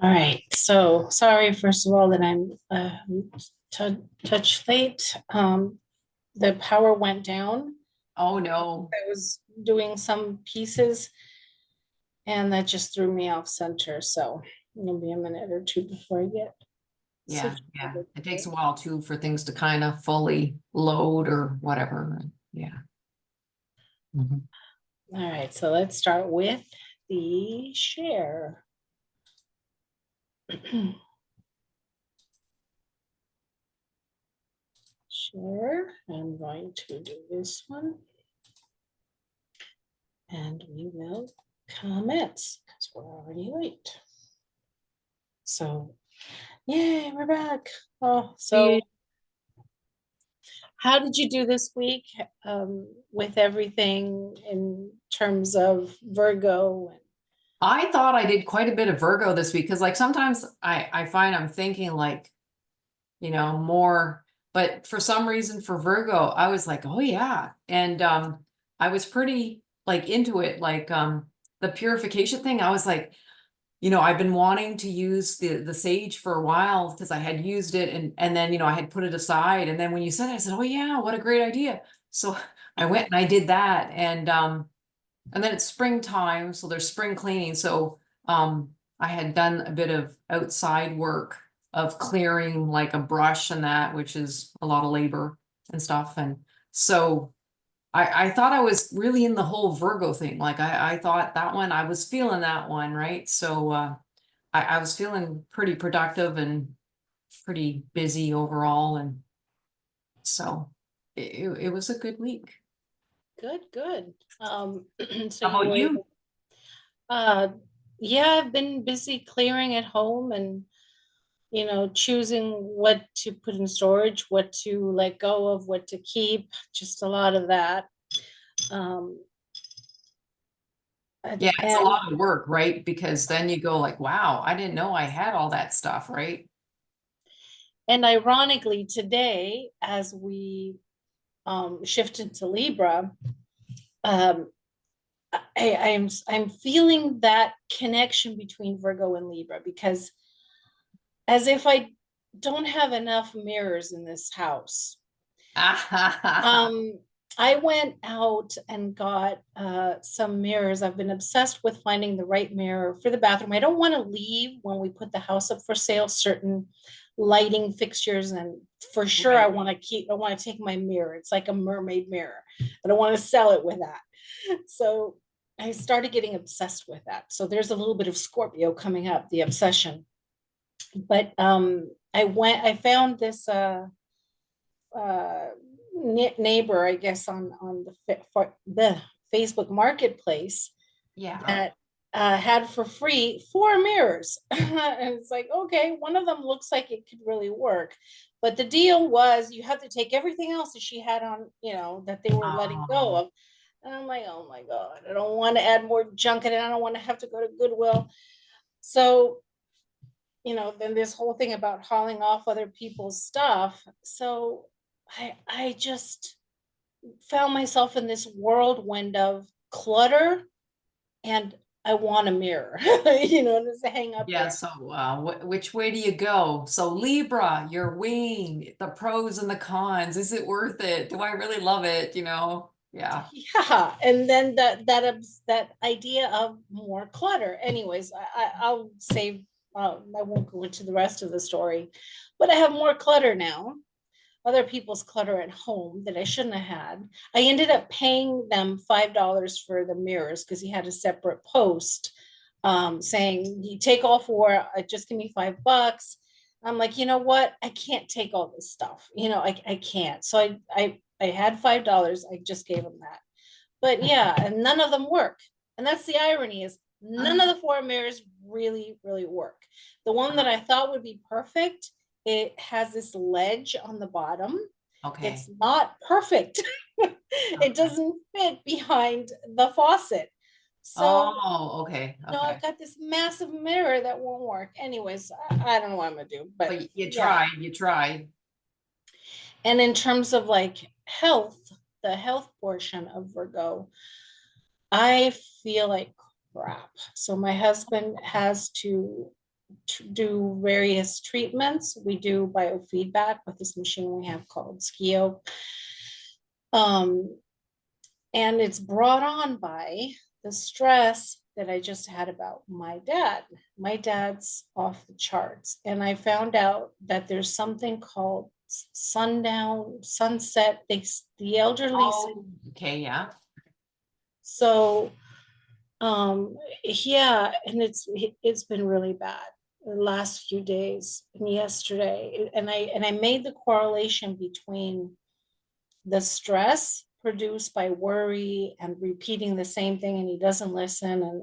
All right. So sorry, first of all, that I'm touch late. The power went down. Oh no. I was doing some pieces and that just threw me off center. So it'll be a minute or two before I get Yeah, yeah. situated. It takes a while too for things to kind of fully load or whatever. Yeah. Mhm. All right. So let's start with the share. Share. I'm going to do this one. And we will comment because we're already late. So, yay, we're back. Oh, Yeah. so how did you do this week with everything in terms of Virgo? I thought I did quite a bit of Virgo this week because like sometimes I find I'm thinking like, more, but for some reason for Virgo, I was like, oh yeah. And I was pretty like into it, like the purification thing. I was like, I've been wanting to use the sage for a while because I had used it and then I had put it aside. And then when you said it, I said, oh yeah, what a great idea. So I went and I did that. And then it's springtime, so there's spring cleaning. So I had done a bit of outside work of clearing like a brush and that, which is a lot of labor and stuff. And so I thought I was really in the whole Virgo thing. Like I thought that one, I was feeling that one, right? So I was feeling pretty productive and pretty busy overall. And so it was a good week. Good, good. So How you about were you? able, uh, yeah, I've been busy clearing at home and choosing what to put in storage, what to let go of, what to keep, just a lot of that. Um, Yeah, it's a and lot of work, right? Because then you go like, wow, I didn't know I had all that stuff, right? and ironically, today, as we shifted to Libra, um, I'm feeling that connection between Virgo and Libra because as if I don't have enough mirrors in this house. Um, I went out and got some mirrors. I've been obsessed with finding the right mirror for the bathroom. I don't want to leave when we put the house up for sale certain lighting fixtures, and for sure Right. I want to take my mirror. It's like a mermaid mirror. I don't want to sell it with that. So I started getting obsessed with that. So there's a little bit of Scorpio coming up, the obsession. But I found this uh, neighbor, I guess, on the Facebook Marketplace Yeah. that had for free four mirrors, and it's like, okay, one of them looks like it could really work, but the deal was you have to take everything else that she had on, that they were letting go Oh, of. And I'm like, oh my god, I don't want to add more junk in it. I don't want to have to go to Goodwill. So then this whole thing about hauling off other people's stuff. So I just found myself in this whirlwind of clutter, and I want a mirror, just to hang up yeah. there. So, which way do you go? So, Libra, your wing, the pros and the cons. Is it worth it? Do I really love it? Yeah. Yeah, and then that idea of more clutter. Anyways, I'll save. I won't go into the rest of the story, but I have more clutter now, other people's clutter at home that I shouldn't have had. I ended up paying them $5 for the mirrors because he had a separate post saying, you take all four, just give me $5. I'm like, you know what? I can't take all this stuff. I can't. So I had $5. I just gave him that. But yeah, and none of them work. And that's the irony, is none of the four mirrors really, really work. The one that I thought would be perfect, it has this ledge on the bottom. Okay. It's not perfect. It Okay. doesn't fit behind the faucet. So, Oh, okay. I've Okay. got this massive mirror that won't work. Anyways, I don't know what I'm gonna do, but But you yeah. tried. You tried. And in terms of like health, the health portion of Virgo, I feel like crap. So my husband has to do various treatments. We do biofeedback with this machine we have called Skio. And it's brought on by the stress that I just had about my dad. My dad's off the charts. And I found out that there's something called sunset, the elderly. Oh, okay, yeah. So, yeah, and it's been really bad the last few days and yesterday. And I made the correlation between the stress produced by worry and repeating the same thing, and he doesn't listen, and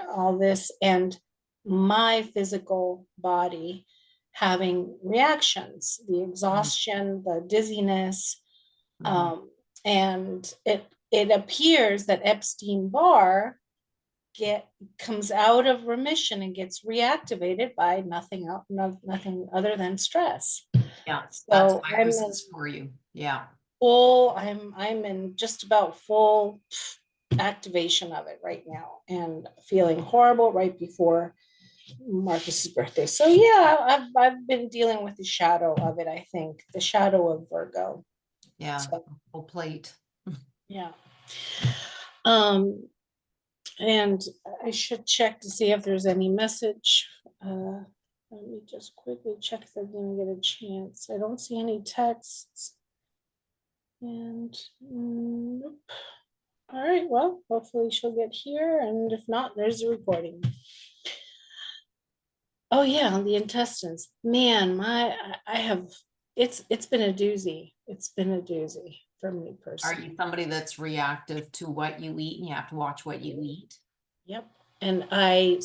all this, and my physical body having reactions, the exhaustion, the dizziness, and it appears that Epstein-Barr comes out of remission and gets reactivated by nothing else, nothing other than stress. Yeah, so that's for you. Yeah. I'm in just about full activation of it right now, and feeling horrible right before Marcus's birthday. So yeah, I've been dealing with the shadow of it. I think the shadow of Virgo. Yeah, whole plate. Yeah. And I should check to see if there's any message. Let me just quickly check if I didn't get a chance. I don't see any texts. And nope. All right, well, hopefully she'll get here, and if not, there's a recording. Oh yeah, the intestines. Man, it's been a doozy. It's been a doozy for me personally. Are you somebody that's reactive to what you eat, and you have to watch what you eat? Yep. And I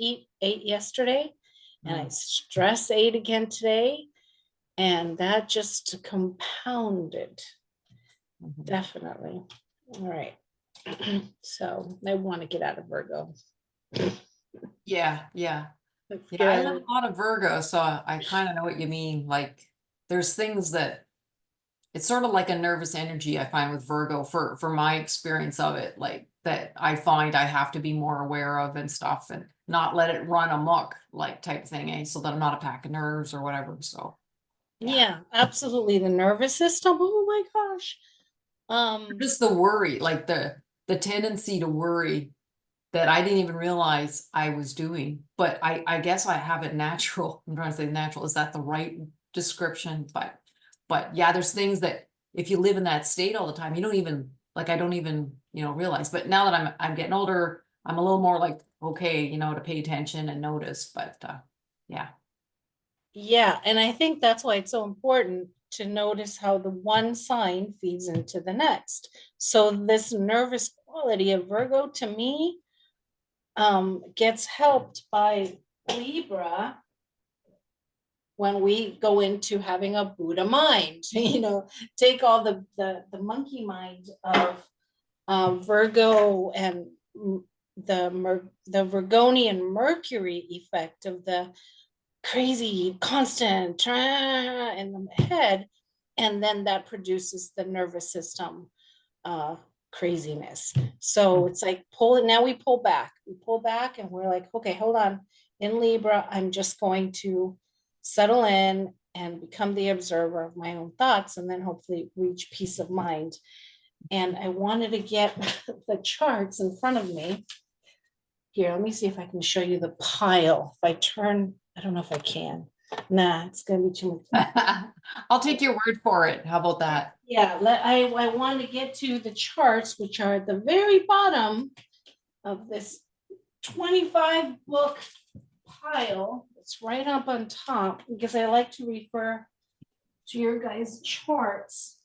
ate yesterday, and I stress ate again today, and that just compounded. Definitely. All right. So I want to get out of Virgo. Yeah. I have a lot of Virgo, so I kind of know what you mean. Like, there's things that it's sort of like a nervous energy I find with Virgo for my experience of it, like that I find I have to be more aware of and stuff, and not let it run amok, like type thing, so that I'm not a pack of nerves or whatever. So yeah, absolutely. The nervous system. Oh my gosh. Just the worry, like the tendency to worry that I didn't even realize I was doing, but I guess I have it natural. I'm trying to say natural. Is that the right description? But yeah, there's things that if you live in that state all the time, you don't even, like, I don't even, realize. But now that I'm getting older, I'm a little more like, okay, to pay attention and notice, but yeah. Yeah, and I think that's why it's so important to notice how the one sign feeds into the next. So this nervous quality of Virgo, to me, gets helped by Libra when we go into having a Buddha mind. Take all the monkey mind of Virgo and the Virgonian Mercury effect of the crazy constant in the head, and then that produces the nervous system craziness. So it's like we pull back and we're like, okay, hold on. In Libra, I'm just going to settle in and become the observer of my own thoughts, and then hopefully reach peace of mind. And I wanted to get the charts in front of me. Here, let me see if I can show you the pile. If I turn, I don't know if I can. Nah, it's gonna be too much. I'll take your word for it. How about that? Yeah, I want to get to the charts, which are at the very bottom of this 25 book pile. It's right up on top, because I like to refer to your guys' charts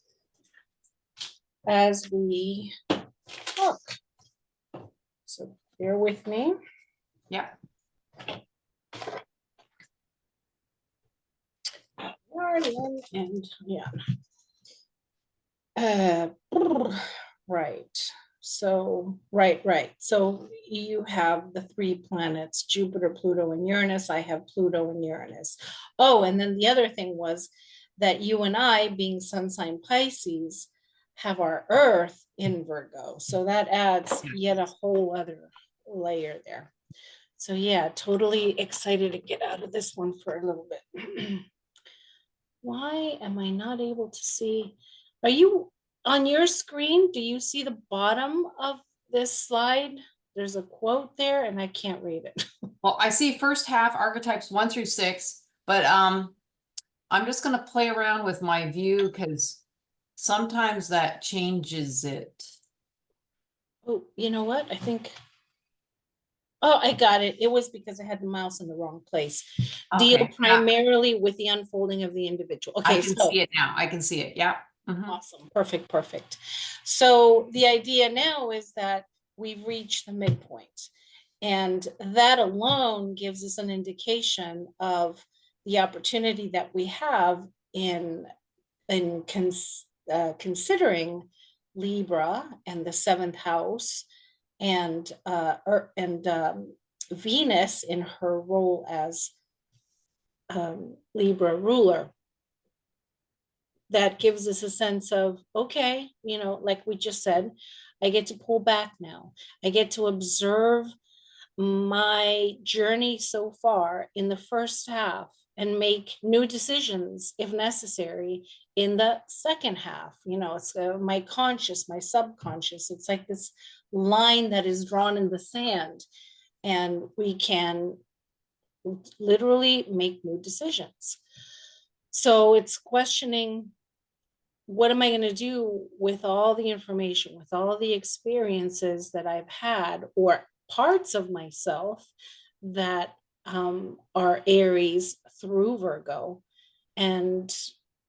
as we talk. So bear with me. Yeah. And yeah. Right. So, right. So you have the 3 planets, Jupiter, Pluto, and Uranus. I have Pluto and Uranus. Oh, and then the other thing was that you and I, being sun sign Pisces, have our Earth in Virgo. So that adds yet a whole other layer there. So yeah, totally excited to get out of this one for a little bit. Why am I not able to see? Are you on your screen? Do you see the bottom of this slide? There's a quote there and I can't read it. Well, I see first half archetypes 1 through 6, but I'm just gonna play around with my view because sometimes that changes it. Oh, you know what? I think, oh, I got it. It was because I had the mouse in the wrong place. Deal Okay, yeah, primarily with the unfolding of the individual. I Okay, can so see it now. I can see it. Yeah. Mhm. awesome. Perfect, perfect. So the idea now is that we've reached the midpoint. And that alone gives us an indication of the opportunity that we have in considering Libra and the seventh house and Venus in her role as Libra ruler. That gives us a sense of, okay, you know, like we just said, I get to pull back now. I get to observe my journey so far in the first half and make new decisions if necessary in the second half. You know, it's my conscious, my subconscious. It's like this line that is drawn in the sand, and we can literally make new decisions. So it's questioning, what am I going to do with all the information, with all the experiences that I've had, or parts of myself that are Aries through Virgo, and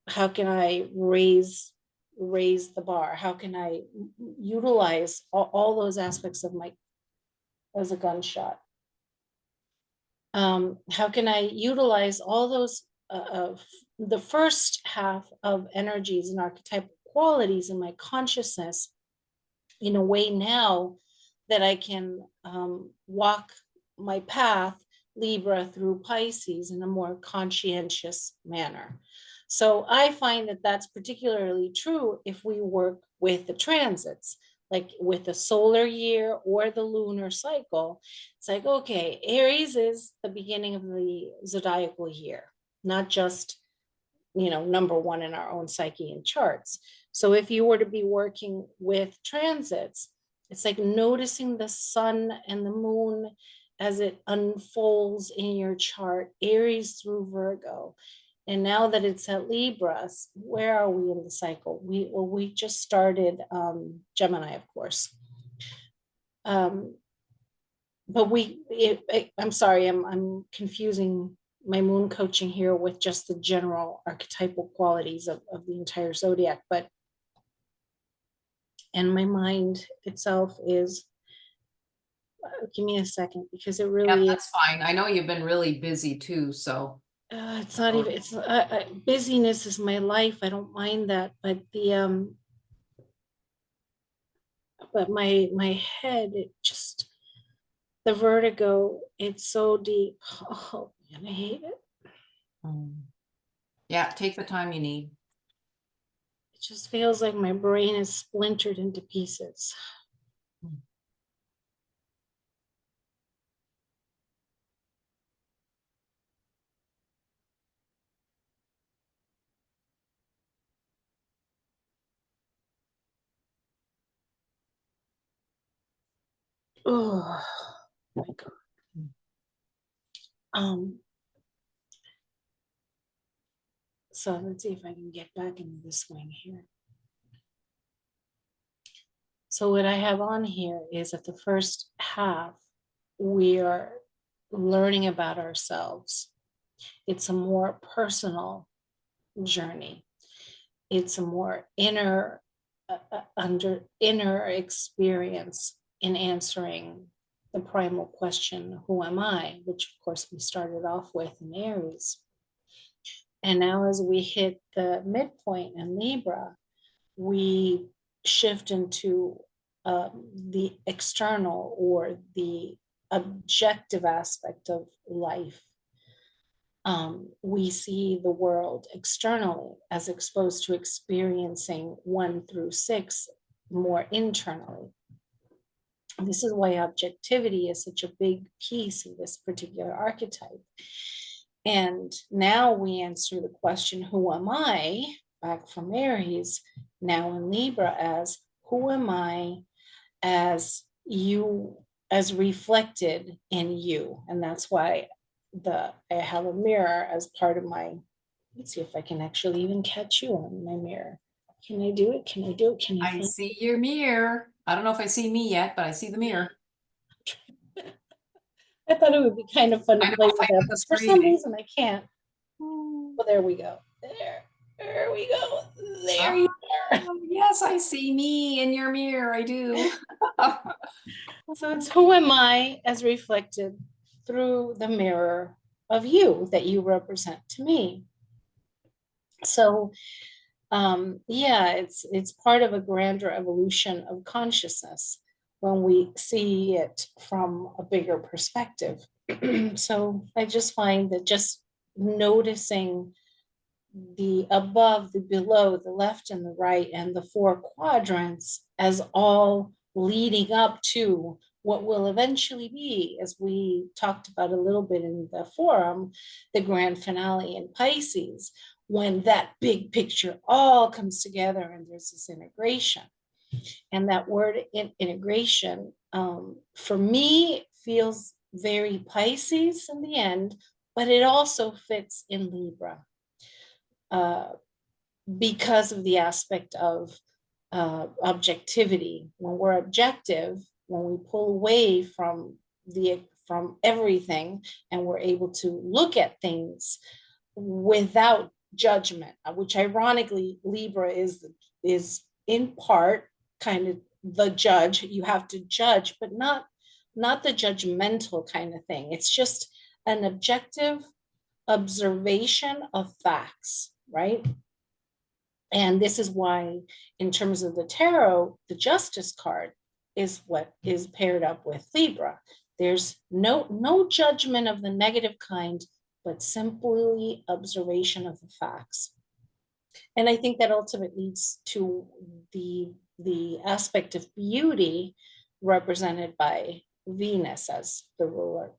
how can I raise the bar? How can I utilize all those aspects of my, as a gunshot? How can I utilize all those the first half of energies and archetypal qualities in my consciousness in a way now that I can walk my path Libra through Pisces in a more conscientious manner. So I find that that's particularly true if we work with the transits, like with the solar year or the lunar cycle. It's like, okay, Aries is the beginning of the zodiacal year, not just, you know, number one in our own psyche and charts. So if you were to be working with transits, it's like noticing the sun and the moon as it unfolds in your chart, Aries through Virgo. And now that it's at Libra, where are we in the cycle? We just started Gemini, of course. But I'm sorry, I'm confusing my moon coaching here with just the general archetypal qualities of the entire zodiac. But, and my mind itself is, give me a second, because it Yeah, really that's is. fine. I know you've been really busy too, so. It's not even, it's busyness is my life. I don't mind that, but but my head, it just, the vertigo, it's so deep. Oh man, I hate it. Yeah, take the time you need. It just feels like my brain is splintered into pieces. Oh my God. So let's see if I can get back into the swing here. So what I have on here is that the first half, we are learning about ourselves. It's a more personal journey. It's a more inner experience in answering the primal question, who am I? Which of course we started off with in Aries. And now as we hit the midpoint in Libra, we shift into the external or the objective aspect of life. We see the world externally as opposed to experiencing 1 through 6 more internally. This is why objectivity is such a big piece of this particular archetype. And now we answer the question, who am I? Back from Aries, now in Libra, as who am I as you, as reflected in you. And that's why I have a mirror as part of my, let's see if I can actually even catch you on my mirror. Can I do it? Can I do it? Can I see your mirror. I don't know if I see me yet, but I see the mirror. I thought it would be kind of fun to play with that, but for some reason I can't. Well, there we go. There we go. There you are. Yes, I see me in your mirror. I do. So it's who am I as reflected through the mirror of you that you represent to me. So yeah, it's part of a grander evolution of consciousness when we see it from a bigger perspective. So I just find that just noticing the above, the below, the left and the right, and the four quadrants as all leading up to what will eventually be, as we talked about a little bit in the forum, the grand finale in Pisces, when that big picture all comes together and there's this integration. And that word integration, for me, feels very Pisces in the end, but it also fits in Libra. Because of the aspect of objectivity. When we're objective, when we pull away from everything and we're able to look at things without judgment, which ironically Libra is in part kind of the judge. You have to judge, but not the judgmental kind of thing. It's just an objective observation of facts, right? And this is why, in terms of the tarot, the Justice card is what is paired up with Libra. There's no judgment of the negative kind, but simply observation of the facts. And I think that ultimately leads to the aspect of beauty represented by Venus as the ruler.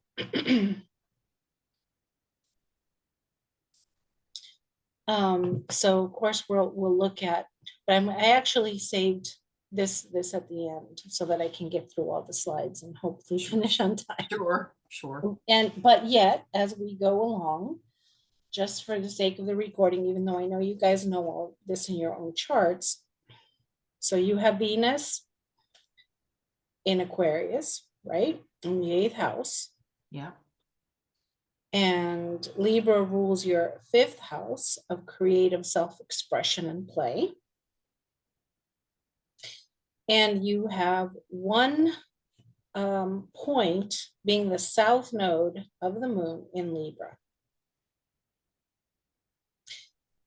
So of course we'll look at, but I actually saved this at the end so that I can get through all the slides and hopefully finish on time. Sure. But yet, as we go along, just for the sake of the recording, even though I know you guys know all this in your own charts. So you have Venus in Aquarius, right? In the 8th house. Yeah. And Libra rules your 5th house of creative self-expression and play. And you have one point being the south node of the moon in Libra.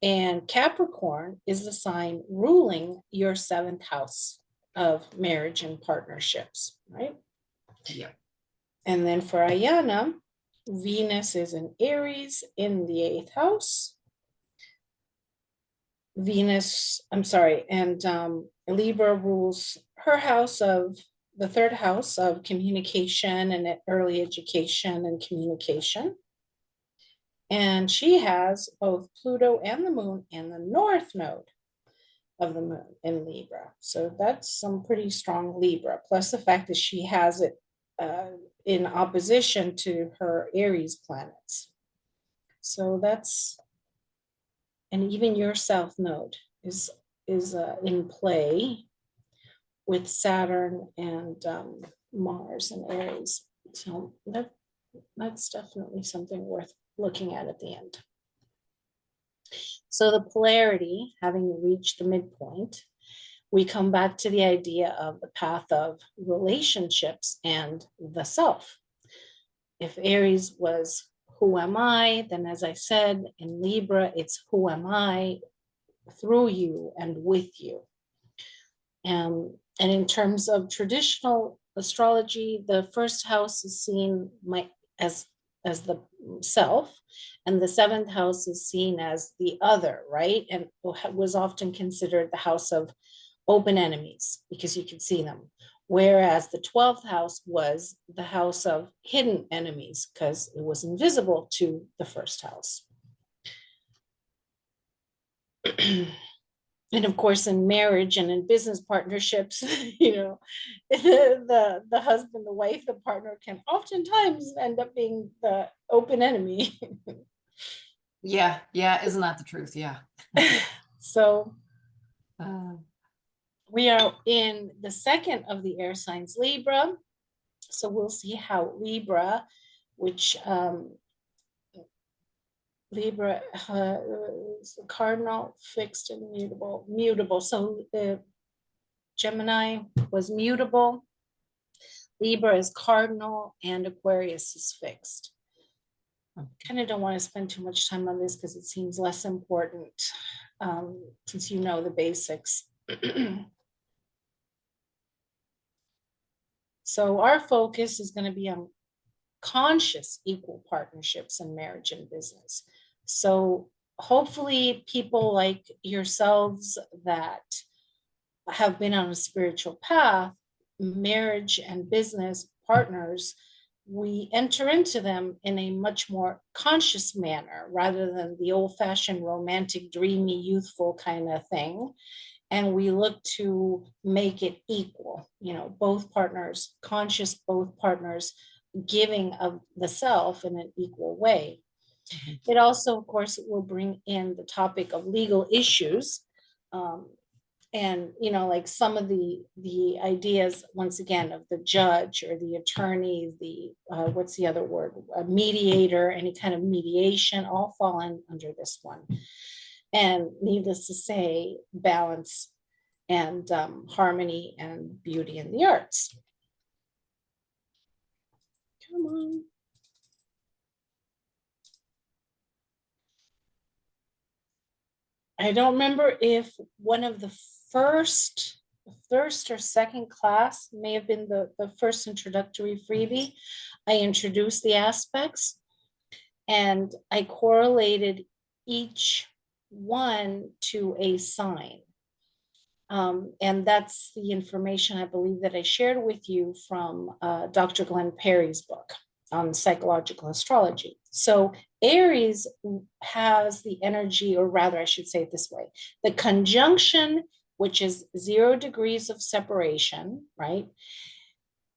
And Capricorn is the sign ruling your 7th house of marriage and partnerships, right? Yeah. And then for Ayana, Venus is in Aries in the 8th house. And Libra rules her house of the 3rd house of communication and early education and communication. And she has both Pluto and the moon in the north node of the moon in Libra. So that's some pretty strong Libra, plus the fact that she has it in opposition to her Aries planets. So that's, and even your south node is in play with Saturn and Mars and Aries. So that's definitely something worth looking at the end. So the polarity, having reached the midpoint, we come back to the idea of the path of relationships and the self. If Aries was who am I, then as I said, in Libra, it's who am I through you and with you. And in terms of traditional astrology, the 1st house is seen as the self, and the 7th house is seen as the other, right? And was often considered the house of open enemies because you can see them, whereas the 12th house was the house of hidden enemies because it was invisible to the first house. And of course, in marriage and in business partnerships, you know, the husband, the wife, the partner can oftentimes end up being the open enemy. Yeah, yeah, isn't that the truth? Yeah. So we are in the second of the air signs, Libra. So we'll see how Libra, which Libra is cardinal, fixed, and mutable. So Gemini was mutable, Libra is cardinal, and Aquarius is fixed. I kind of don't want to spend too much time on this because it seems less important since you know the basics. So our focus is going to be on conscious equal partnerships in marriage and business. So hopefully people like yourselves that have been on a spiritual path, marriage and business partners, we enter into them in a much more conscious manner rather than the old-fashioned romantic, dreamy, youthful kind of thing. And we look to make it equal, you know, both partners, conscious, both partners giving of the self in an equal way. It also, of course, will bring in the topic of legal issues. And, you know, like some of the ideas, once again, of the judge or the attorney, the, what's the other word, a mediator, any kind of mediation, all fall in under this one. And needless to say, balance and harmony and beauty in the arts. Come on. I don't remember if one of the first or second class may have been the first introductory freebie. I introduced the aspects and I correlated each one to a sign. And that's the information I believe that I shared with you from Dr. Glenn Perry's book on psychological astrology. So Aries has the energy, or rather I should say it this way, the conjunction, which is 0 degrees of separation, right,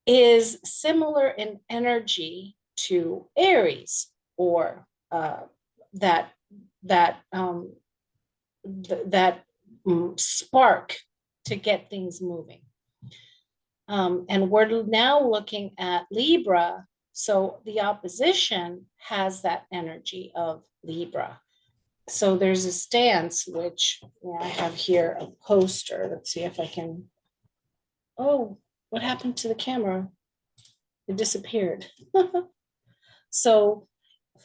is similar in energy to Aries, or that spark to get things moving. And we're now looking at Libra. So the opposition has that energy of Libra. So there's a stance, which I have here a poster. Let's see if I can. Oh, what happened to the camera? It disappeared. So,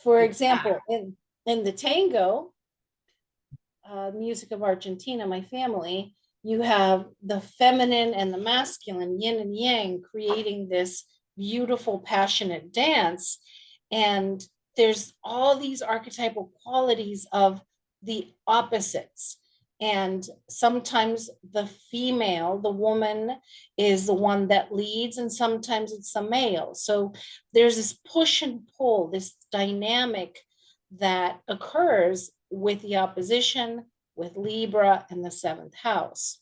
for example, in the tango, music of Argentina, my family, you have the feminine and the masculine, yin and yang, creating this beautiful, passionate dance. And there's all these archetypal qualities of the opposites. And sometimes the female, the woman, is the one that leads, and sometimes it's the male. So there's this push and pull, this dynamic that occurs with the opposition, with Libra and the 7th house.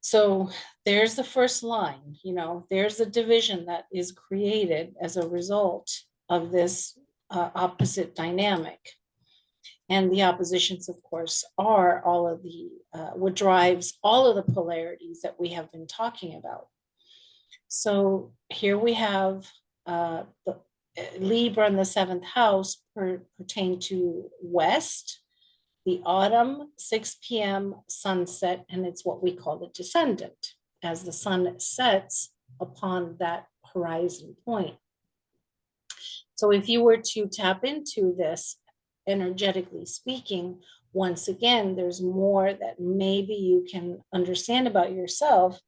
So there's the first line, you know, there's the division that is created as a result of this opposite dynamic. And the oppositions, of course, are all of the, what drives all of the polarities that we have been talking about. So here we have the Libra in the 7th house pertain to West, the autumn, 6 p.m. sunset, and it's what we call the descendant, as the sun sets upon that horizon point. So if you were to tap into this, energetically speaking, once again, there's more that maybe you can understand about yourself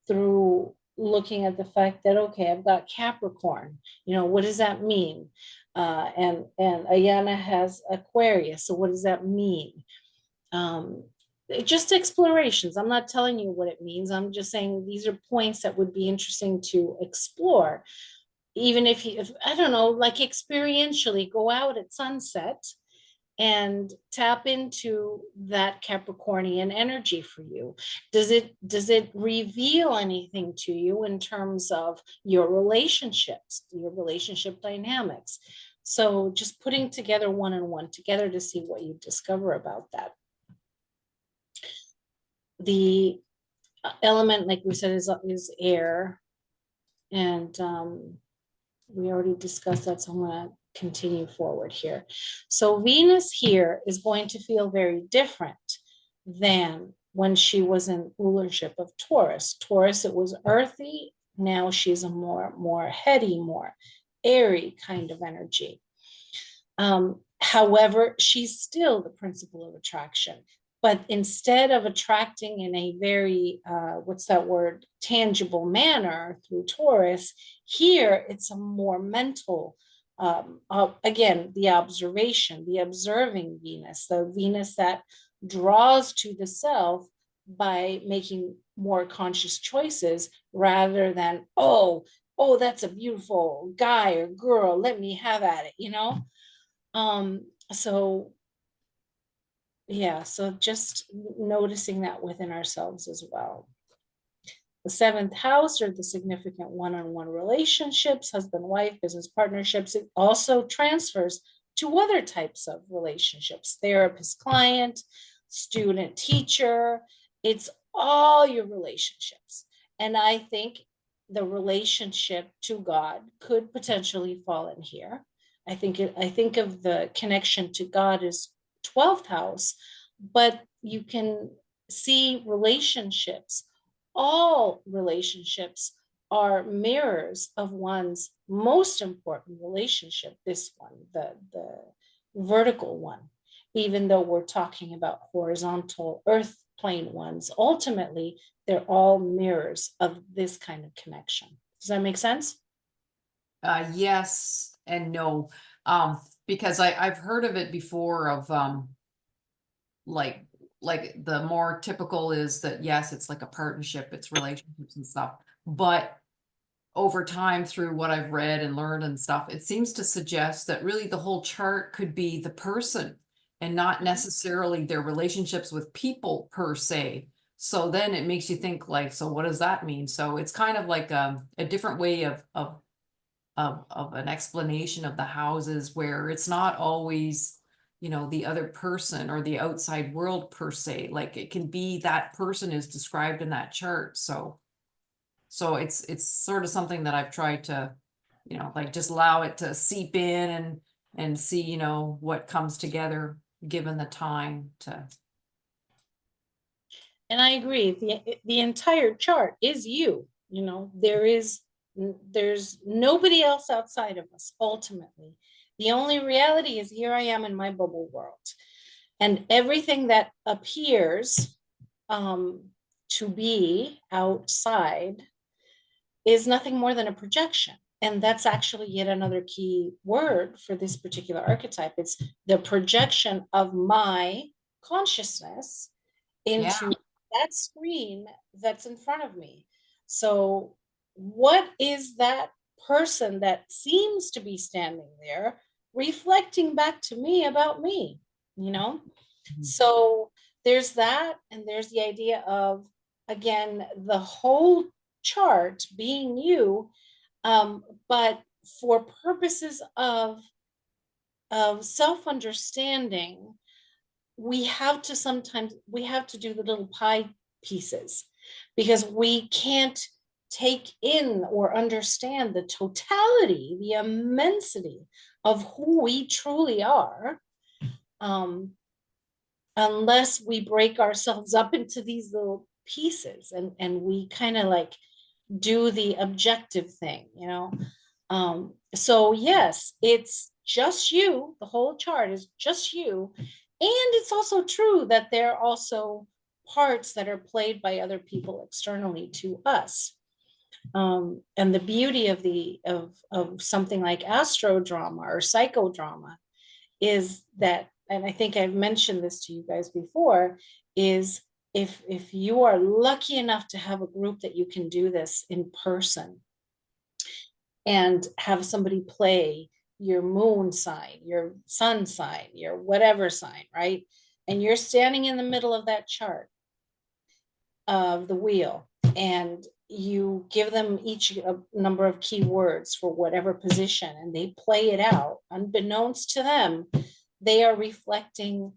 through looking at the fact that, okay, I've got Capricorn, you know, what does that mean? And Ayana has Aquarius, so what does that mean? just explorations. I'm not telling you what it means. I'm just saying these are points that would be interesting to explore. Even if you, if, I don't know, like experientially go out at sunset and tap into that Capricornian energy for you. Does it reveal anything to you in terms of your relationships, your relationship dynamics? So just putting together one and one together to see what you discover about that. The element, like we said, is air, and we already discussed that, so I'm going to continue forward here. So Venus here is going to feel very different than when she was in rulership of Taurus. Taurus, it was earthy. Now she's a more heady, more airy kind of energy. However, she's still the principle of attraction. But instead of attracting in a very, what's that word, tangible manner through Taurus, here it's a more mental, again, the observation, the observing Venus, the Venus that draws to the self by making more conscious choices rather than, oh, that's a beautiful guy or girl, let me have at it, you know? So yeah, so just noticing that within ourselves as well. The seventh house, or the significant one-on-one relationships, husband, wife, business partnerships, it also transfers to other types of relationships, therapist, client, student, teacher. It's all your relationships. And I think the relationship to God could potentially fall in here. I think of the connection to God as 12th house, but you can see relationships. All relationships are mirrors of one's most important relationship, this one, the vertical one. Even though we're talking about horizontal earth plane ones, ultimately, they're all mirrors of this kind of connection. Does that make sense? Yes and no. Because I've heard of it before of like the more typical is that yes, it's like a partnership, it's relationships and stuff. But over time, through what I've read and learned and stuff, it seems to suggest that really the whole chart could be the person and not necessarily their relationships with people per se. So then it makes you think like, so what does that mean? So it's kind of like a different way of an explanation of the houses, where it's not always, you know, the other person or the outside world per se. Like it can be that person is described in that chart. So it's sort of something that I've tried to, you know, like just allow it to seep in and see, you know, what comes together given the time to. And I agree. The entire chart is you. You know, there's nobody else outside of us. Ultimately, the only reality is here I am in my bubble world, and everything that appears to be outside is nothing more than a projection. And that's actually yet another key word for this particular archetype. It's the projection of my consciousness into that screen that's in front of me. So what is that person that seems to be standing there reflecting back to me about me, you know? Mm-hmm. So there's that, and there's the idea of, again, the whole chart being you, but for purposes of self-understanding, we have to do the little pie pieces, because we can't take in or understand the totality, the immensity of who we truly are, unless we break ourselves up into these little pieces and we kind of like do the objective thing, you know? So yes, it's just you. The whole chart is just you. And it's also true that there are also parts that are played by other people externally to us. And the beauty of something like astrodrama or psychodrama is that, and I think I've mentioned this to you guys before, is if you are lucky enough to have a group that you can do this in person and have somebody play your moon sign, your sun sign, your whatever sign, right? And you're standing in the middle of that chart of the wheel, and you give them each a number of keywords for whatever position, and they play it out. Unbeknownst to them, they are reflecting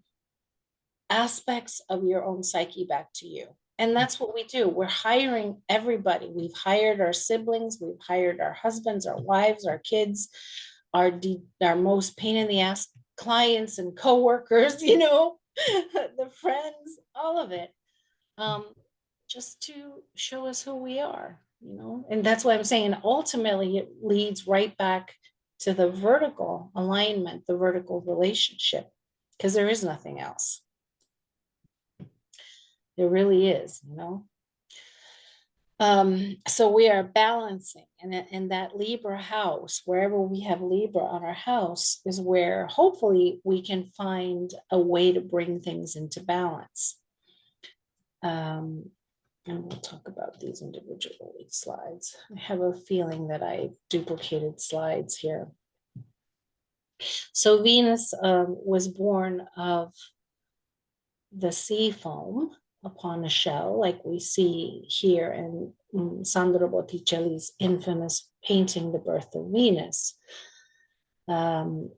aspects of your own psyche back to you. And that's what we do. We're hiring everybody. We've hired our siblings, we've hired our husbands, our wives, our kids, our most pain in the ass clients and coworkers, you know, the friends, all of it, just to show us who we are, you know. And that's what I'm saying. Ultimately, it leads right back to the vertical alignment, the vertical relationship, because there is nothing else. There really is, you know. So we are balancing, and in that Libra house, wherever we have Libra on our house, is where hopefully we can find a way to bring things into balance. And we'll talk about these individually slides. I have a feeling that I duplicated slides here. So Venus was born of the sea foam upon a shell, like we see here in Sandro Botticelli's infamous painting, The Birth of Venus. And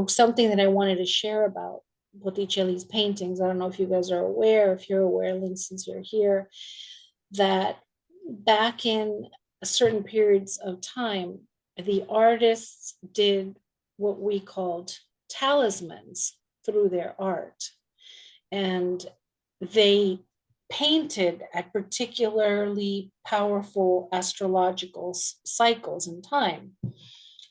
something that I wanted to share about Botticelli's paintings, I don't know if you guys are aware, if you're aware, Lynn, since you're here, that back in certain periods of time, the artists did what we called talismans through their art. And they painted at particularly powerful astrological cycles in time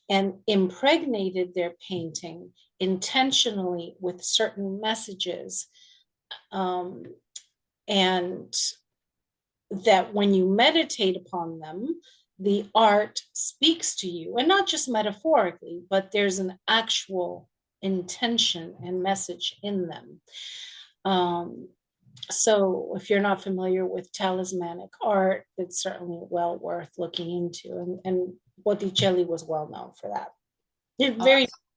and impregnated their painting intentionally with certain messages. And that when you meditate upon them, the art speaks to you, and not just metaphorically, but there's an actual intention and message in them. So if you're not familiar with talismanic art, it's certainly well worth looking into. And Botticelli was well known for that.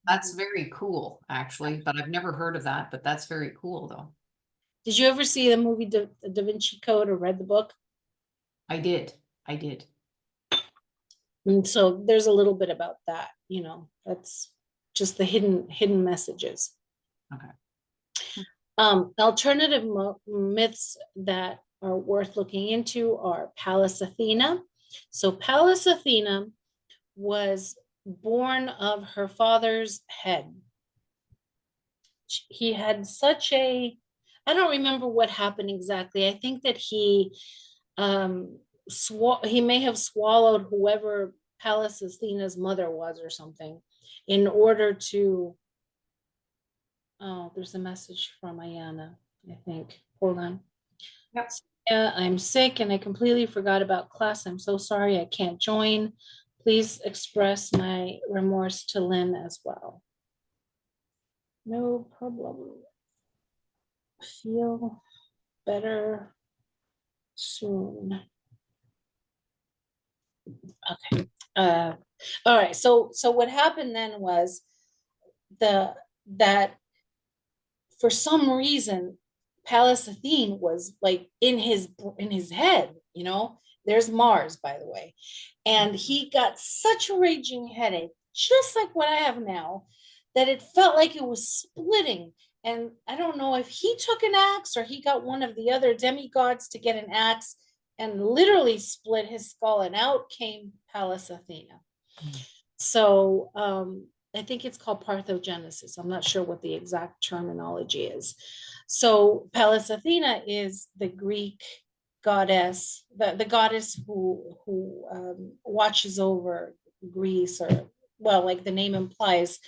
That's very cool, actually, but I've never heard of that, but that's very cool though. Did you ever see the movie Da Vinci Code or read the book? I did. And so there's a little bit about that, you know, that's just the hidden messages. Okay. Alternative myths that are worth looking into are Pallas Athena. So Pallas Athena was born of her father's head. He had such a, I don't remember what happened exactly. I think that he may have swallowed whoever Pallas Athena's mother was or something in order to, oh, there's a message from Ayana, I think. Hold on. Yep. Yeah, I'm sick and I completely forgot about class. I'm so sorry I can't join. Please express my remorse to Lynn as well. No problem. Feel better soon. Okay. All right. So what happened then was that for some reason Pallas Athene was like in his head, you know. There's Mars, by the way, and he got such a raging headache, just like what I have now, that it felt like it was splitting. And I don't know if he took an axe or he got one of the other demigods to get an axe and literally split his skull, and out came Pallas Athena. So I think it's called parthenogenesis. I'm not sure what the exact terminology is. So Pallas Athena is the Greek goddess, the goddess who watches over Greece, or, well, like the name implies,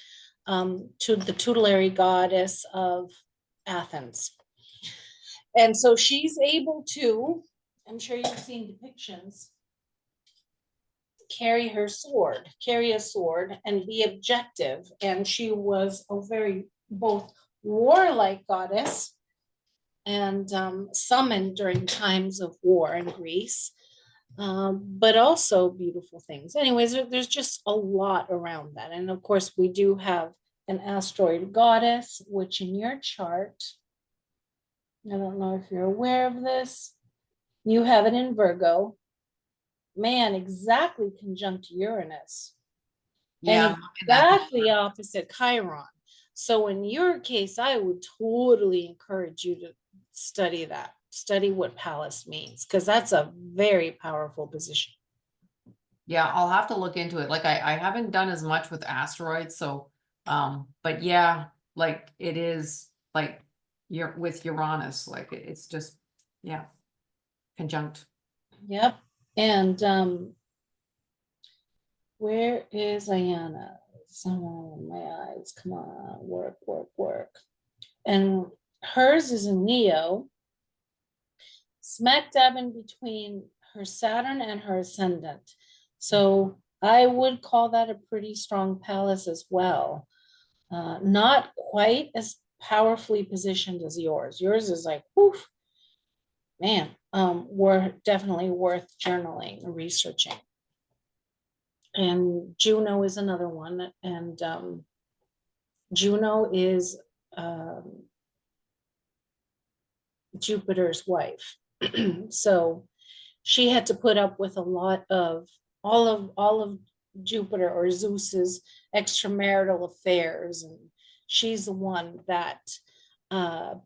to the tutelary goddess of Athens. And so she's able to, I'm sure you've seen depictions, carry a sword and be objective. And she was a very both warlike goddess and summoned during times of war in Greece, but also beautiful things. Anyways, there's just a lot around that. And of course, we do have an asteroid goddess, which in your chart, I don't know if you're aware of this, you have it in Virgo, man, exactly conjunct Uranus, Yeah, I'm and looking at the exactly opposite Chiron. So in your case, I would totally encourage you to study that, study what Palace means, because that's a very powerful position. Yeah, I'll have to look into it. Like I haven't done as much with asteroids, so but yeah, like it is like you're with Uranus, like it's just yeah, conjunct. Yep. And where is Ayana? Someone in my eyes. Come on, work, work, work. And hers is in Leo, smack dab in between her Saturn and her ascendant. So I would call that a pretty strong palace as well. Not quite as powerfully positioned as yours. Yours is like, woof, man, we're definitely worth journaling and researching. And Juno is another one. And Juno is Jupiter's wife. So she had to put up with a lot of all of Jupiter or Zeus's extramarital affairs, and she's the one that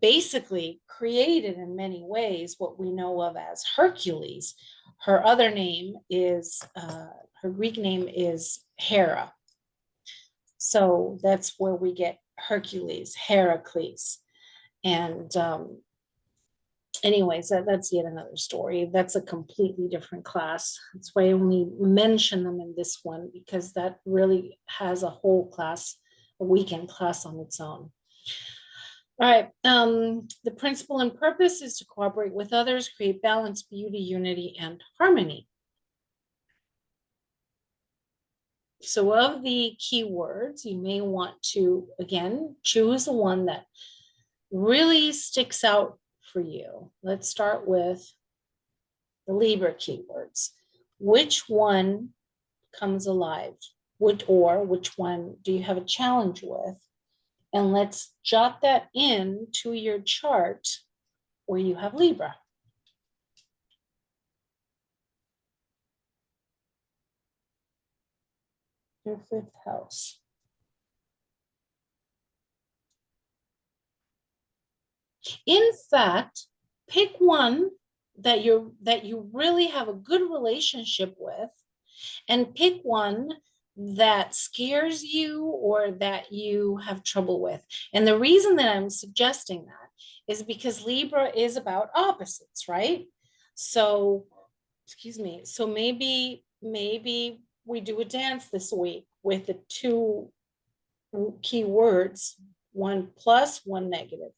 basically created in many ways what we know of as Hercules. Her other name is her Greek name is Hera, so that's where we get Hercules, Heracles, and anyways, that's yet another story. That's a completely different class. That's why I only mention them in this one, because that really has a whole class, a weekend class on its own. All right. The principle and purpose is to cooperate with others, create balance, beauty, unity, and harmony. So of the keywords, you may want to, again, choose the one that really sticks out for you. Let's start with the Libra keywords. Which one comes alive? Which one do you have a challenge with? And let's jot that in to your chart where you have Libra. Your fifth house. In fact, pick one that you really have a good relationship with, and pick one that scares you or that you have trouble with. And the reason that I'm suggesting that is because Libra is about opposites, right? So, excuse me. So maybe we do a dance this week with the two key words, one plus, one negative.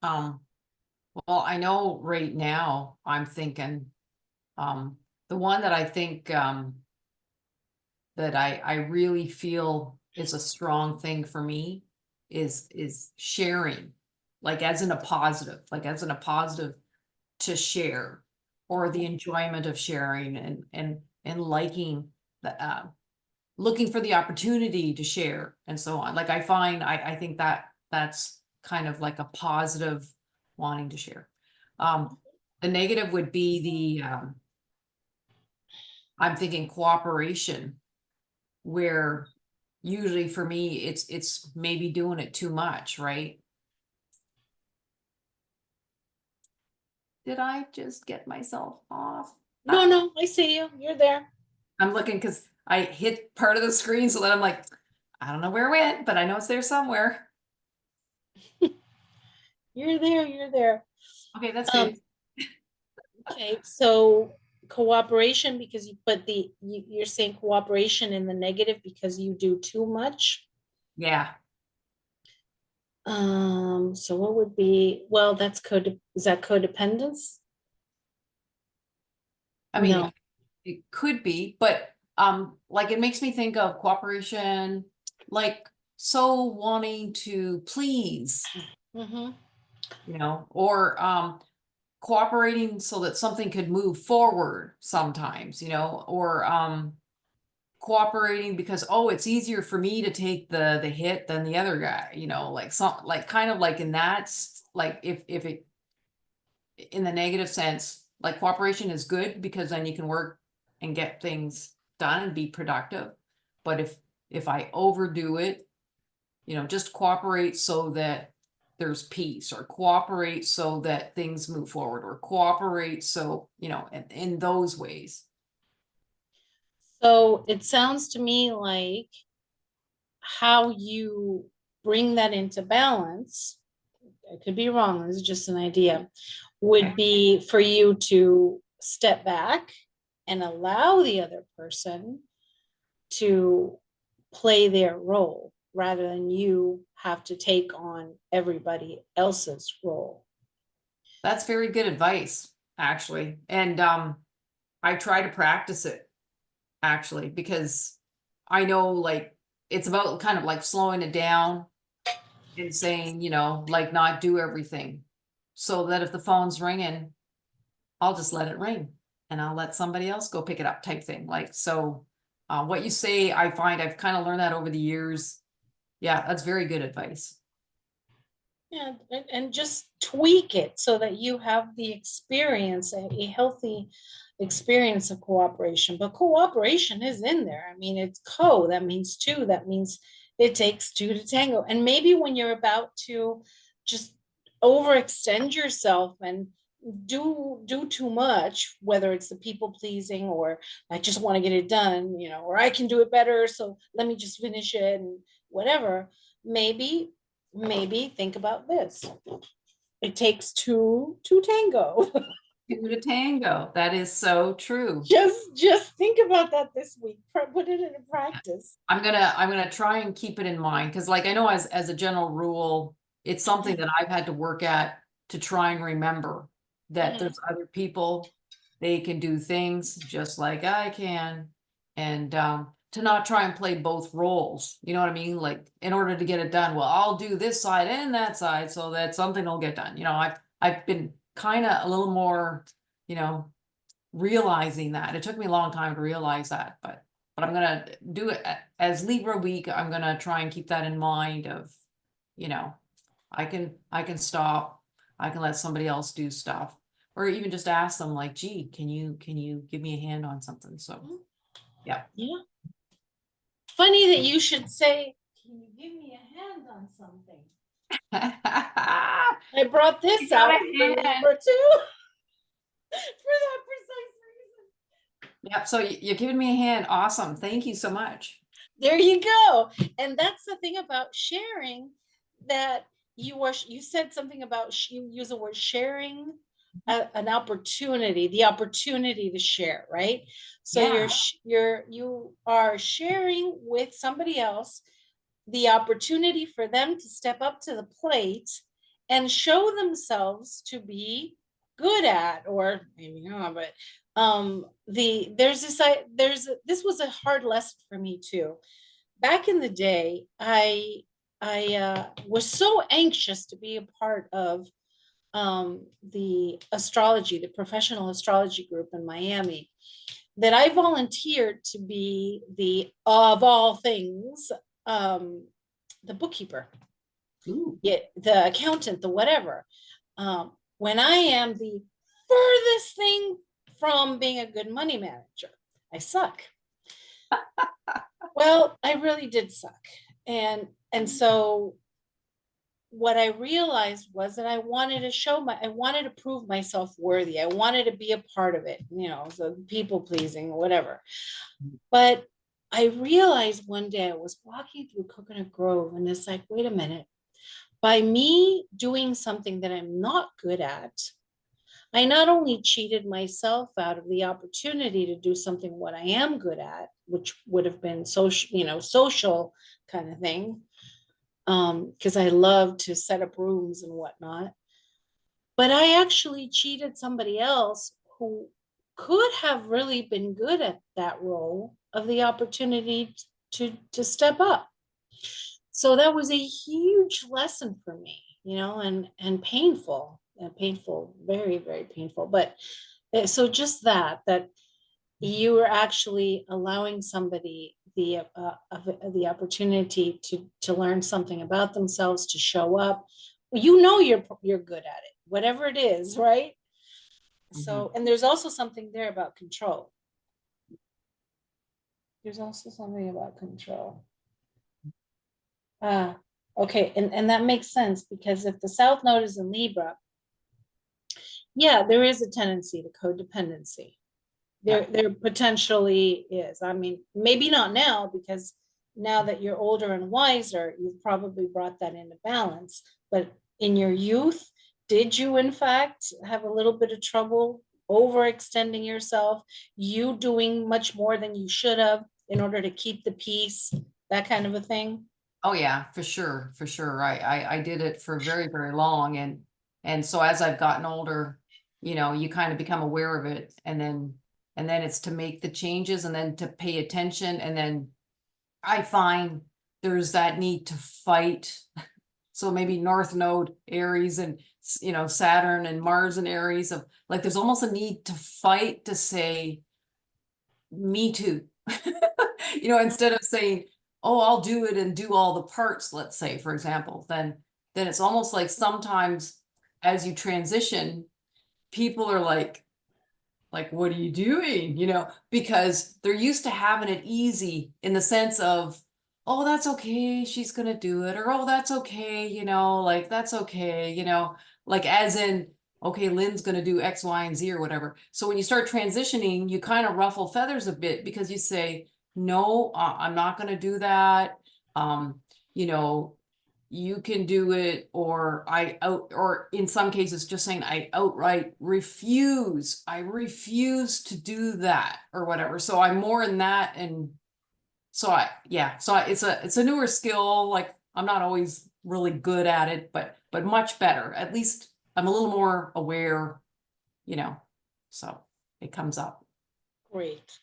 Well, I know right now I'm thinking the one that I think that I really feel is a strong thing for me is sharing, like as in a positive, to share, or the enjoyment of sharing, and liking the looking for the opportunity to share and so on. Like I think that that's kind of like a positive wanting to share. The negative would be the I'm thinking cooperation, where usually for me it's maybe doing it too much, right? Did I just get myself off? No, I see you. You're there. I'm looking because I hit part of the screen, so that I'm like, I don't know where it went, but I know it's there somewhere. You're there. You're there. Okay, that's Um, good. okay, so cooperation because you're saying cooperation in the negative because you do too much. Yeah. So what would be, well, that's is that codependence? I mean, No. it could be, but like it makes me think of cooperation, like so wanting to please, Mm-hmm. or cooperating so that something could move forward sometimes, or cooperating because, oh, it's easier for me to take the hit than the other guy, like some, like kind of like in that, like if it, in the negative sense, like cooperation is good because then you can work and get things done and be productive. But if I overdo it, just cooperate so that there's peace, or cooperate so that things move forward, or cooperate so, in those ways. So it sounds to me like how you bring that into balance, I could be wrong, this is just an idea, would be for you to step back and allow the other person to play their role rather than you have to take on everybody else's role. That's very good advice, actually. And I try to practice it, actually, because I know, like, it's about kind of like slowing it down and saying, like, not do everything, so that if the phone's ringing, I'll just let it ring and I'll let somebody else go pick it up, type thing. Like, so what you say, I find I've kind of learned that over the years. Yeah, that's very good advice. Yeah, and just tweak it so that you have the experience, a healthy experience of cooperation. But cooperation is in there. I mean, it's that means two, that means it takes two to tango. And maybe when you're about to just overextend yourself and do too much, whether it's the people pleasing or I just want to get it done, or I can do it better, so let me just finish it and whatever. Maybe think about this. It takes two to tango. Two to tango. That is so true. Just think about that this week. Put it into practice. I'm gonna try and keep it in mind, because, like, I know as a general rule, it's something that I've had to work at to try and remember that there's other people, they can do things just like I can, and to not try and play both roles. You know what I mean? Like, in order to get it done, well, I'll do this side and that side so that something will get done. I've been kind of a little more, realizing that. It took me a long time to realize that, but I'm gonna do it as Libra week. I'm gonna try and keep that in mind of, I can stop, I can let somebody else do stuff, or even just ask them, like, gee, can you give me a hand on something? So yeah. Yeah. Funny that you should say, can you give me a hand on something? I brought this out for Libra too. For that precise reason. Yep. So you're giving me a hand. Awesome. Thank you so much. There you go. And that's the thing about sharing, that you said something about, you use the word sharing, an opportunity, the opportunity to share, right? So Yeah. you are sharing with somebody else the opportunity for them to step up to the plate and show themselves to be good at, or maybe not, but this was a hard lesson for me too. Back in the day, I was so anxious to be a part of the astrology, the professional astrology group in Miami, that I volunteered to be the, of all things, the bookkeeper. Ooh. Yeah, the accountant, the whatever. When I am the furthest thing from being a good money manager, I suck. Well, I really did suck. And so what I realized was that I wanted to prove myself worthy. I wanted to be a part of it, so people pleasing, whatever. But I realized one day I was walking through Coconut Grove, and it's like, wait a minute, by me doing something that I'm not good at, I not only cheated myself out of the opportunity to do something what I am good at, which would have been social kind of thing, because I love to set up rooms and whatnot. But I actually cheated somebody else who could have really been good at that role, of the opportunity to step up. So that was a huge lesson for me, you know, and painful, very, very painful. But so just that you were actually allowing somebody the opportunity to learn something about themselves, to show up. You know, you're good at it, whatever it is, right? So, and there's also something there about control. There's also something about control. Okay, and that makes sense, because if the South Node is in Libra, yeah, there is a tendency to codependency. There potentially is. I mean, maybe not now, because now that you're older and wiser, you've probably brought that into balance. But in your youth, did you in fact have a little bit of trouble overextending yourself, you doing much more than you should have in order to keep the peace, that kind of a thing? Oh yeah, for sure, for sure. I did it for very, very long, and so as I've gotten older, you know, you kind of become aware of it, and then it's to make the changes, and then to pay attention, and then I find there's that need to fight. So maybe North Node Aries and you know Saturn and Mars and Aries, of like there's almost a need to fight to say me too. You know, instead of saying, oh, I'll do it and do all the parts, let's say, for example, then it's almost like sometimes as you transition, people are like, what are you doing? You know, because they're used to having it easy in the sense of, oh, that's okay, she's gonna do it, or oh, that's okay, you know, like that's okay, you know, like as in, okay, Lynn's gonna do X, Y, and Z or whatever. So when you start transitioning, you kind of ruffle feathers a bit because you say, no, I'm not gonna do that. You know, you can do it, or or in some cases just saying I outright refuse. I refuse to do that or whatever. So I'm more in that, and so it's a newer skill. Like I'm not always really good at it, but much better. At least I'm a little more aware, you know. So it comes up. Great.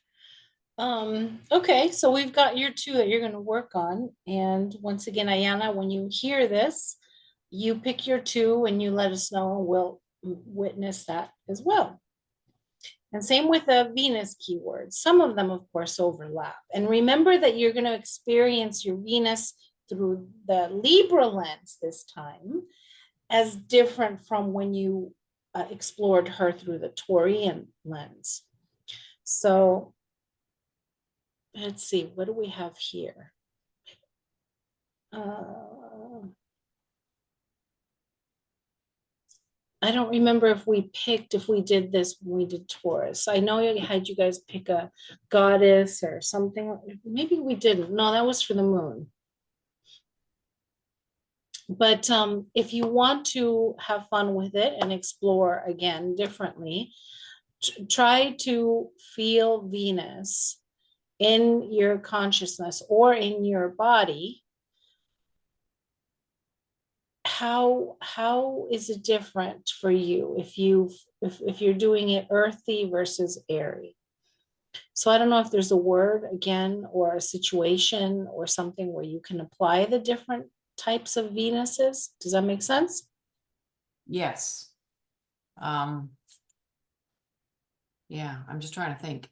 Okay, so we've got your two that you're going to work on. And once again, Ayana, when you hear this, you pick your two and you let us know, and we'll witness that as well. And same with the Venus keywords. Some of them, of course, overlap. And remember that you're going to experience your Venus through the Libra lens this time, as different from when you explored her through the Taurian lens. So let's see, what do we have here? I don't remember if we did this when we did Taurus. I know I had you guys pick a goddess or something. Maybe we didn't. No, that was for the moon. But if you want to have fun with it and explore again differently, try to feel Venus in your consciousness or in your body. How is it different for you if you're doing it earthy versus airy? So I don't know if there's a word again or a situation or something where you can apply the different types of Venuses. Does that make sense? Yes. Yeah, I'm just trying to think.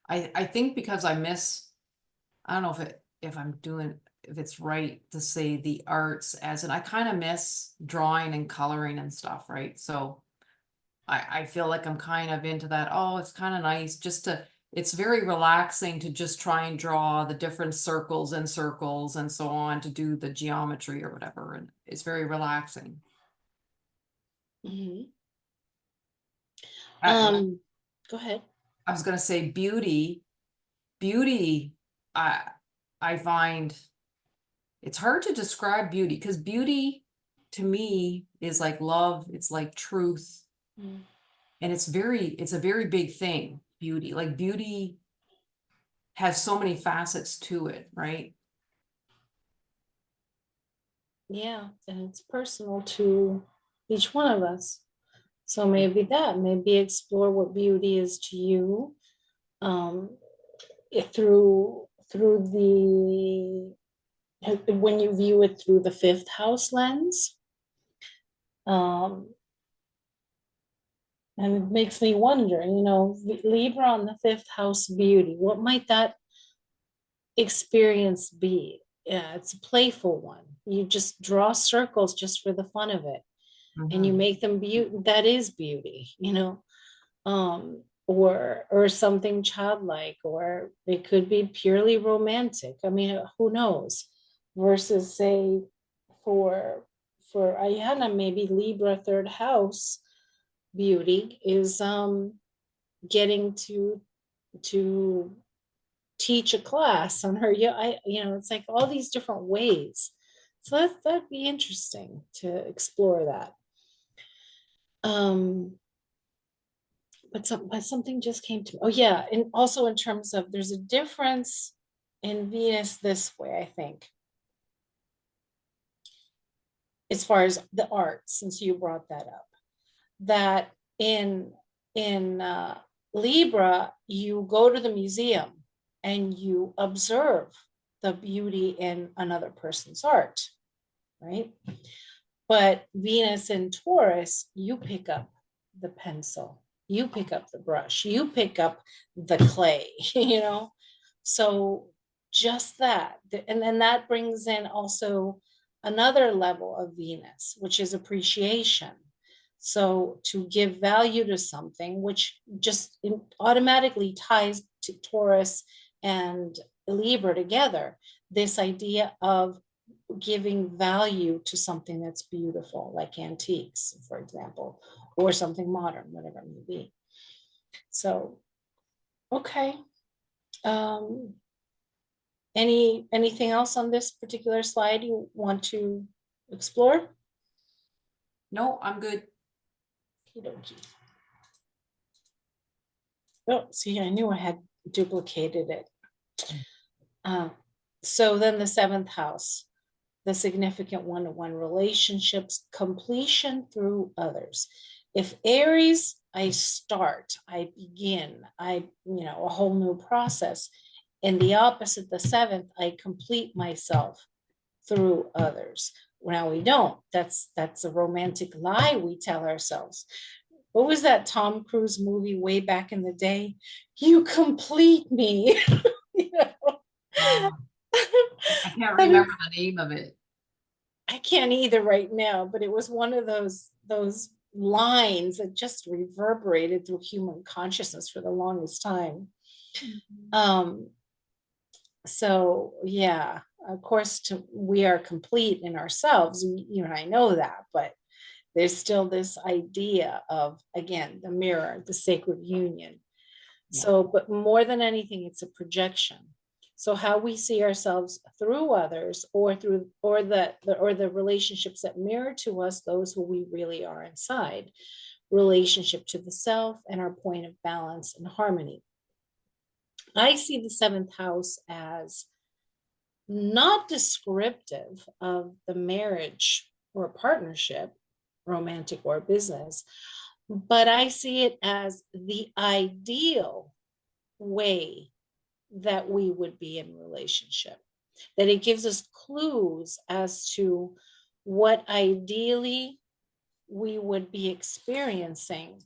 I think because I don't know if it's right to say the arts, as in I kind of miss drawing and coloring and stuff, right? So I feel like I'm kind of into that. Oh, it's kind of nice it's very relaxing to just try and draw the different circles and so on, to do the geometry or whatever. And it's very relaxing. Mm-hmm. I, Go ahead. I was going to say beauty, I find it's hard to describe beauty, because beauty to me is like love, it's like truth. Mm. And it's a very big thing, beauty. Like beauty has so many facets to it, right? Yeah, and it's personal to each one of us. So maybe explore what beauty is to you, through through when you view it through the fifth house lens. And it makes me wonder, Libra on the fifth house beauty, what might that experience be? Yeah, it's a playful one. You just draw circles just for the fun of it. And you make them beauty. That is beauty, or something childlike, or it could be purely romantic. I mean, who knows? Versus, say, for Ayana, maybe Libra third house beauty is getting to teach a class on her. It's like all these different ways. So that'd be interesting to explore that. But something just came to me. Oh yeah, and also in terms of, there's a difference in Venus this way, I think, as far as the arts, since you brought that up, that in Libra, you go to the museum and you observe the beauty in another person's art, right? But Venus in Taurus, you pick up the pencil, you pick up the brush, you pick up the clay, So just that. And then that brings in also another level of Venus, which is appreciation. So to give value to something, which just automatically ties to Taurus and Libra together, this idea of giving value to something that's beautiful, like antiques, for example, or something modern, whatever it may be. So, okay. Anything else on this particular slide you want to explore? No, I'm good. Okey-dokey. Oh, see, I knew I had duplicated it. So then the seventh house, the significant one-to-one relationships, completion through others. If Aries, I begin, a whole new process. And the opposite, the seventh, I complete myself through others. Now we don't. That's a romantic lie we tell ourselves. What was that Tom Cruise movie way back in the day? You complete me. I can't remember the name of it. I can't either right now, but it was one of those lines that just reverberated through human consciousness for the longest time. So yeah, of course, we are complete in ourselves. You and I know that, but there's still this idea of, again, the mirror, the sacred union. Yeah. So, but more than anything, it's a projection. So how we see ourselves through others, or the relationships that mirror to us those who we really are inside, relationship to the self, and our point of balance and harmony. I see the seventh house as not descriptive of the marriage or partnership, romantic or business, but I see it as the ideal way that we would be in relationship, that it gives us clues as to what ideally we would be experiencing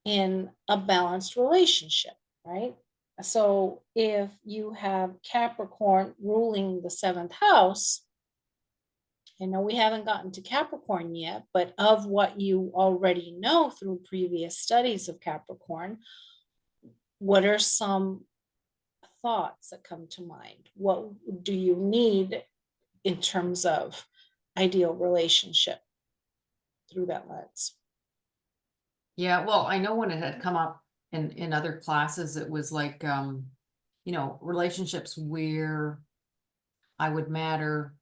in a balanced relationship, right? So if you have Capricorn ruling the seventh house, I know we haven't gotten to Capricorn yet, but of what you already know through previous studies of Capricorn, what are some thoughts that come to mind? What do you need in terms of ideal relationship through that lens? Yeah, well, I know when it had come up in other classes, it was like, relationships where I would matter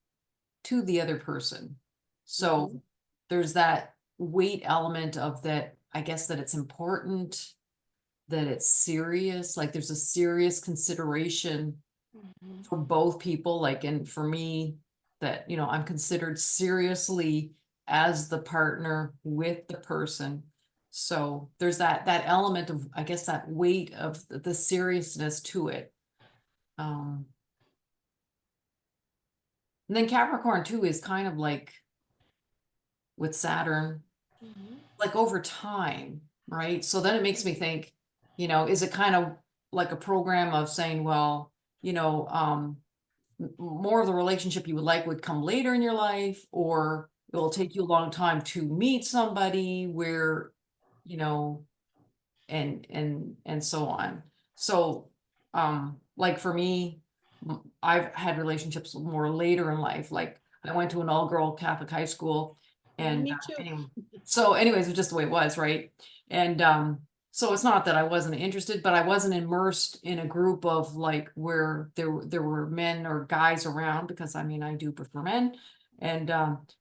to the other person. So there's that weight element of that, I guess, that it's important, that it's serious, like there's a serious consideration for both people, like, and for me, that, I'm considered seriously as the partner with the person. So there's that element of, I guess, that weight of the seriousness to it. And then Capricorn too is kind of like with Saturn, Mhm. like over time, right? So then it makes me think, you know, is it kind of like a program of saying, well, you know, more of the relationship you would like would come later in your life, or it will take you a long time to meet somebody where, you know, and so on. So, like for me, I've had relationships more later in life. Like I went to an all-girl Catholic high school, and Me too. anyway, so anyways, it's just the way it was, right? And so it's not that I wasn't interested, but I wasn't immersed in a group of like where there were men or guys around, because I mean I do prefer men. And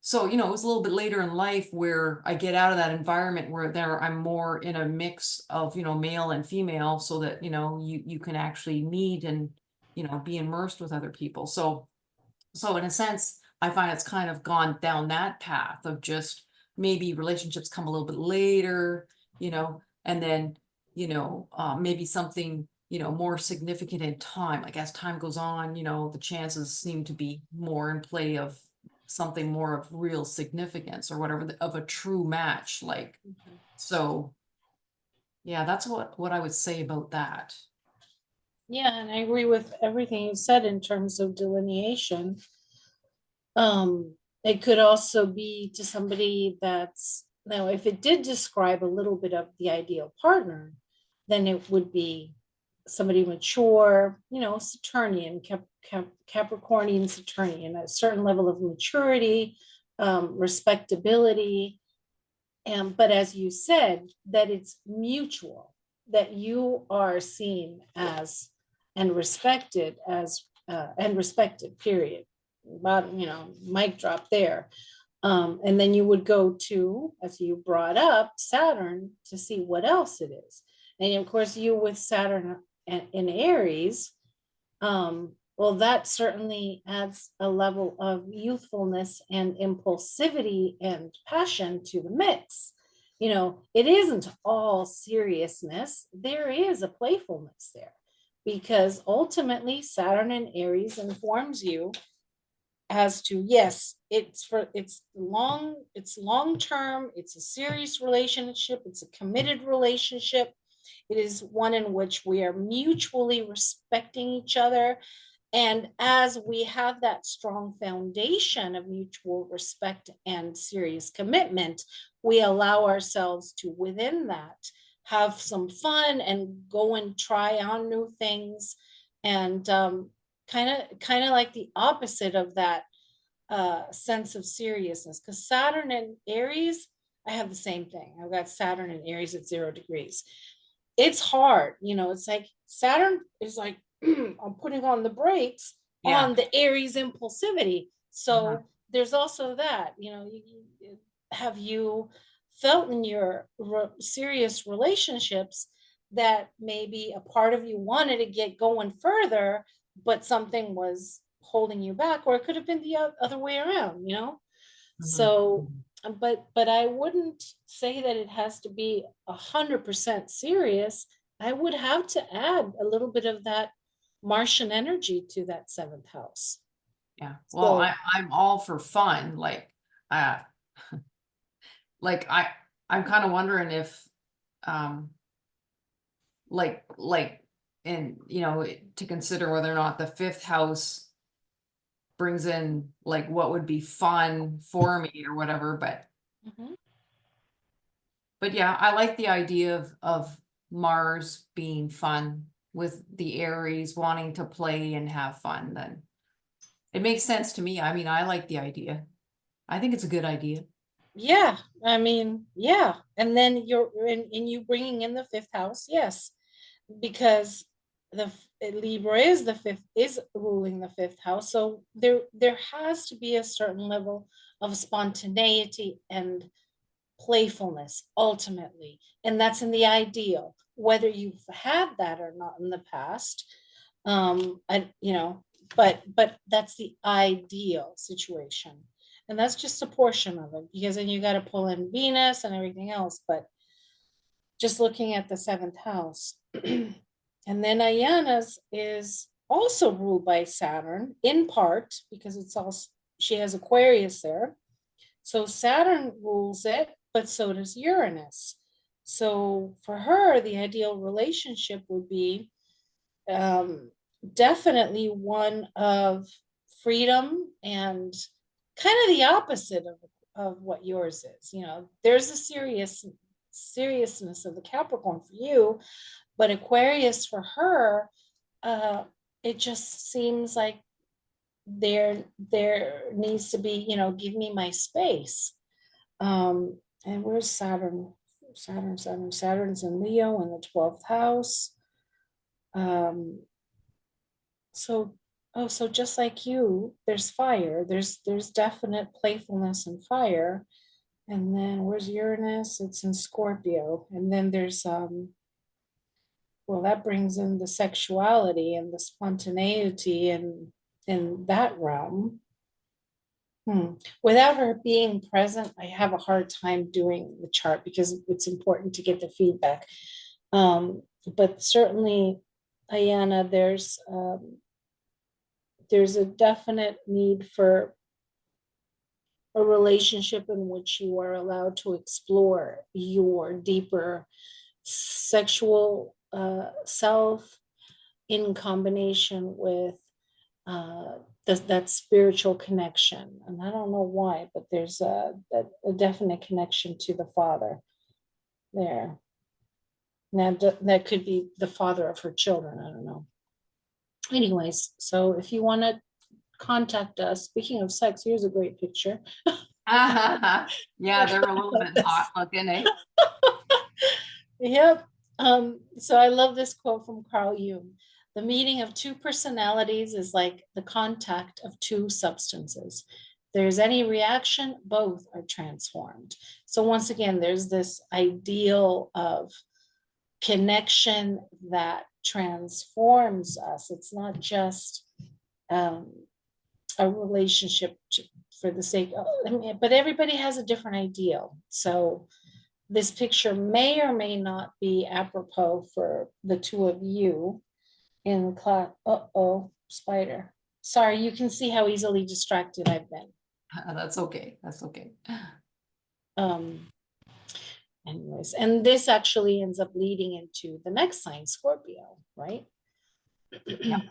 so, you know, it was a little bit later in life where I get out of that environment where I'm more in a mix of, you know, male and female, so that, you know, you can actually meet and, you know, be immersed with other people. So in a sense, I find it's kind of gone down that path of just maybe relationships come a little bit later, you know, and then, you know, maybe something, you know, more significant in time. Like as time goes on, you know, the chances seem to be more in play of something more of real significance or whatever, of a true match. Like, Mhm. so yeah, that's what I would say about that. Yeah, and I agree with everything you said in terms of delineation. It could also be to somebody that's, now, if it did describe a little bit of the ideal partner, then it would be somebody mature, you know, Saturnian, Capricornian, Saturnian, a certain level of maturity, respectability. And but as you said, that it's mutual, that you are seen as and respected as and respected, period. But you know, mic drop there. And then you would go to, as you brought up, Saturn to see what else it is. And of course, you with Saturn in Aries, well, that certainly adds a level of youthfulness and impulsivity and passion to the mix. You know, it isn't all seriousness, there is a playfulness there, because ultimately Saturn in Aries informs you as to, yes, it's long term, it's a serious relationship, it's a committed relationship, it is one in which we are mutually respecting each other. And as we have that strong foundation of mutual respect and serious commitment, we allow ourselves to, within that, have some fun and go and try on new things. And kind of like the opposite of that sense of seriousness. Because Saturn and Aries, I have the same thing. I've got Saturn and Aries at 0 degrees. It's hard, you know, it's like Saturn is like, I'm putting on the brakes Yeah. on the Aries impulsivity. Mhm. So there's also that, you know, have you felt in your serious relationships that maybe a part of you wanted to get going further, but something was holding you back, or it could have been the other way around, you know? Mhm. So, but I wouldn't say that it has to be 100% serious. I would have to add a little bit of that Martian energy to that seventh house. Yeah. Well, So, I'm all for fun. Uh, like I'm kind of wondering if, um, like, and you know, to consider whether or not the fifth house brings in like what would be fun for me or whatever. mhm. But yeah, I like the idea of Mars being fun with the Aries wanting to play and have fun. Then it makes sense to me. I mean, I like the idea. I think it's a good idea. Yeah, I mean, yeah. And then you're in you bringing in the fifth house, yes, because Libra is the fifth, is ruling the fifth house. So there has to be a certain level of spontaneity and playfulness ultimately, and that's in the ideal, whether you've had that or not in the past. I, you know, but that's the ideal situation, and that's just a portion of it, because then you got to pull in Venus and everything else. But just looking at the seventh house, and then Ayana's is also ruled by Saturn in part, because it's also she has Aquarius there. So Saturn rules it, but so does Uranus. So for her, the ideal relationship would be definitely one of freedom and kind of the opposite of what yours is. You know, there's a seriousness of the Capricorn for you, but Aquarius for her, it just seems like there needs to be, you know, give me my space. And where's Saturn? Saturn's in Leo in the 12th house. So so just like you, there's fire. There's definite playfulness and fire. And then where's Uranus? It's in Scorpio. And then there's well, that brings in the sexuality and the spontaneity and in that realm. Without her being present, I have a hard time doing the chart because it's important to get the feedback. But certainly, Ayana, there's a definite need for a relationship in which you are allowed to explore your deeper sexual self in combination with that spiritual connection. And I don't know why, but there's a definite connection to the father there. Now that could be the father of her children. I don't know. Anyways, so if you want to contact us, speaking of sex, here's a great picture. Yeah, they're a little bit hot looking, eh? Yep. So I love this quote from Carl Jung. The meeting of two personalities is like the contact of two substances. If there's any reaction, both are transformed. So once again, there's this ideal of connection that transforms us. It's not just a relationship for the sake of, I mean, but everybody has a different ideal. So this picture may or may not be apropos for the two of you in class. Uh-oh, spider. Sorry, you can see how easily distracted I've been. That's okay. That's okay. Anyways, and this actually ends up leading into the next sign, Scorpio, right? Yeah.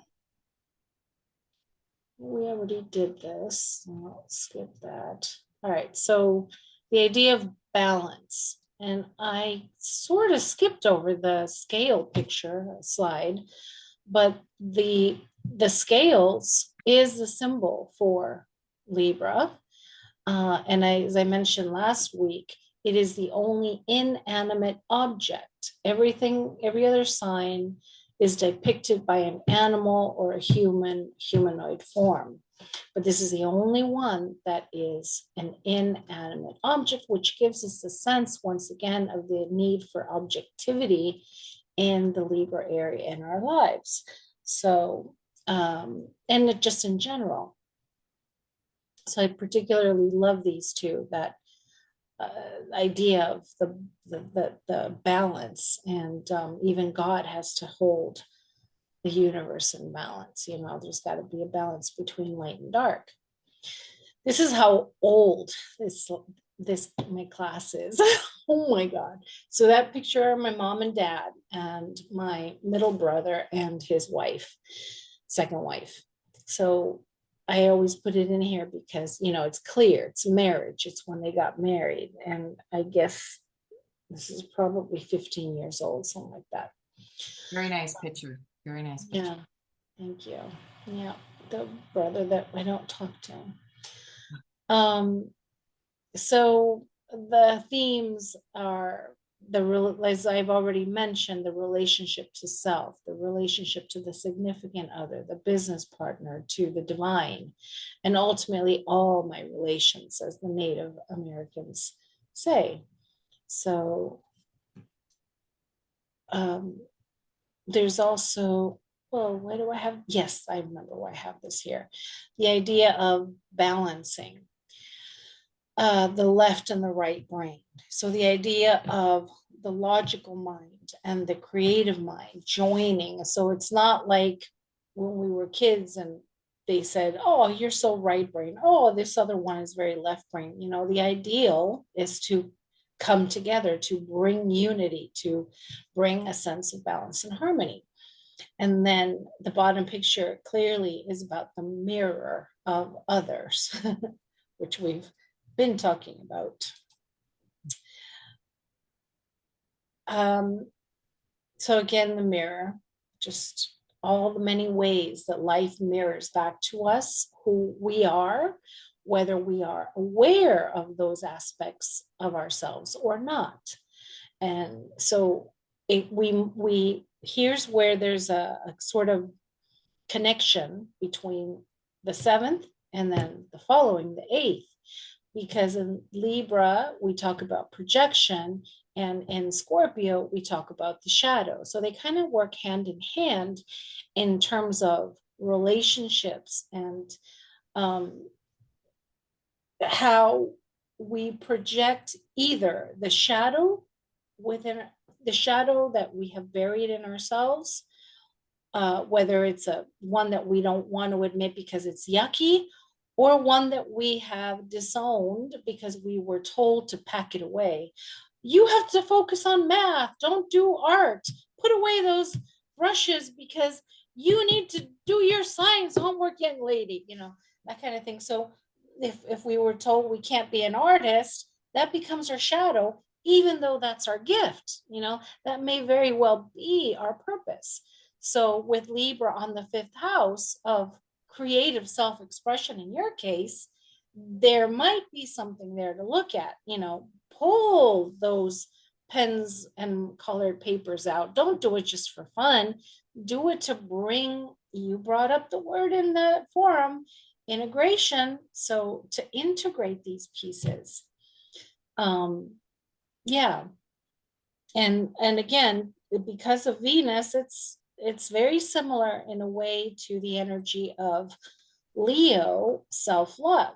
We already did this. I'll skip that. All right, so the idea of balance. And I sort of skipped over the scale picture slide, but the scales is the symbol for Libra. And as I mentioned last week, it is the only inanimate object. Every other sign is depicted by an animal or a humanoid form. But this is the only one that is an inanimate object, which gives us a sense, once again, of the need for objectivity in the Libra area in our lives. So, and just in general. So I particularly love these two, that idea of the balance, and even God has to hold the universe in balance. You know, there's got to be a balance between light and dark. This is how old this my class is. Oh my God. So that picture are my mom and dad and my middle brother and his wife, second wife. So I always put it in here because, you know, it's clear, it's marriage, it's when they got married. And I guess this is probably 15 years old, something like that. Very nice picture. Very nice picture. Yeah, thank you. Yeah, the brother that I don't talk to. So the themes are as I've already mentioned, the relationship to self, the relationship to the significant other, the business partner, to the divine, and ultimately all my relations, as the Native Americans say. So there's also, well, why do I have, yes, I remember why I have this here. The idea of balancing the left and the right brain. So the idea of the logical mind and the creative mind joining. So it's not like when we were kids and they said, oh, you're so right brain. Oh, this other one is very left brain. You know, the ideal is to come together, to bring unity, to bring a sense of balance and harmony. And then the bottom picture clearly is about the mirror of others, which we've been talking about. So again, the mirror, just all the many ways that life mirrors back to us who we are, whether we are aware of those aspects of ourselves or not. And so here's where there's a sort of connection between the 7th and then the following, the 8th, because in Libra, we talk about projection, and in Scorpio, we talk about the shadow. So they kind of work hand in hand in terms of relationships and how we project either the shadow within the shadow that we have buried in ourselves, whether it's one that we don't want to admit because it's yucky, or one that we have disowned because we were told to pack it away. You have to focus on math. Don't do art. Put away those brushes because you need to do your science homework, young lady, you know, that kind of thing. So if we were told we can't be an artist, that becomes our shadow, even though that's our gift, you know, that may very well be our purpose. So with Libra on the 5th house of creative self-expression, in your case, there might be something there to look at, you know, pull those pens and colored papers out. Don't do it just for fun. Do it to bring, you brought up the word in the forum, integration. So to integrate these pieces. Yeah. And again, because of Venus, it's very similar in a way to the energy of Leo, self-love.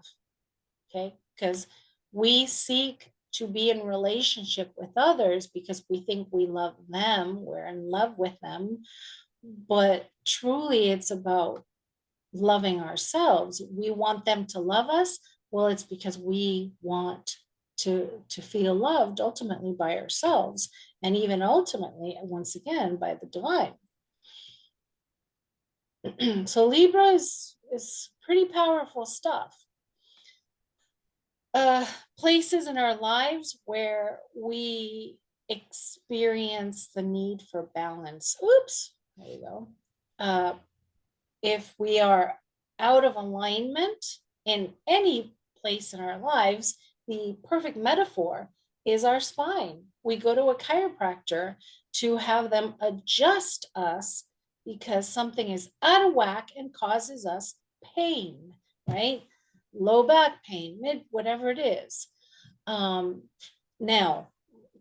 Okay, because we seek to be in relationship with others because we think we love them, we're in love with them, but truly it's about loving ourselves. We want them to love us. Well, it's because we want to feel loved ultimately by ourselves, and even ultimately, once again, by the divine. So Libra is pretty powerful stuff. Places in our lives where we experience the need for balance. Oops, there you go. If we are out of alignment in any place in our lives, the perfect metaphor is our spine. We go to a chiropractor to have them adjust us because something is out of whack and causes us pain, right? Low back pain, whatever it is. Now,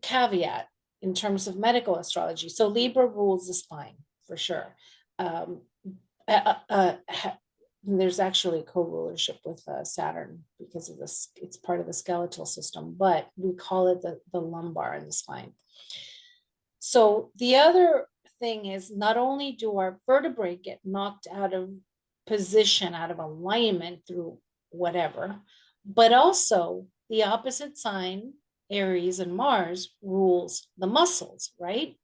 caveat in terms of medical astrology. So Libra rules the spine for sure. There's actually co-rulership with Saturn because of this. It's part of the skeletal system, but we call it the lumbar and the spine. So the other thing is, not only do our vertebrae get knocked out of position, out of alignment through whatever, but also the opposite sign, Aries and Mars, rules the muscles, right?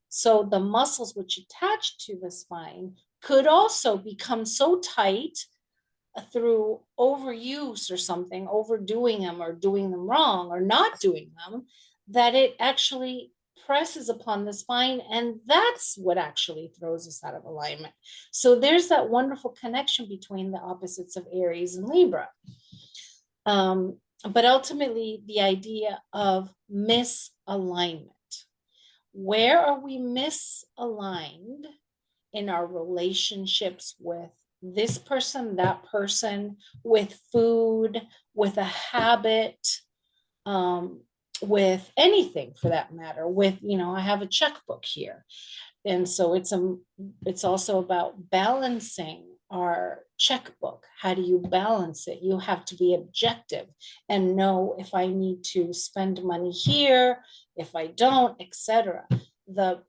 So the muscles which attach to the spine could also become so tight through overuse or something, overdoing them or doing them wrong or not doing them, that it actually presses upon the spine, and that's what actually throws us out of alignment. So there's that wonderful connection between the opposites of Aries and Libra. But ultimately, the idea of misalignment. Where are we misaligned in our relationships with this person, that person, with food, with a habit, with anything for that matter, with, you know, I have a checkbook here. And so it's also about balancing our checkbook. How do you balance it? You have to be objective and know if I need to spend money here, if I don't, etc. The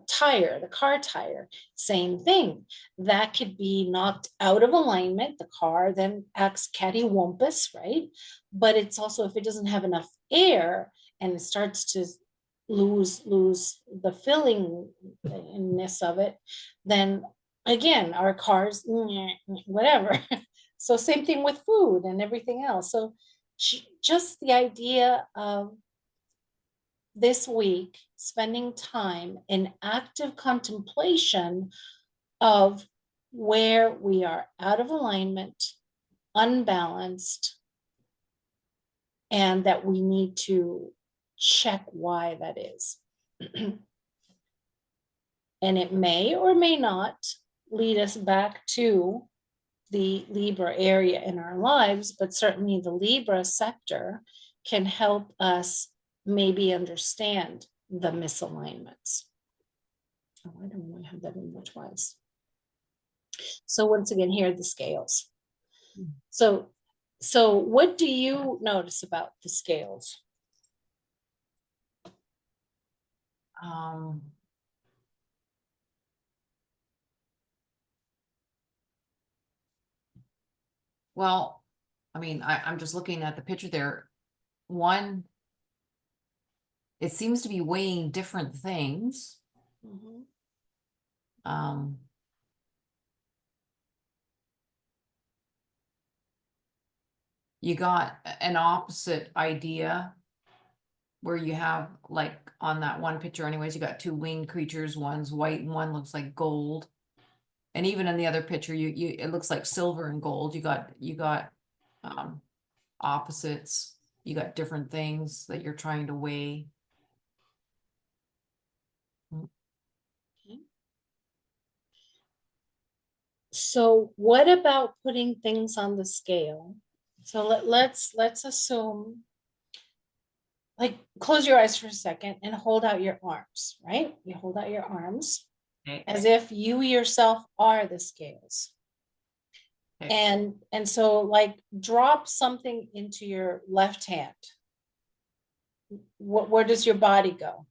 tire, the car tire, same thing. That could be knocked out of alignment. The car then acts cattywampus, right? But it's also, if it doesn't have enough air and it starts to lose the fillingness of it, then again, our cars, whatever. So same thing with food and everything else. So just the idea of this week spending time in active contemplation of where we are out of alignment, unbalanced, and that we need to check why that is. And it may or may not lead us back to the Libra area in our lives, but certainly the Libra sector can help us maybe understand the misalignments. Oh, I don't want to have that in there twice. So once again, here are the scales. So what do you notice about the scales? Well, I mean, I'm just looking at the picture there. One, it seems to be weighing different things. You got an opposite idea where you have, like on that one picture anyways, you got two winged creatures, one's white and one looks like gold. And even in the other picture, it looks like silver and gold. You got opposites. You got different things that you're trying to weigh. Okay. So what about putting things on the scale? So let's assume, like, close your eyes for a second and hold out your arms, right? You hold out your arms. Okay. As if you yourself are the scales. Okay. And so, like, drop something into your left hand. Where does your body go?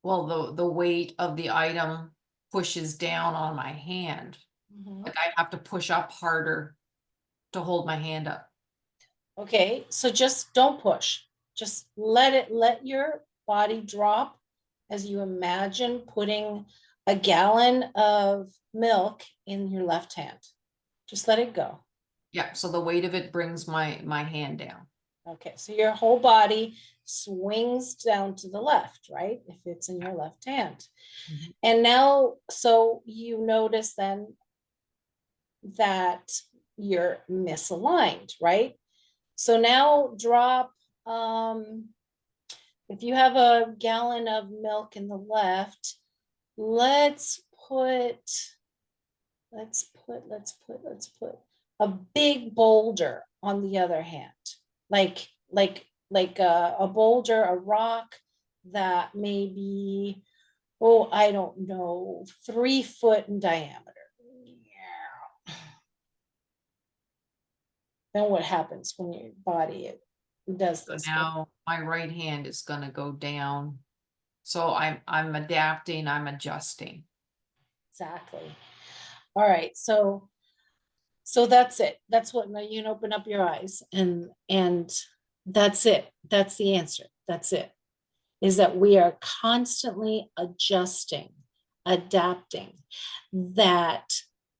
Well, the weight of the item pushes down on my hand. Like I have to push up harder to hold my hand up. Okay, so just don't push. Just let your body drop as you imagine putting a gallon of milk in your left hand. Just let it go. Yeah, so the weight of it brings my hand down. Okay, so your whole body swings down to the left, right? If it's in your left hand. And now, so you notice then that you're misaligned, right? So now drop, if you have a gallon of milk in the left, let's put a big boulder on the other hand, like a boulder, a rock that may be, oh, I don't know, 3 foot in diameter. Then what happens when your body does this? So now my right hand is going to go down. So I'm adapting, I'm adjusting. Exactly. All right. So that's it. That's what, now you can open up your eyes and that's it. That's the answer. That's it. Is that we are constantly adjusting, adapting. That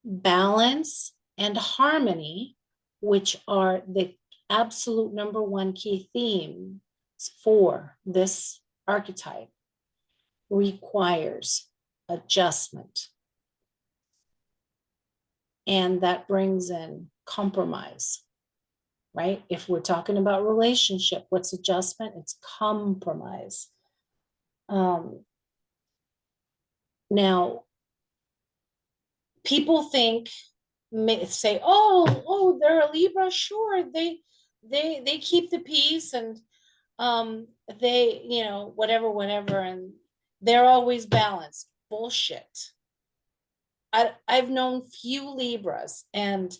balance and harmony, which are the absolute number one key themes for this archetype, requires adjustment. And that brings in compromise, right? If we're talking about relationship, what's adjustment? It's compromise. Now, people say, oh, they're a Libra, sure, they keep the peace and they, whatever, and they're always balanced. Bullshit. I've known few Libras, and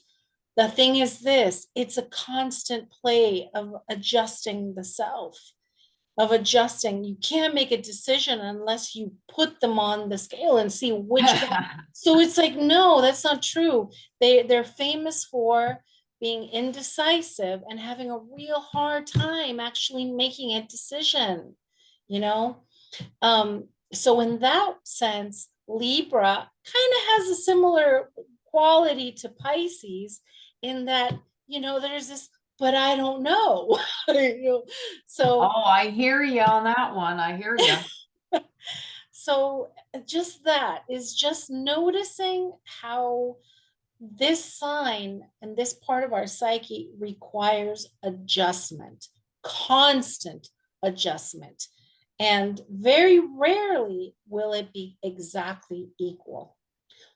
the thing is this, it's a constant play of adjusting the self. of adjusting. You can't make a decision unless you put them on the scale and see which one. So it's like, no, that's not true. They're famous for being indecisive and having a real hard time actually making a decision, you know? So in that sense, Libra kind of has a similar quality to Pisces in that, there's this, but I don't know. So Oh, I hear you on that one. I hear you. so just that is just noticing how this sign and this part of our psyche requires adjustment, constant adjustment. And very rarely will it be exactly equal,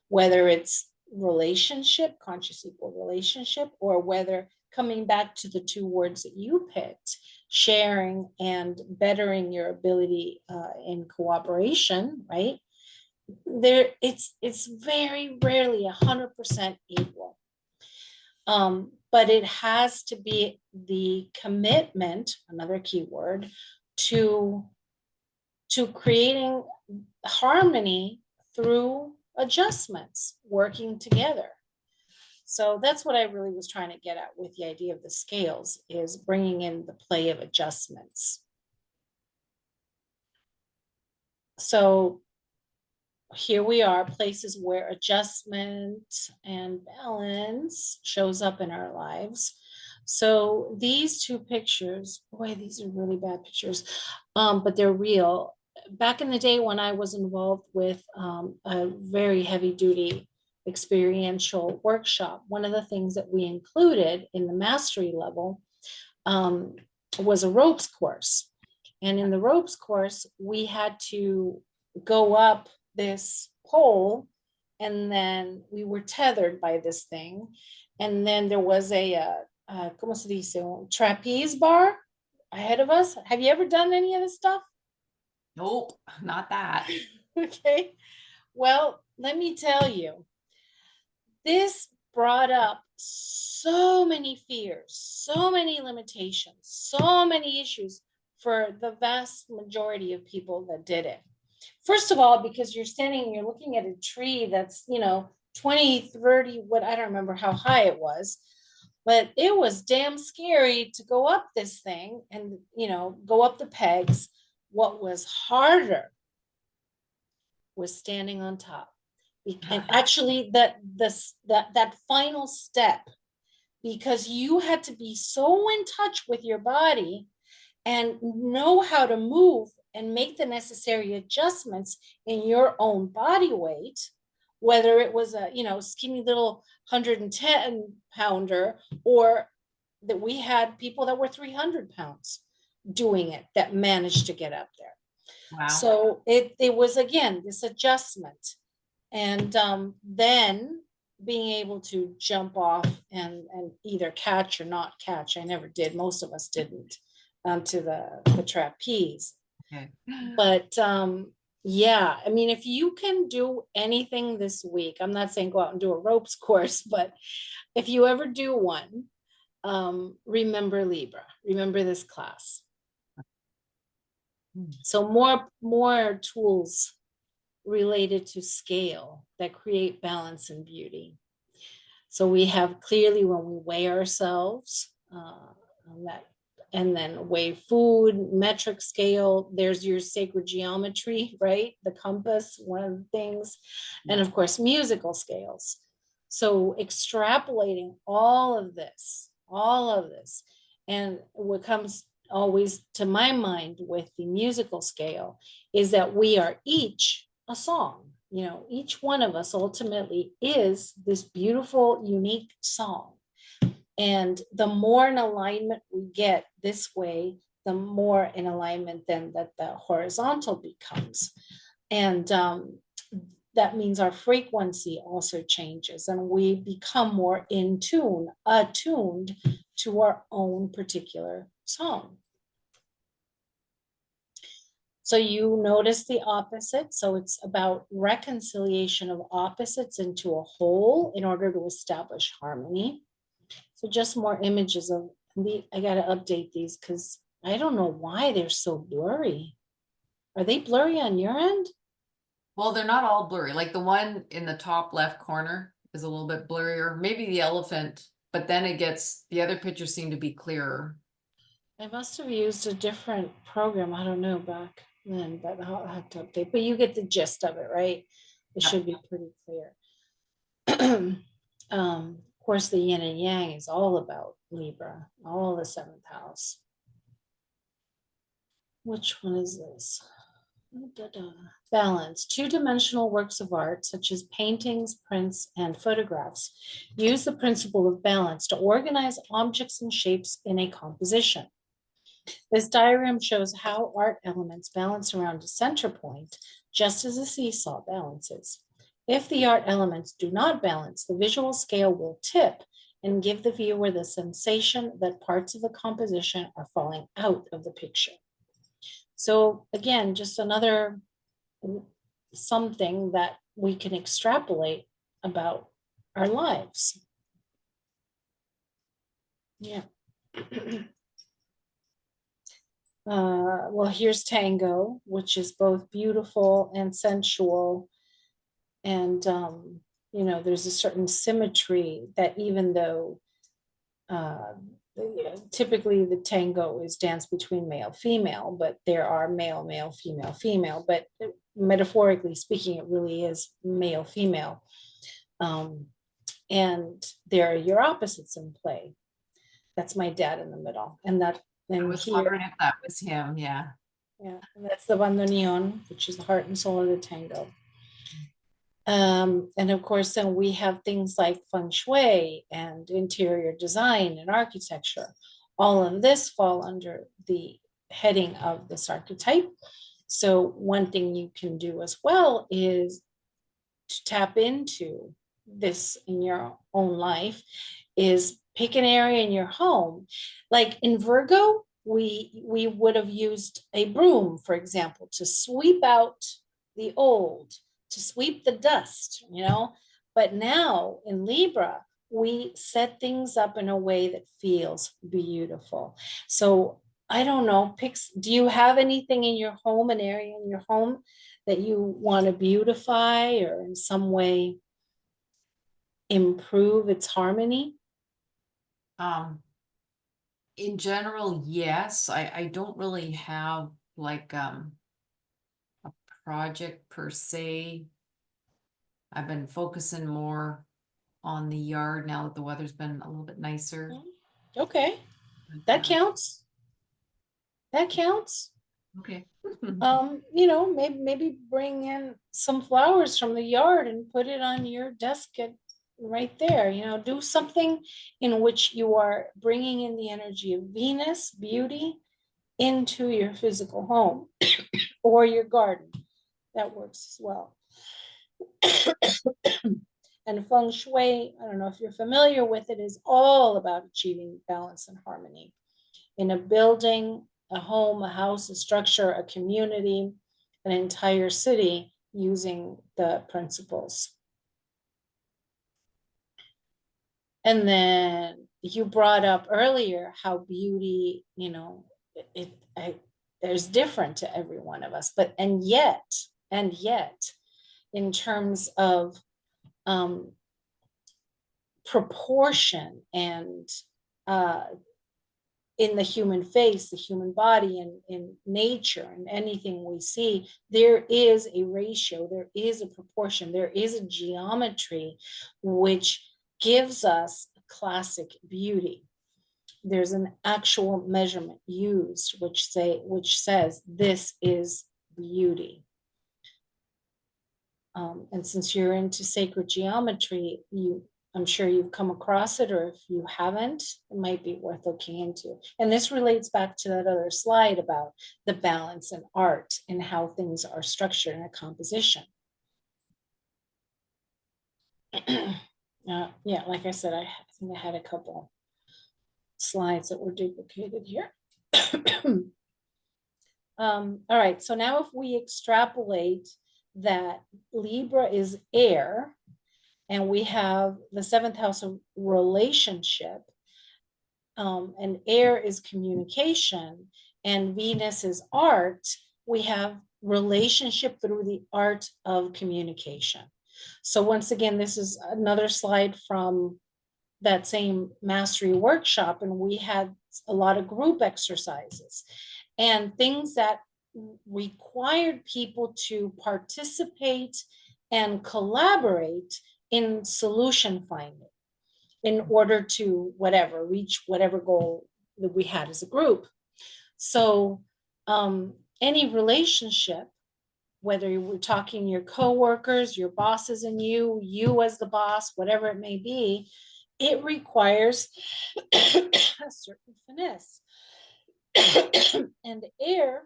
whether it's relationship, conscious equal relationship, or whether coming back to the two words that you picked, sharing and bettering your ability in cooperation, right? It's very rarely 100% equal. But it has to be the commitment, another key word, to creating harmony through adjustments, working together. So that's what I really was trying to get at with the idea of the scales, is bringing in the play of adjustments. So here we are, places where adjustment and balance shows up in our lives. So these two pictures, boy, these are really bad pictures, but they're real. Back in the day when I was involved with a very heavy duty experiential workshop, one of the things that we included in the mastery level was a ropes course. And in the ropes course, we had to go up this pole, and then we were tethered by this thing. And then there was a ¿cómo se dice? Trapeze bar ahead of us. Have you ever done any of this stuff? Nope, not that. Okay. Well, let me tell you, this brought up so many fears, so many limitations, so many issues for the vast majority of people that did it. First of all, because you're standing, you're looking at a tree that's, 20, 30, what, I don't remember how high it was, but it was damn scary to go up this thing and, go up the pegs. What was harder was standing on top. And actually that final step, because you had to be so in touch with your body and know how to move and make the necessary adjustments in your own body weight, whether it was a skinny little 110 pounder, or that we had people that were 300 pounds doing it that managed to get up there. Wow. So it was, again, this adjustment. And then being able to jump off and either catch or not catch. I never did. Most of us didn't, to the trapeze. Okay. But yeah, I mean, if you can do anything this week, I'm not saying go out and do a ropes course, but if you ever do one, remember Libra, remember this class. So more tools related to scale that create balance and beauty. So we have clearly when we weigh ourselves, and then weigh food, metric scale, there's your sacred geometry, right? The compass, one of the things, and of course, musical scales. So extrapolating all of this, and what comes always to my mind with the musical scale is that we are each a song. Each one of us ultimately is this beautiful, unique song. And the more in alignment we get this way, the more in alignment then that the horizontal becomes. And that means our frequency also changes and we become more in tune, attuned to our own particular song. So you notice the opposite. So it's about reconciliation of opposites into a whole in order to establish harmony. So just more images of I got to update these because I don't know why they're so blurry. Are they blurry on your end? Well, they're not all blurry. Like the one in the top left corner is a little bit blurrier. Maybe the elephant, but then the other pictures seem to be clearer. I must have used a different program. I don't know back then, but I'll have to update. But you get the gist of it, right? It Yeah. should be pretty clear. Of course, the yin and yang is all about Libra, all the seventh house. Which one is this? Balance. Two-dimensional works of art, such as paintings, prints, and photographs, use the principle of balance to organize objects and shapes in a composition. This diagram shows how art elements balance around a center point, just as a seesaw balances. If the art elements do not balance, the visual scale will tip and give the viewer the sensation that parts of the composition are falling out of the picture. So again, just another something that we can extrapolate about our lives. Yeah. Well, here's tango, which is both beautiful and sensual. And, you know, there's a certain symmetry that even though typically the tango is danced between male, female, but there are male, male, female, female, but metaphorically speaking, it really is male, female. And there are your opposites in play. That's my dad in the middle. And that, I and was here, wondering if that was him. Yeah. yeah, and that's the bandoneon, which is the heart and soul of the tango. And of course, then we have things like feng shui and interior design and architecture. All of this fall under the heading of this archetype. So one thing you can do as well is to tap into this in your own life is pick an area in your home. Like in Virgo, we would have used a broom, for example, to sweep out the old, to sweep the dust, you know. But now in Libra, we set things up in a way that feels beautiful. So I don't know, do you have anything in your home, an area in your home that you want to beautify or in some way improve its harmony? In general, yes. I don't really have like a project per se. I've been focusing more on the yard now that the weather's been a little bit nicer. Okay, that counts. That counts. Okay. You know, maybe bring in some flowers from the yard and put it on your desk right there. You know, do something in which you are bringing in the energy of Venus, beauty, into your physical home or your garden. That works as well. And feng shui, I don't know if you're familiar with it, is all about achieving balance and harmony in a building, a home, a house, a structure, a community, an entire city using the principles. And then you brought up earlier how beauty, you know, there's different to every one of us, but and yet, in terms of proportion and in the human face, the human body, and in nature and anything we see, there is a ratio, there is a proportion, there is a geometry which gives us classic beauty. There's an actual measurement used which says this is beauty. And since you're into sacred geometry, I'm sure you've come across it, or if you haven't, it might be worth looking into. And this relates back to that other slide about the balance in art and how things are structured in a composition. Yeah, like I said, I think I had a couple slides that were duplicated here. All right, so now if we extrapolate that Libra is air, and we have the seventh house of relationship, and air is communication, and Venus is art, we have relationship through the art of communication. So once again, this is another slide from that same mastery workshop, and we had a lot of group exercises and things that required people to participate and collaborate in solution finding in order to reach whatever goal that we had as a group. So any relationship, whether we're talking your coworkers, your bosses and you as the boss, whatever it may be, it requires a certain finesse. And air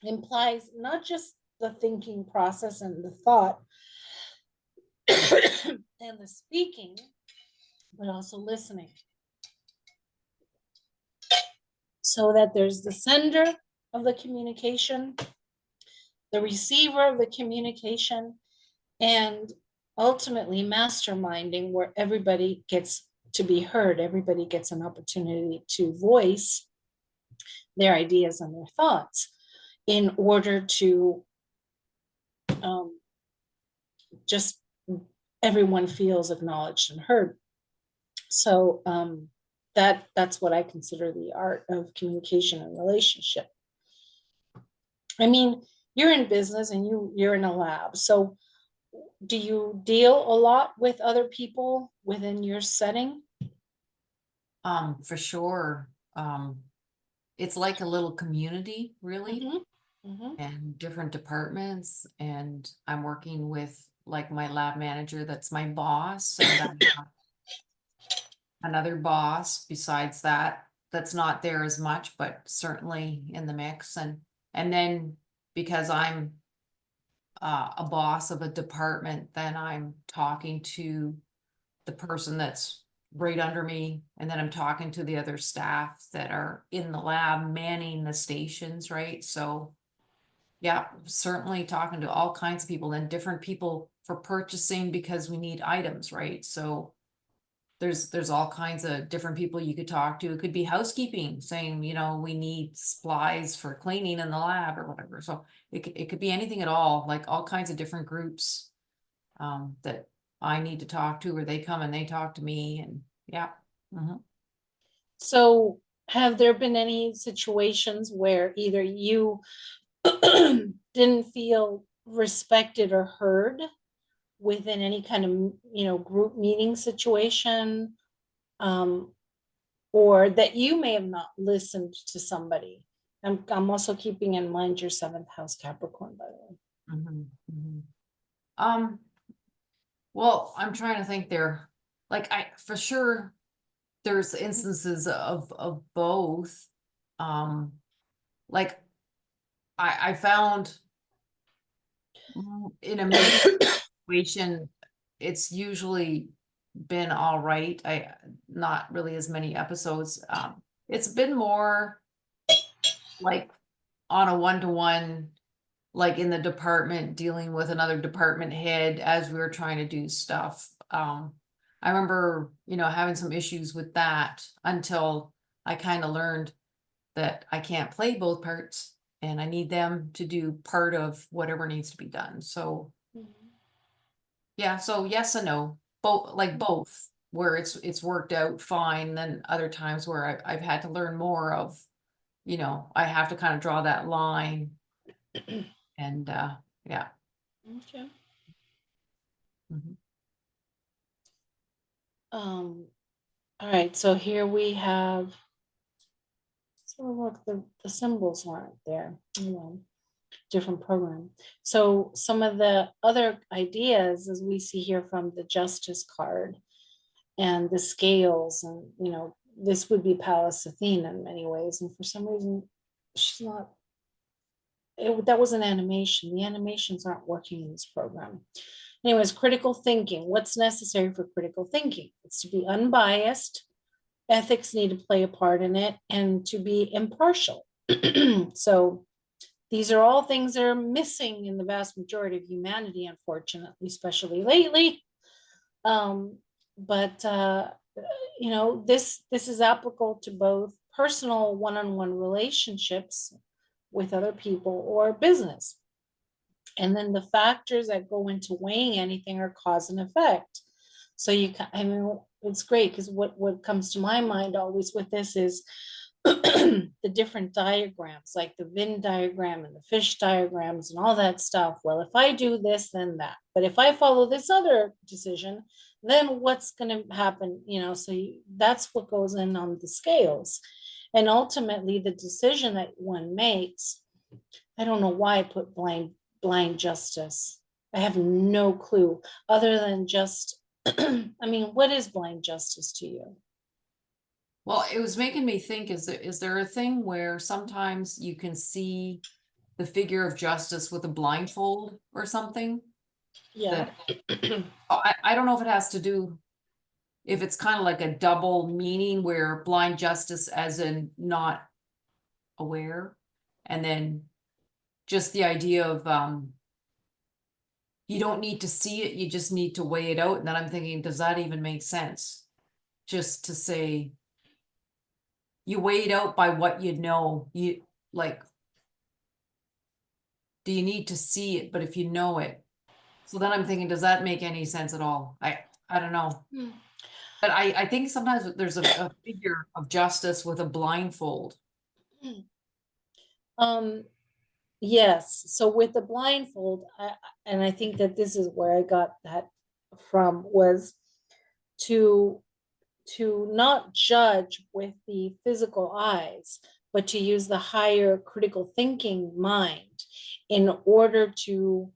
implies not just the thinking process and the thought and the speaking, but also listening. So that there's the sender of the communication, the receiver of the communication, and ultimately masterminding, where everybody gets to be heard. Everybody gets an opportunity to voice their ideas and their thoughts in order to just everyone feels acknowledged and heard. So that's what I consider the art of communication and relationship. I mean, you're in business and you're in a lab. So do you deal a lot with other people within your setting? For sure. It's like a little community, really, and different departments. And I'm working with like my lab manager, that's my boss, and another boss besides that, that's not there as much, but certainly in the mix. And then because I'm a boss of a department, then I'm talking to the person that's right under me, and then I'm talking to the other staff that are in the lab manning the stations, right? So yeah, certainly talking to all kinds of people, and different people for purchasing, because we need items, right? So there's all kinds of different people you could talk to. It could be housekeeping saying, you know, we need supplies for cleaning in the lab or whatever. So it could be anything at all, like all kinds of different groups that I need to talk to, or they come and they talk to me, and yeah. So have there been any situations where either you didn't feel respected or heard within any kind of, group meeting situation, or that you may have not listened to somebody? I'm also keeping in mind your 7th house Capricorn, by the way. Well, I'm trying to think there. Like for sure there's instances of both. Like I found in a meeting situation, it's usually been all right. Not really as many episodes. It's been more like on a one-to-one, like in the department, dealing with another department head as we were trying to do stuff. I remember, having some issues with that until I kind of learned that I can't play both parts, and I need them to do part of whatever needs to be done. So yeah, so yes and no, both, where it's worked out fine. Then other times where I've had to learn more of, I have to kind of draw that line. And yeah. Okay. All right, so here we have, so look, the symbols aren't there, different program. So some of the other ideas, as we see here from the Justice card and the scales, and this would be Pallas Athena in many ways, and for some reason she's not. That was an animation. The animations aren't working in this program. Anyways, critical thinking. What's necessary for critical thinking? It's to be unbiased. Ethics need to play a part in it, and to be impartial. So these are all things that are missing in the vast majority of humanity, unfortunately, especially lately. But this is applicable to both personal one-on-one relationships with other people or business. And then the factors that go into weighing anything are cause and effect. So I mean, it's great because what comes to my mind always with this is the different diagrams, like the Venn diagram and the fish diagrams and all that stuff. Well, if I do this, then that. But if I follow this other decision, then what's going to happen? So that's what goes in on the scales. And ultimately, the decision that one makes, I don't know why I put blind justice. I have no clue other than just, I mean, what is blind justice to you? Well, it was making me think, is there a thing where sometimes you can see the figure of justice with a blindfold or something? Yeah. I don't know if it has to do, if it's kind of like a double meaning where blind justice as in not aware, and then just the idea of you don't need to see it, you just need to weigh it out. And then I'm thinking, does that even make sense? Just to say you weigh it out by what you know, you like, do you need to see it? But if you know it, so then I'm thinking, does that make any sense at all? I don't know. But I think sometimes there's a figure of justice with a blindfold. Yes. So with the blindfold, and I think that this is where I got that from, was to not judge with the physical eyes, but to use the higher critical thinking mind in order to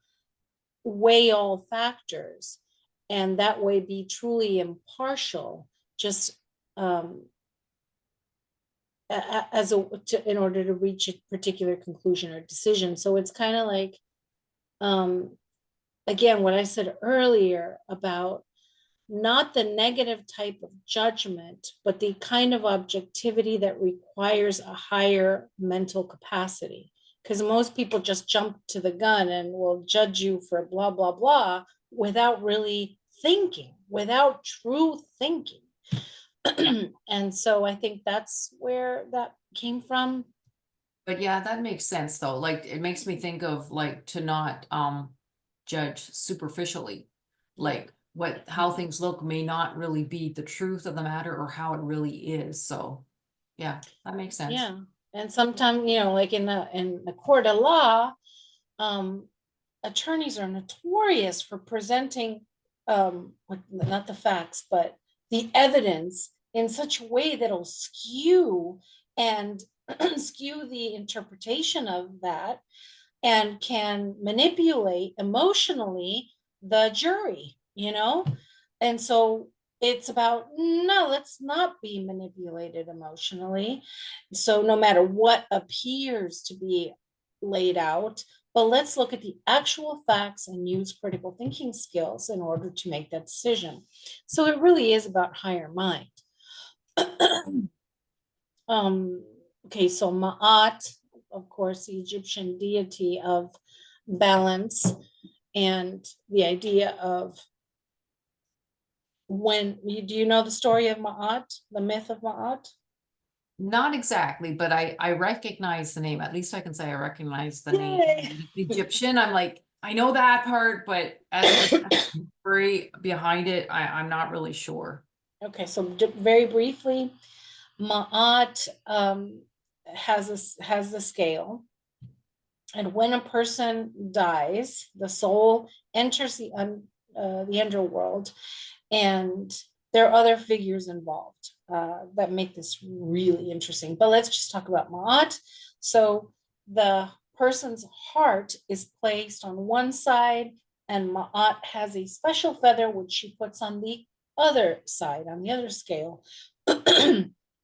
weigh all factors, and that way be truly impartial, just in order to reach a particular conclusion or decision. So it's kind of like, again, what I said earlier about not the negative type of judgment, but the kind of objectivity that requires a higher mental capacity. Because most people just jump to the gun and will judge you for blah, blah, blah, without really thinking, without true thinking. And so I think that's where that came from. But yeah, that makes sense though. Like it makes me think of like to not judge superficially. Like how things look may not really be the truth of the matter or how it really is. So yeah, that makes sense. Yeah. And sometimes, like in the court of law, attorneys are notorious for presenting not the facts, but the evidence in such a way that'll skew and skew the interpretation of that and can manipulate emotionally the jury, And so it's about, no, let's not be manipulated emotionally. So no matter what appears to be laid out, but let's look at the actual facts and use critical thinking skills in order to make that decision. So it really is about higher mind. Okay, so Ma'at, of course, the Egyptian deity of balance, and the idea of do you know the story of Ma'at, the myth of Ma'at? Not exactly, but I recognize the name. At least I can say I recognize the name. Yay. Egyptian, I'm like, I know that part, but as the story behind it, I'm not really sure. Okay, so very briefly, Ma'at has the scale, and when a person dies, the soul enters the underworld, and there are other figures involved that make this really interesting. But let's just talk about Ma'at. So the person's heart is placed on one side, and Ma'at has a special feather which she puts on the other side, on the other scale.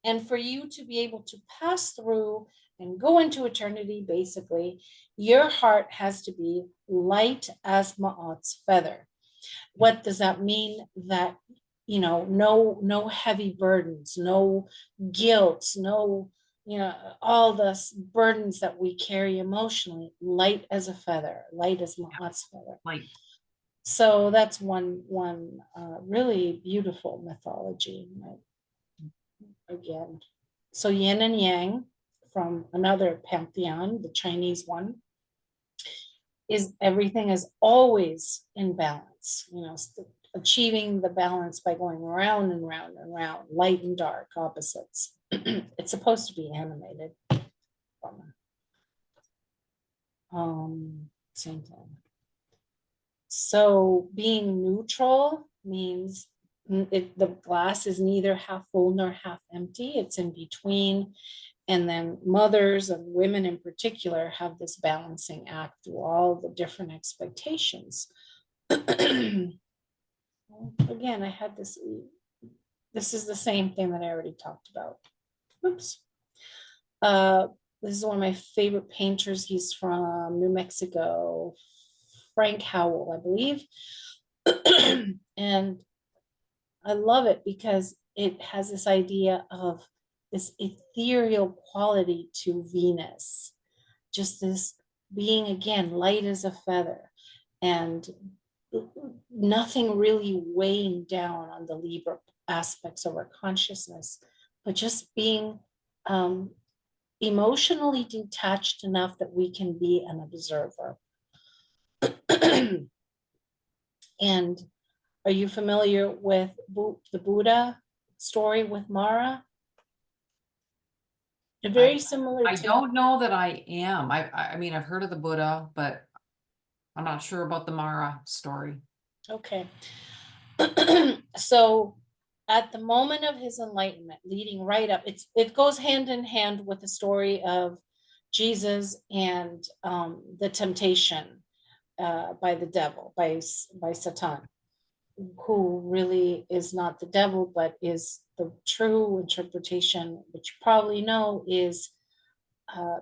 And for you to be able to pass through and go into eternity, basically, your heart has to be light as Ma'at's feather. What does that mean? That, no heavy burdens, no guilt, no, all the burdens that we carry emotionally, light as a feather, light as Ma'at's feather. Like, so that's one really beautiful mythology, again. So yin and yang from another pantheon, the Chinese one, is everything is always in balance, achieving the balance by going round and round and round, light and dark, opposites. It's supposed to be animated. Same thing. So being neutral means the glass is neither half full nor half empty. It's in between. And then mothers and women in particular have this balancing act through all the different expectations. Again, I had this is the same thing that I already talked about. Oops. This is one of my favorite painters. He's from New Mexico, Frank Howell, I believe. And I love it because it has this idea of this ethereal quality to Venus, just this being, again, light as a feather, and nothing really weighing down on the Libra aspects of our consciousness, but just being emotionally detached enough that we can be an observer. And are you familiar with the Buddha story with Mara? Very similar I to. don't know that I am. I mean, I've heard of the Buddha, but I'm not sure about the Mara story. Okay. So at the moment of his enlightenment, leading right up, it goes hand in hand with the story of Jesus and the temptation by the devil, by Satan, who really is not the devil, but is the true interpretation, which you probably know is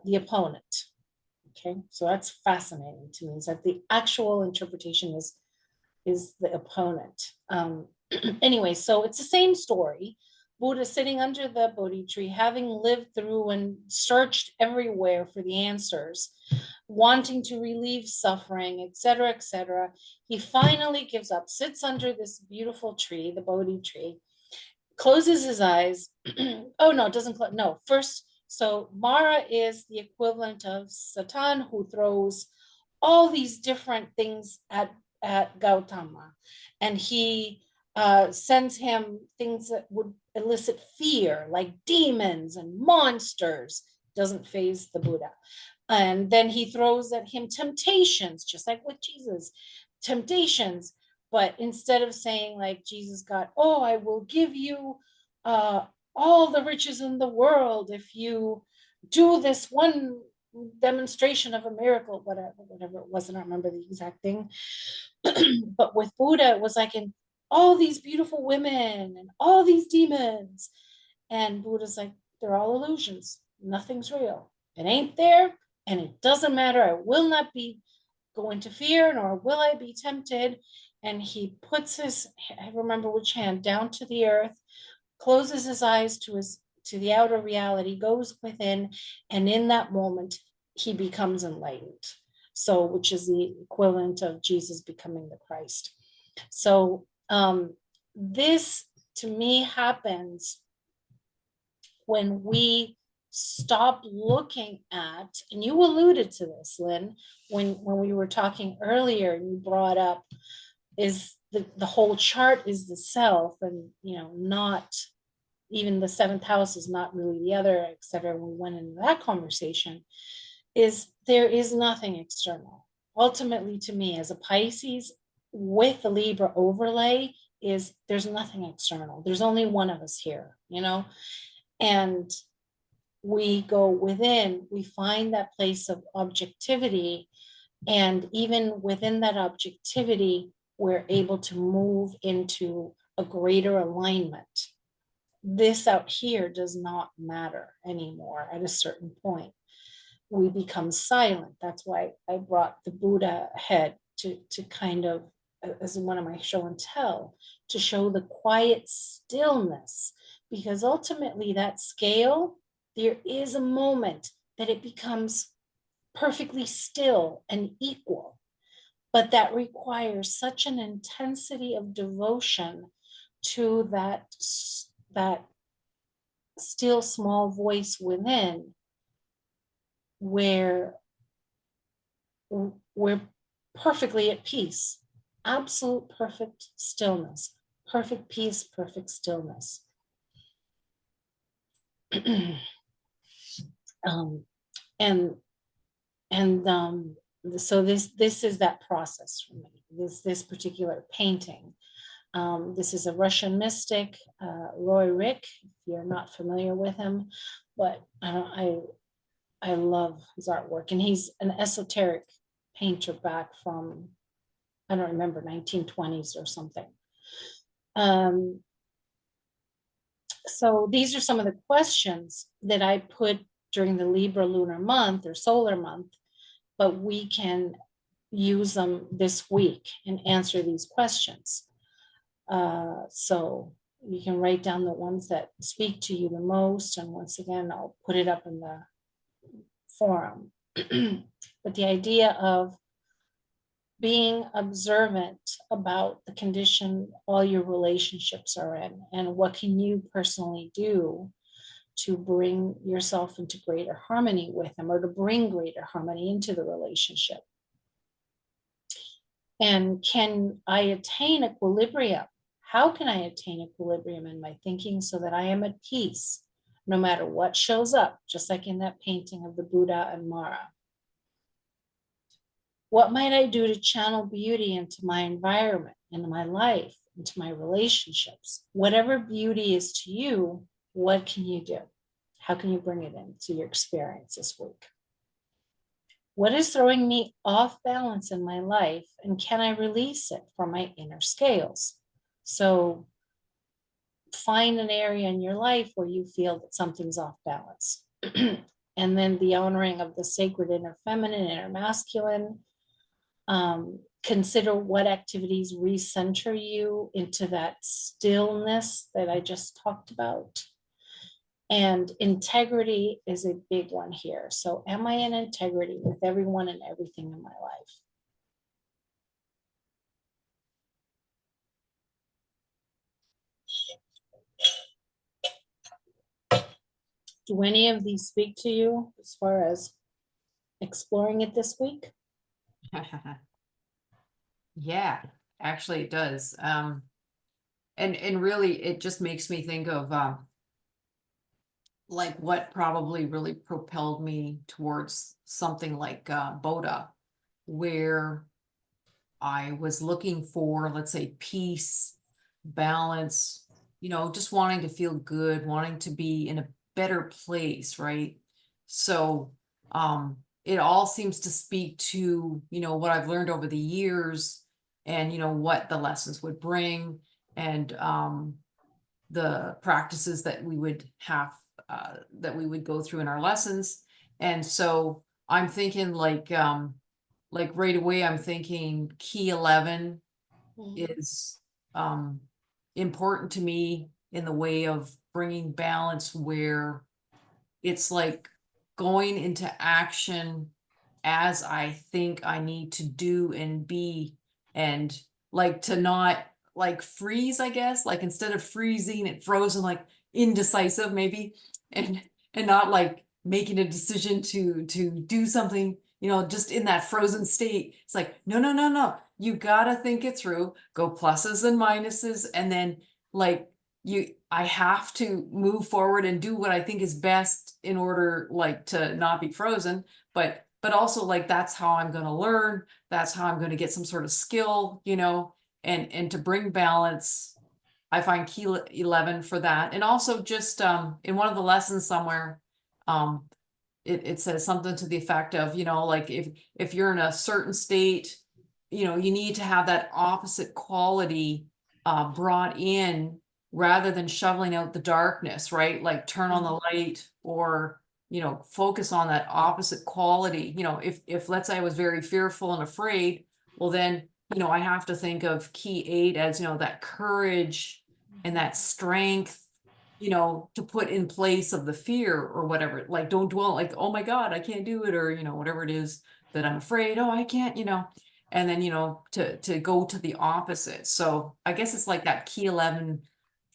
the opponent. Okay, so that's fascinating to me, is that the actual interpretation is the opponent. Anyway, so it's the same story. Buddha sitting under the Bodhi tree, having lived through and searched everywhere for the answers, wanting to relieve suffering, etc., etc. He finally gives up, sits under this beautiful tree, the Bodhi tree, closes his eyes. Oh, no, it doesn't close. No, first, so Mara is the equivalent of Satan, who throws all these different things at Gautama. And he sends him things that would elicit fear, like demons and monsters. Doesn't faze the Buddha. And then he throws at him temptations, just like with Jesus, temptations. But instead of saying, like Jesus got, oh, I will give you all the riches in the world if you do this one demonstration of a miracle, whatever it was, I don't remember the exact thing. But with Buddha, it was like, in all these beautiful women and all these demons. And Buddha's like, they're all illusions. Nothing's real. It ain't there, and it doesn't matter. I will not be go into fear, nor will I be tempted. And he puts his, I remember which hand, down to the earth, closes his eyes to the outer reality, goes within, and in that moment, he becomes enlightened. So, which is the equivalent of Jesus becoming the Christ. So, this to me happens when we stop looking at, and you alluded to this, Lynn, when we were talking earlier, and you brought up, is the whole chart is the self, and not even the seventh house is not really the other, etc. We went into that conversation. Is there is nothing external. Ultimately, to me, as a Pisces with the Libra overlay, is there's nothing external. There's only one of us here, and we go within, we find that place of objectivity, and even within that objectivity, we're able to move into a greater alignment. This out here does not matter anymore. At a certain point, we become silent. That's why I brought the Buddha head to kind of, as one of my show and tell, to show the quiet stillness, because ultimately that scale, there is a moment that it becomes perfectly still and equal, but that requires such an intensity of devotion to that still small voice within where we're perfectly at peace, absolute perfect stillness, perfect peace, perfect stillness. um, and so this is that process for me. This particular painting. This is a Russian mystic, Roy Rick. If you're not familiar with him, but I love his artwork, and he's an esoteric painter back from, I don't remember, 1920s or something. So these are some of the questions that I put during the Libra lunar month or solar month, but we can use them this week and answer these questions. So you can write down the ones that speak to you the most. And once again, I'll put it up in the forum. But the idea of being observant about the condition all your relationships are in, and what can you personally do to bring yourself into greater harmony with them, or to bring greater harmony into the relationship. And can I attain equilibrium? How can I attain equilibrium in my thinking so that I am at peace no matter what shows up, just like in that painting of the Buddha and Mara? What might I do to channel beauty into my environment, into my life, into my relationships? Whatever beauty is to you, what can you do? How can you bring it into your experience this week? What is throwing me off balance in my life, and can I release it from my inner scales? So find an area in your life where you feel that something's off balance. And then the honoring of the sacred inner feminine, inner masculine. Consider what activities recenter you into that stillness that I just talked about. And integrity is a big one here. So am I in integrity with everyone and everything in my life? Do any of these speak to you as far as exploring it this week? Yeah, actually it does. And really it just makes me think of like what probably really propelled me towards something like Boda, where I was looking for, let's say, peace, balance, just wanting to feel good, wanting to be in a better place, right? So it all seems to speak to, what I've learned over the years, and, what the lessons would bring, and the practices that we would have, that we would go through in our lessons. And so I'm thinking like right away, I'm thinking key 11 is important to me in the way of bringing balance, where it's like going into action as I think I need to do and be, and like to not like freeze, I guess, like instead of freezing and frozen, like indecisive maybe, and not like making a decision to do something, just in that frozen state. It's like, no, no, no, no, you gotta think it through, go pluses and minuses, and then like I have to move forward and do what I think is best in order like to not be frozen, but also like that's how I'm going to learn, that's how I'm going to get some sort of skill, and to bring balance. I find key 11 for that. And also just in one of the lessons somewhere, it says something to the effect of, like if you're in a certain state, you need to have that opposite quality brought in, rather than shoveling out the darkness, right? Like turn on the light, or, focus on that opposite quality. If let's say I was very fearful and afraid, well then, I have to think of key 8 as, that courage and that strength, to put in place of the fear or whatever. Like don't dwell like, oh my God, I can't do it, or, whatever it is that I'm afraid, oh, I can't, and then, to go to the opposite. So I guess it's like that key 11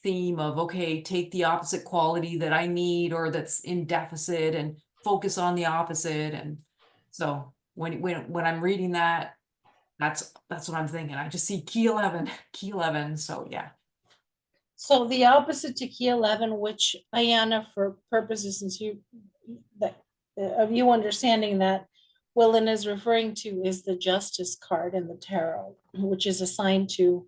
theme of, okay, take the opposite quality that I need or that's in deficit and focus on the opposite. And so when I'm reading that, that's what I'm thinking. I just see key 11, key 11. So yeah. So the opposite to key 11, which Ayana, for purposes since you that of you understanding that Willen is referring to, is the Justice card in the tarot, which is assigned to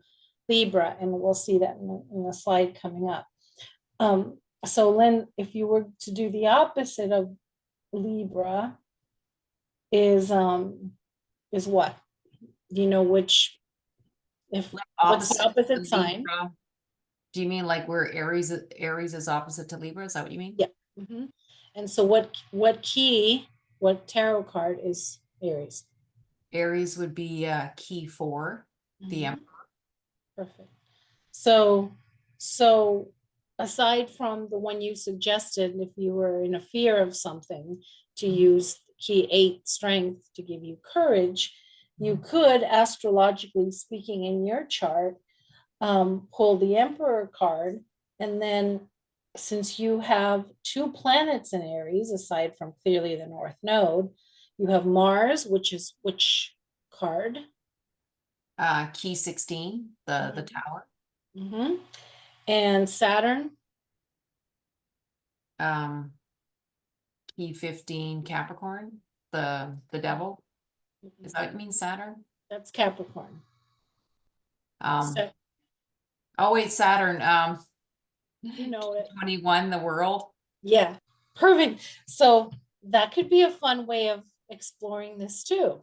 Libra, and we'll see that in a slide coming up. So Lynn, if you were to do the opposite of Libra, is what? Do you know which? If what's the opposite sign? Libra. Do you mean like where Aries is opposite to Libra? Is that what you mean? Yeah. Mm-hmm. And so what tarot card is Aries? Aries would be key 4, the Emperor. Perfect. So aside from the one you suggested, if you were in a fear of something, to use key 8, strength, to give you courage, you could, astrologically speaking, in your chart, pull the Emperor card, and then since you have 2 planets in Aries, aside from clearly the North Node, you have Mars, which is which card? Key 16, the Tower. Mm-hmm. And Saturn? Key 15, Capricorn, the Devil. Is that what you mean, Saturn? That's Capricorn. So, oh wait, Saturn. you know it. 21, the World. Yeah, perfect. So that could be a fun way of exploring this too,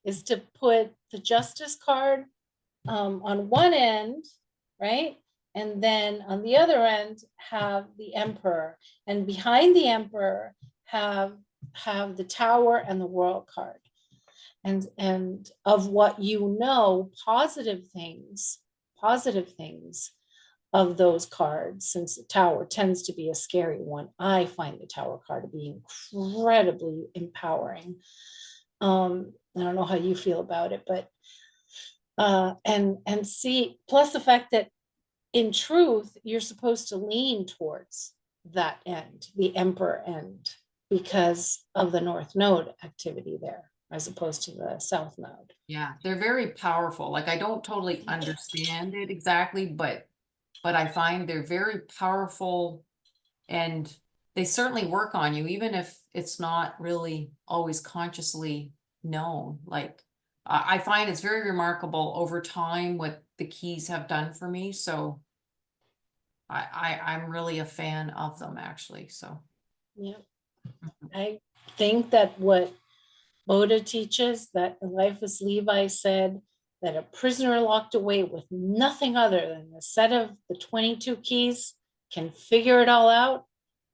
is to put the Justice card on one end, right? And then on the other end, have the Emperor. And behind the Emperor, have the Tower and the World card. And of what you know, positive things of those cards, since the Tower tends to be a scary one. I find the Tower card to be incredibly empowering. I don't know how you feel about it, but and see, plus the fact that in truth, you're supposed to lean towards that end, the Emperor end, because of the North Node activity there, as opposed to the South Node. Yeah, they're very powerful. Like I don't totally understand it exactly, but I find they're very powerful, and they certainly work on you, even if it's not really always consciously known. Like I find it's very remarkable over time what the keys have done for me. So I'm really a fan of them, actually. So yeah, I think that what Boda teaches, that Eliphas Levi said that a prisoner locked away with nothing other than the set of the 22 keys can figure it all out,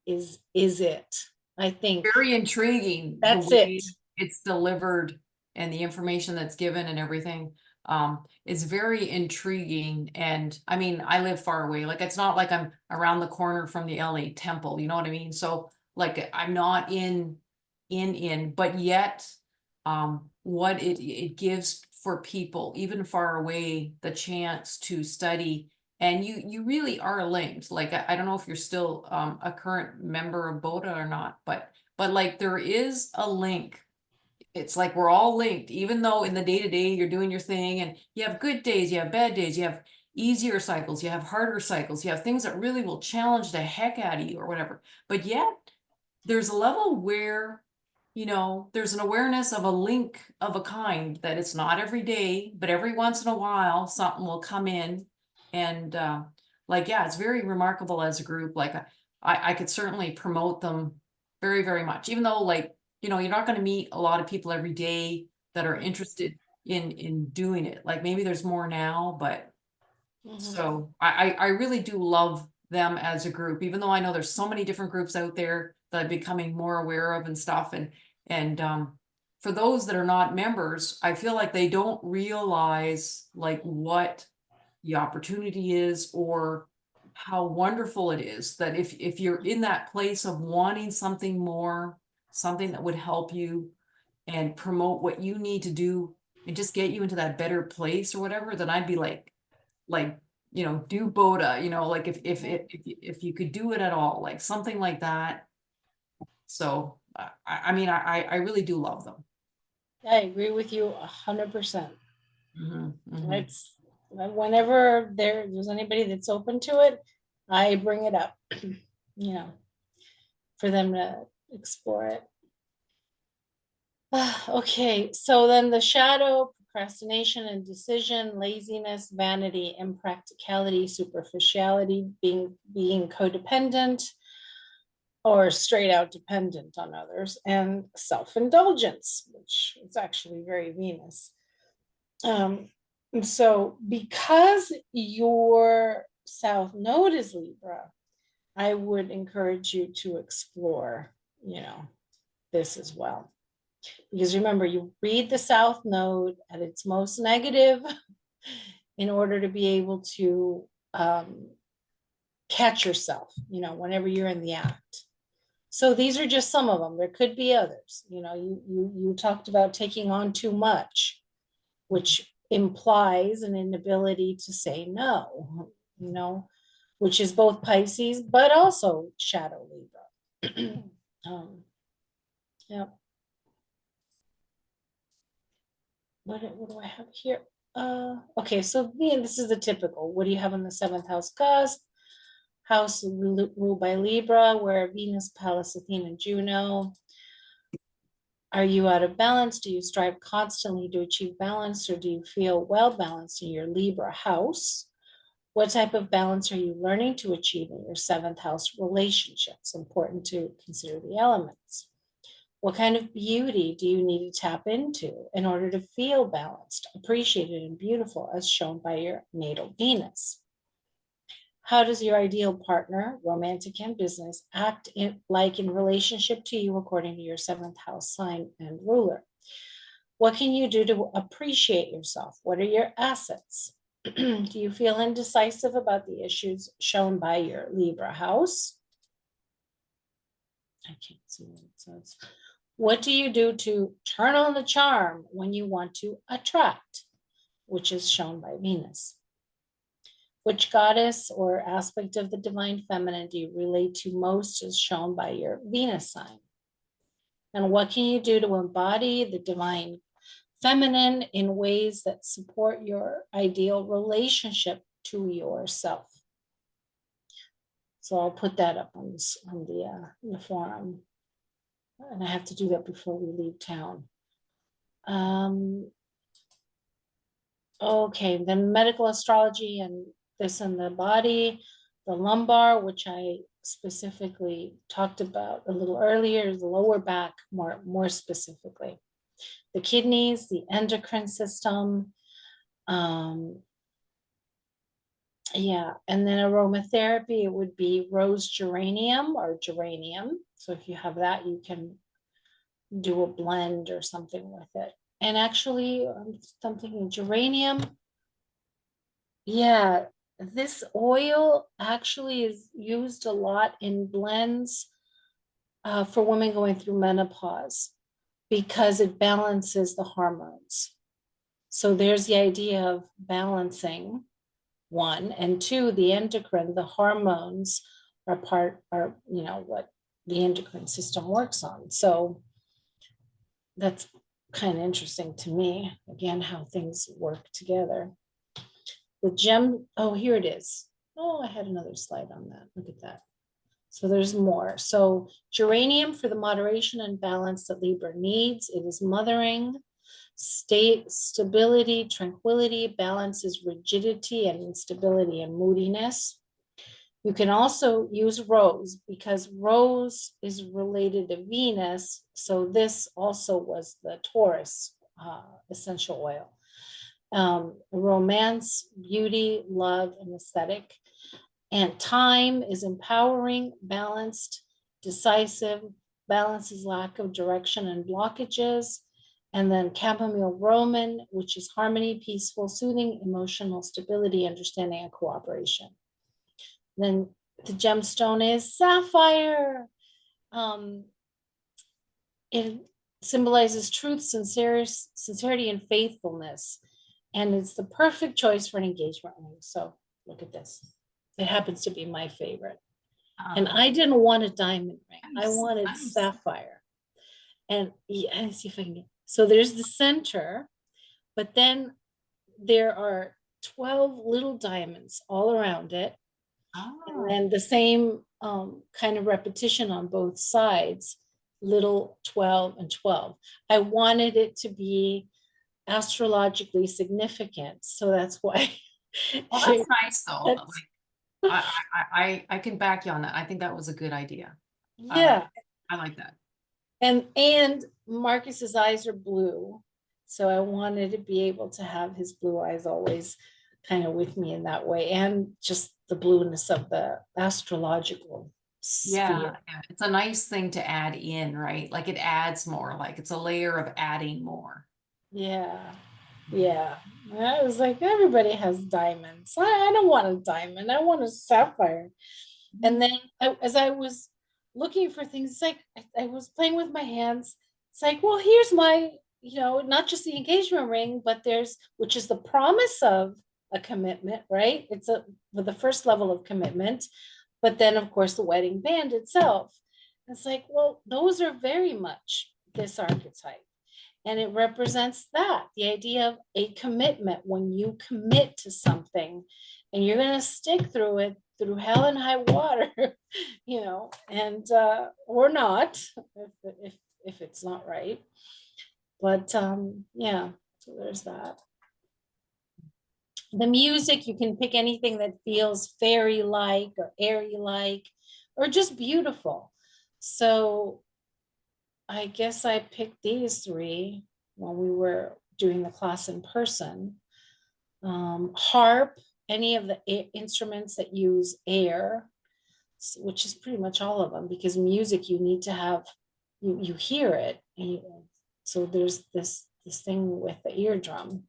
is it. I think very intriguing. That's it. It's delivered and the information that's given and everything. Is very intriguing. And I mean, I live far away. Like it's not like I'm around the corner from the LA temple, you know what I mean? So like I'm not in, but yet what it gives for people, even far away, the chance to study. And you really are linked. Like I don't know if you're still a current member of Boda or not, but like there is a link. It's like we're all linked, even though in the day-to-day you're doing your thing and you have good days, you have bad days, you have easier cycles, you have harder cycles, you have things that really will challenge the heck out of you or whatever. But yet there's a level where, there's an awareness of a link of a kind, that it's not every day, but every once in a while something will come in. And like, yeah, it's very remarkable as a group. Like I could certainly promote them very, very much, even though like, you're not going to meet a lot of people every day that are interested in doing it. Like maybe there's more now, but so I really do love them as a group, even though I know there's so many different groups out there that I'm becoming more aware of and stuff. And for those that are not members, I feel like they don't realize like what the opportunity is or how wonderful it is, that if you're in that place of wanting something more, something that would help you and promote what you need to do and just get you into that better place or whatever, then I'd be like, do Boda, like if you could do it at all, like something like that. So I mean, I really do love them. I agree with you 100%. Mm-hmm. It's whenever there's anybody that's open to it, I bring it up, for them to explore it. Okay, so then the shadow, procrastination, indecision, laziness, vanity, impracticality, superficiality, being codependent or straight out dependent on others, and self-indulgence, which is actually very Venus. So because your South Node is Libra, I would encourage you to explore, this as well. Because remember, you read the South Node at its most negative in order to be able to catch yourself, whenever you're in the act. So these are just some of them. There could be others. You talked about taking on too much, which implies an inability to say no, which is both Pisces, but also shadow Libra. Yeah. What do I have here? Okay, so this is the typical. What do you have in the 7th house cusp? House ruled by Libra, where Venus, Pallas, Athena, and Juno. Are you out of balance? Do you strive constantly to achieve balance, or do you feel well balanced in your Libra house? What type of balance are you learning to achieve in your 7th house relationships? Important to consider the elements. What kind of beauty do you need to tap into in order to feel balanced, appreciated, and beautiful, as shown by your natal Venus? How does your ideal partner, romantic and business, act in relationship to you according to your 7th house sign and ruler? What can you do to appreciate yourself? What are your assets? Do you feel indecisive about the issues shown by your Libra house? I can't see what it says. What do you do to turn on the charm when you want to attract, which is shown by Venus? Which goddess or aspect of the divine feminine do you relate to most, as shown by your Venus sign? And what can you do to embody the divine feminine in ways that support your ideal relationship to yourself? So I'll put that up on the forum. And I have to do that before we leave town. Okay, then medical astrology and this in the body, the lumbar, which I specifically talked about a little earlier, the lower back more specifically. The kidneys, the endocrine system. Yeah, and then aromatherapy, it would be rose geranium or geranium. So if you have that, you can do a blend or something with it. And actually, I'm thinking geranium. Yeah, this oil actually is used a lot in blends for women going through menopause because it balances the hormones. So there's the idea of balancing, one, and two, the endocrine, the hormones are what the endocrine system works on. So that's kind of interesting to me, again, how things work together. The gem, oh, here it is. Oh, I had another slide on that. Look at that. So there's more. So geranium for the moderation and balance that Libra needs. It is mothering, stability, tranquility, balances rigidity and instability and moodiness. You can also use rose because rose is related to Venus. So this also was the Taurus essential oil. Romance, beauty, love, and aesthetic. And time is empowering, balanced, decisive, balances lack of direction and blockages. And then chamomile Roman, which is harmony, peaceful, soothing, emotional stability, understanding, and cooperation. Then the gemstone is sapphire. It symbolizes truth, sincerity, and faithfulness. And it's the perfect choice for an engagement ring. So look at this. It happens to be my favorite. And Ah, I didn't want a diamond ring. I nice, wanted nice. sapphire. And yeah, let's see if I can get. So there's the center, but then there are 12 little diamonds all around it. And Oh, then the same kind of repetition on both sides, little 12 and 12. I wanted it to be astrologically significant. So that's why. well, that's nice though. That's, Like, I can back you on that. I think that was a good idea. yeah. I like that. And Marcus's eyes are blue. So I wanted to be able to have his blue eyes always kind of with me in that way. And just the blueness of the astrological Yeah, sphere. yeah, it's a nice thing to add in, right? Like it adds more, like it's a layer of adding more. Yeah. Yeah. I was like, everybody has diamonds. I don't want a diamond. I want a sapphire. And then as I was looking for things, it's like I was playing with my hands. It's like, well, here's my, not just the engagement ring, but which is the promise of a commitment, right? It's the first level of commitment. But then, of course, the wedding band itself. It's like, well, those are very much this archetype. And it represents that the idea of a commitment when you commit to something and you're going to stick through it through hell and high water, and or not if it's not right. But yeah, so there's that. The music, you can pick anything that feels fairy like or airy like or just beautiful. So I guess I picked these three when we were doing the class in person. Harp, any of the instruments that use air, which is pretty much all of them, because music you need to have, you hear it. So there's this thing with the eardrum.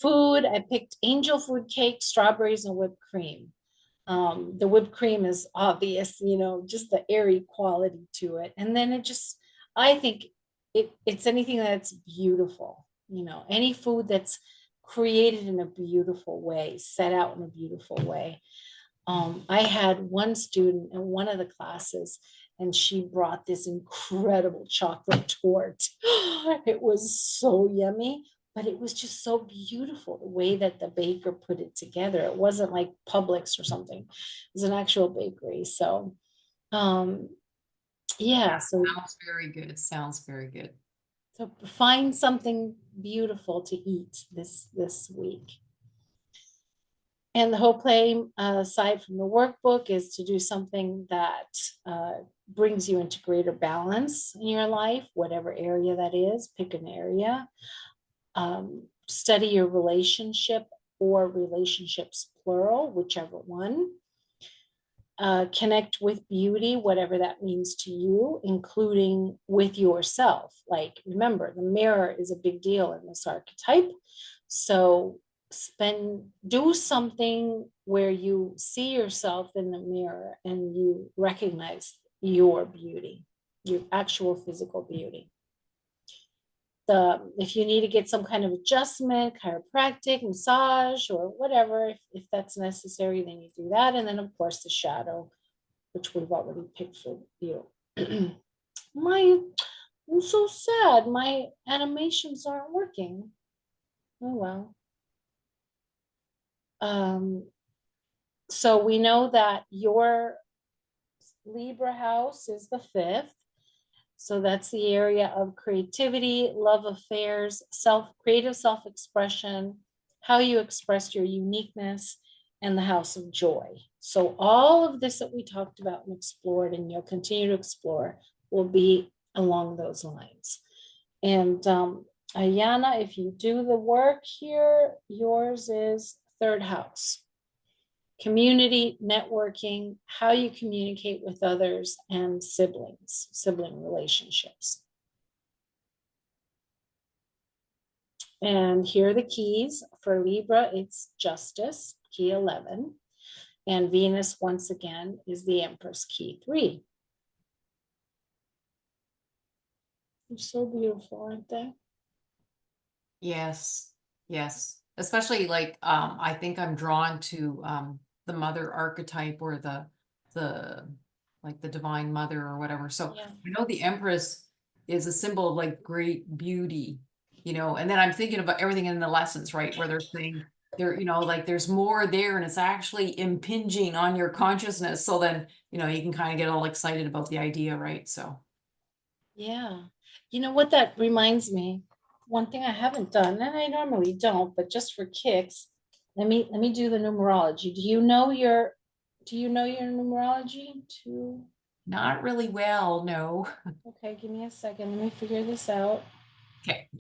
Food, I picked angel food cake, strawberries, and whipped cream. The whipped cream is obvious, just the airy quality to it. And then I think it's anything that's beautiful, any food that's created in a beautiful way, set out in a beautiful way. I had one student in one of the classes, and she brought this incredible chocolate torte. It was so yummy, but it was just so beautiful the way that the baker put it together. It wasn't like Publix or something. It was an actual bakery. So, yeah. So Sounds very good. Sounds very good. find something beautiful to eat this week. And the whole play, aside from the workbook, is to do something that brings you into greater balance in your life, whatever area that is. Pick an area. Study your relationship or relationships plural, whichever one. Connect with beauty, whatever that means to you, including with yourself. Like, remember, the mirror is a big deal in this archetype. So do something where you see yourself in the mirror and you recognize your beauty, your actual physical beauty. If you need to get some kind of adjustment, chiropractic, massage, or whatever, if that's necessary, then you do that. And then, of course, the shadow, which we've already picked for you. I'm so sad. My animations aren't working. Oh, well. So we know that your Libra house is the 5th. So that's the area of creativity, love affairs, creative self-expression, how you express your uniqueness, and the house of joy. So all of this that we talked about and explored, and you'll continue to explore, will be along those lines. And Ayana, if you do the work here, yours is 3rd house. Community, networking, how you communicate with others, and sibling relationships. And here are the keys. For Libra, it's Justice, key 11. And Venus, once again, is the Empress, key 3. They're so beautiful, aren't they? Yes. Yes. especially like, I think I'm drawn to, the mother archetype or the, like the divine mother or whatever. So Yeah. I know the Empress is a symbol of like great beauty, you know, and then I'm thinking about everything in the lessons, right? Where they're saying there, you know, like there's more there and it's actually impinging on your consciousness. So then, you know, you can kind of get all excited about the idea, right? So. Yeah. You know what that reminds me? One thing I haven't done, and I normally don't, but just for kicks, let me do the numerology. Do you know your numerology? Two. Not really well, no. Okay, give me a second. Let me figure this out. Okay.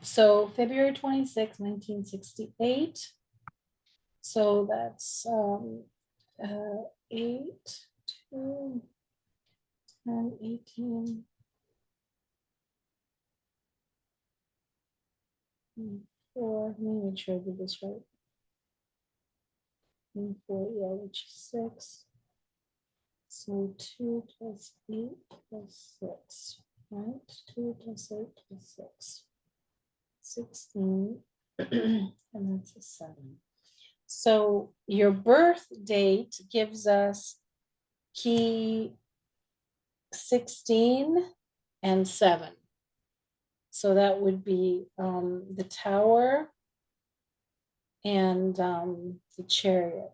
So February 26, 1968. So that's 8, 2, 10, 18, 4. Let me make sure I did this right. 4, yeah, which is 6. So 2 plus 8 plus 6, right? 2 plus 8 plus 6. 16. And that's a 7. So your birth date gives us key 16 and 7. So that would be the Tower and the Chariot,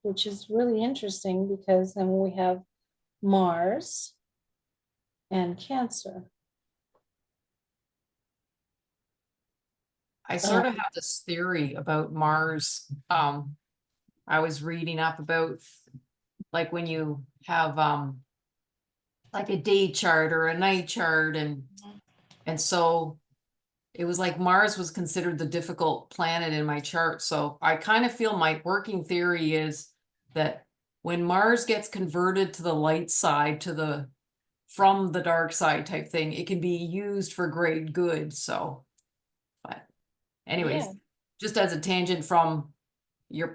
which is really interesting because then we have Mars and Cancer. I sort of have this theory about Mars. I was reading up about like when you have like a day chart or a night chart, and so it was like Mars was considered the difficult planet in my chart. So I kind of feel my working theory is that when Mars gets converted to the light side, from the dark side type thing, it can be used for great good. So, but anyways, Yeah. just as a tangent from you're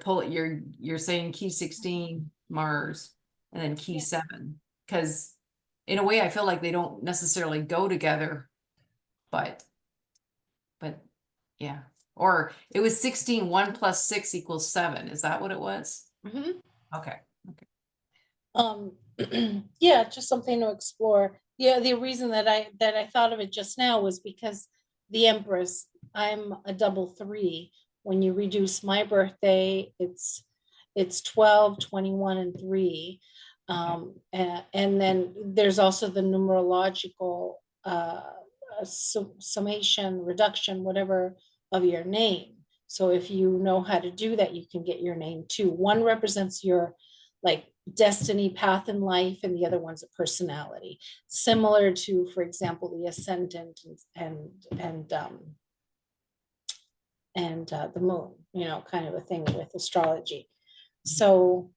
saying key 16 Mars and then key Yeah. 7, because in a way I feel like they don't necessarily go together, but yeah. Or it was 16, 1 plus 6 equals 7. Is that what it was? Mhm. Okay. Yeah, just something to explore. Yeah, the reason that I thought of it just now was because the Empress, I'm a double 3. When you reduce my birthday, it's 12, 21, and 3. And then there's also the numerological summation, reduction, whatever, of your name. So if you know how to do that, you can get your name too. One represents your like destiny path in life, and the other one's a personality, similar to, for example, the ascendant and the moon, you know, kind of a thing with astrology. So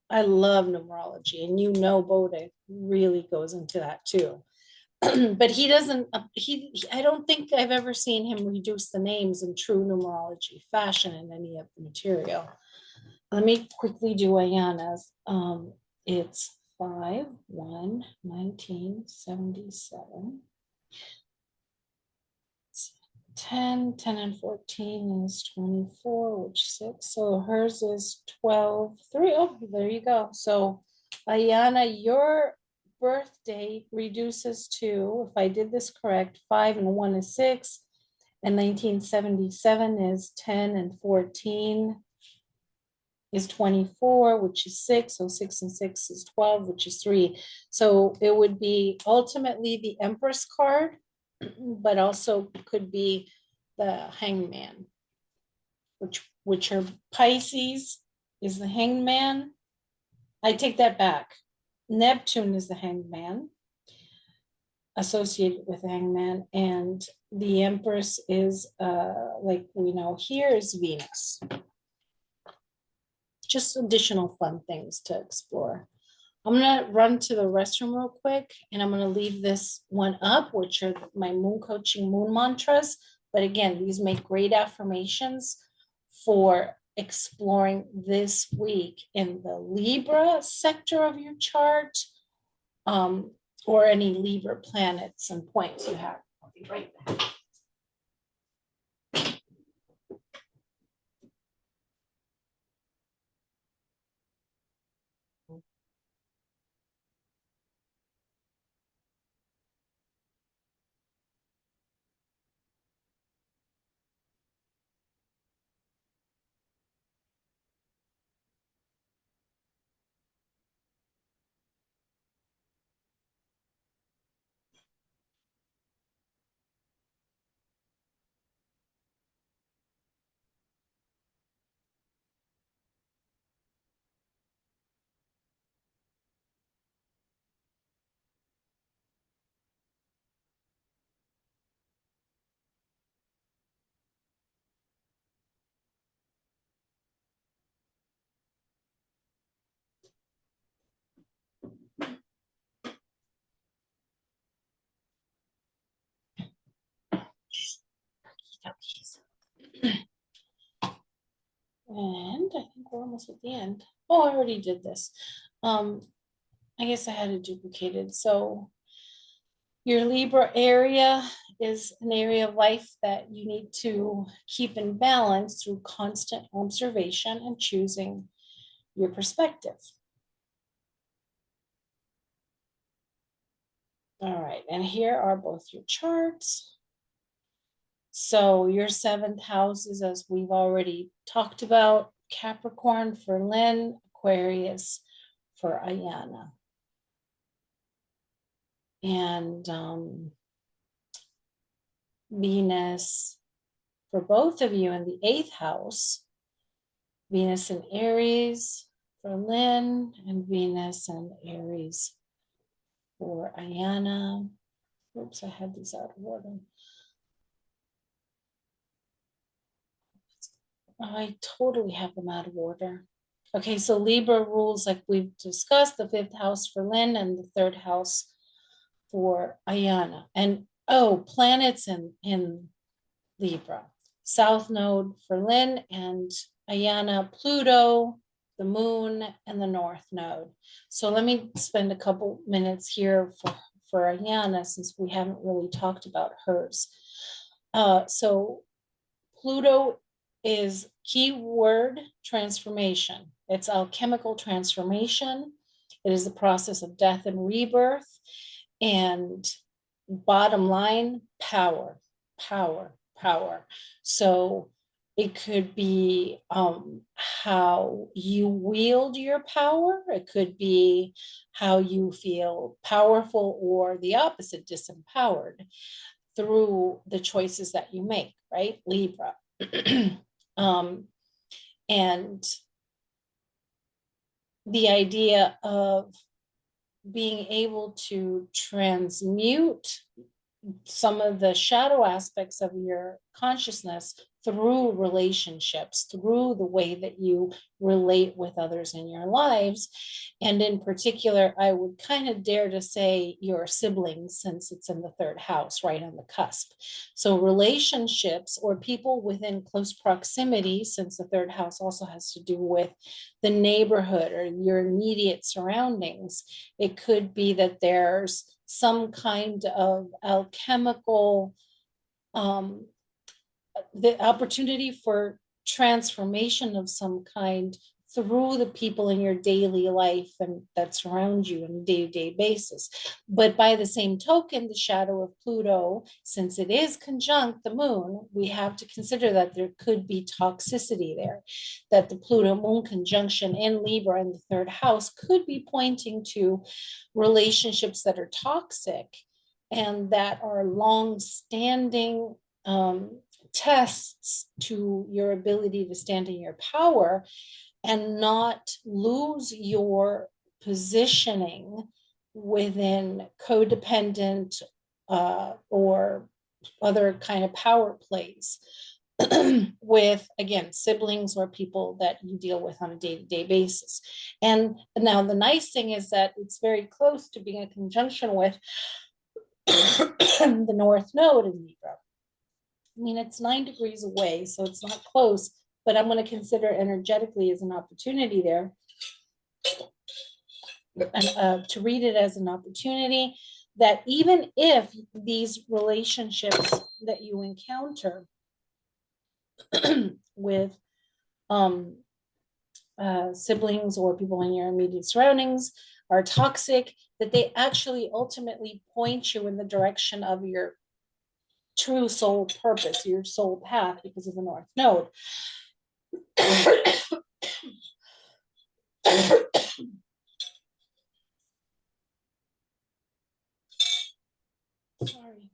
I love numerology, and you know Bode really goes into that too. But he doesn't, I don't think I've ever seen him reduce the names in true numerology fashion in any of the material. Let me quickly do Ayana's. It's 5, 1, 1977. 10, 10 and 14 is 24, which 6. So hers is 12, 3. Oh, there you go. So Ayana, your birth date reduces to, if I did this correct, 5 and 1 is 6, and 1977 is 10 and 14 is 24, which is 6. So 6 and 6 is 12, which is 3. So it would be ultimately the Empress card, but also could be the Hangman, which are Pisces is the Hangman. I take that back. Neptune is the Hangman, associated with the Hangman, and the Empress is like we know here is Venus. Just additional fun things to explore. I'm gonna run to the restroom real quick, and I'm gonna leave this one up, which are my moon coaching moon mantras. But again, these make great affirmations for exploring this week in the Libra sector of your chart, or any Libra planets and points you have. I'll be right back. think we're almost at the end. Oh, I already did this. I guess I had it duplicated. So your Libra area is an area of life that you need to keep in balance through constant observation and choosing your perspective. All right, and here are both your charts. So your 7th house is, as we've already talked about, Capricorn for Lynn, Aquarius for Ayana. And Venus for both of you in the 8th house, Venus in Aries for Lynn, and Venus in Aries for Ayana. Oops, I had these out of order. I totally have them out of order. Okay, so Libra rules, like we've discussed, the 5th house for Lynn and the 3rd house for Ayana. And planets in Libra. South node for Lynn and Ayana, Pluto, the moon, and the north node. So let me spend a couple minutes here for Ayana, since we haven't really talked about hers. So Pluto is keyword transformation. It's alchemical transformation. It is the process of death and rebirth. And bottom line, power, power, power. So it could be how you wield your power. It could be how you feel powerful or the opposite, disempowered, through the choices that you make, right? Libra. And the idea of being able to transmute some of the shadow aspects of your consciousness through relationships, through the way that you relate with others in your lives. And in particular, I would kind of dare to say your siblings, since it's in the 3rd house, right on the cusp. So relationships or people within close proximity, since the 3rd house also has to do with the neighborhood or your immediate surroundings. It could be that there's some kind of alchemical, the opportunity for transformation of some kind through the people in your daily life and that surround you on a day-to-day basis. But by the same token, the shadow of Pluto, since it is conjunct the moon, we have to consider that there could be toxicity there, that the Pluto moon conjunction in Libra in the 3rd house could be pointing to relationships that are toxic and that are long-standing tests to your ability to stand in your power and not lose your positioning within codependent or other kind of power plays with, again, siblings or people that you deal with on a day-to-day basis. And now the nice thing is that it's very close to being a conjunction with the North Node in Libra. I mean, it's 9 degrees away, so it's not close, but I'm going to consider energetically as an opportunity there, and to read it as an opportunity that even if these relationships that you encounter with siblings or people in your immediate surroundings are toxic, that they actually ultimately point you in the direction of your true soul purpose, your soul path, because of the North Node. Sorry.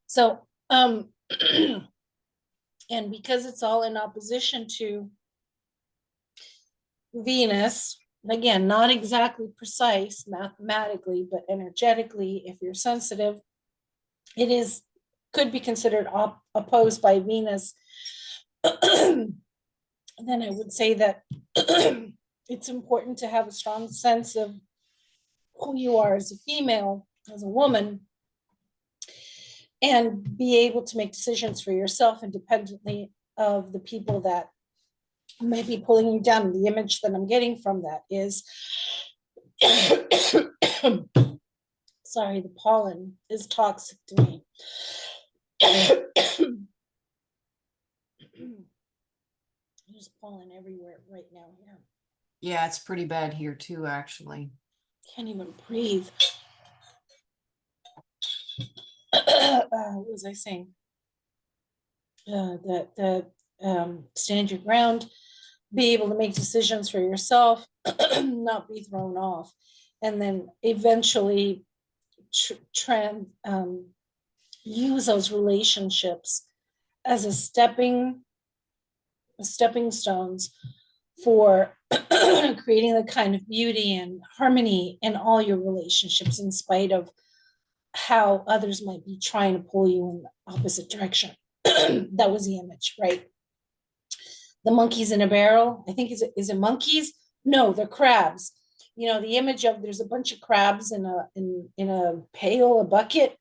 So, and because it's all in opposition to Venus, again, not exactly precise mathematically, but energetically, if you're sensitive, it is could be considered opposed by Venus. Then I would say that it's important to have a strong sense of who you are as a female, as a woman, and be able to make decisions for yourself independently of the people that maybe pulling you down. The image that I'm getting from that is, sorry, the pollen is toxic to me. There's pollen everywhere right now here. Yeah, it's pretty bad here too, actually. Can't even breathe. What was I saying? That stand your ground, be able to make decisions for yourself, not be thrown off, and then eventually use those relationships as a stepping stones for creating the kind of beauty and harmony in all your relationships, in spite of how others might be trying to pull you in the opposite direction. That was the image, right? The monkeys in a barrel. I think is it monkeys? No, they're crabs. You know, the image of there's a bunch of crabs in a pail, a bucket,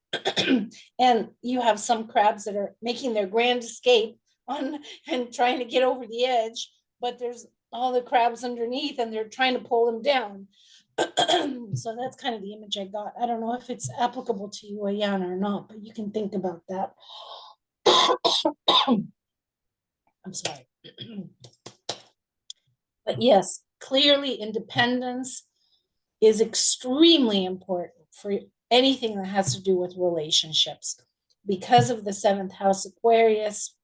and you have some crabs that are making their grand escape on and trying to get over the edge, but there's all the crabs underneath and they're trying to pull them down. So that's kind of the image I got. I don't know if it's applicable to you, Ayana, or not, but you can think about that. I'm sorry. But yes, clearly independence is extremely important for anything that has to do with relationships, because of the 7th house Aquarius,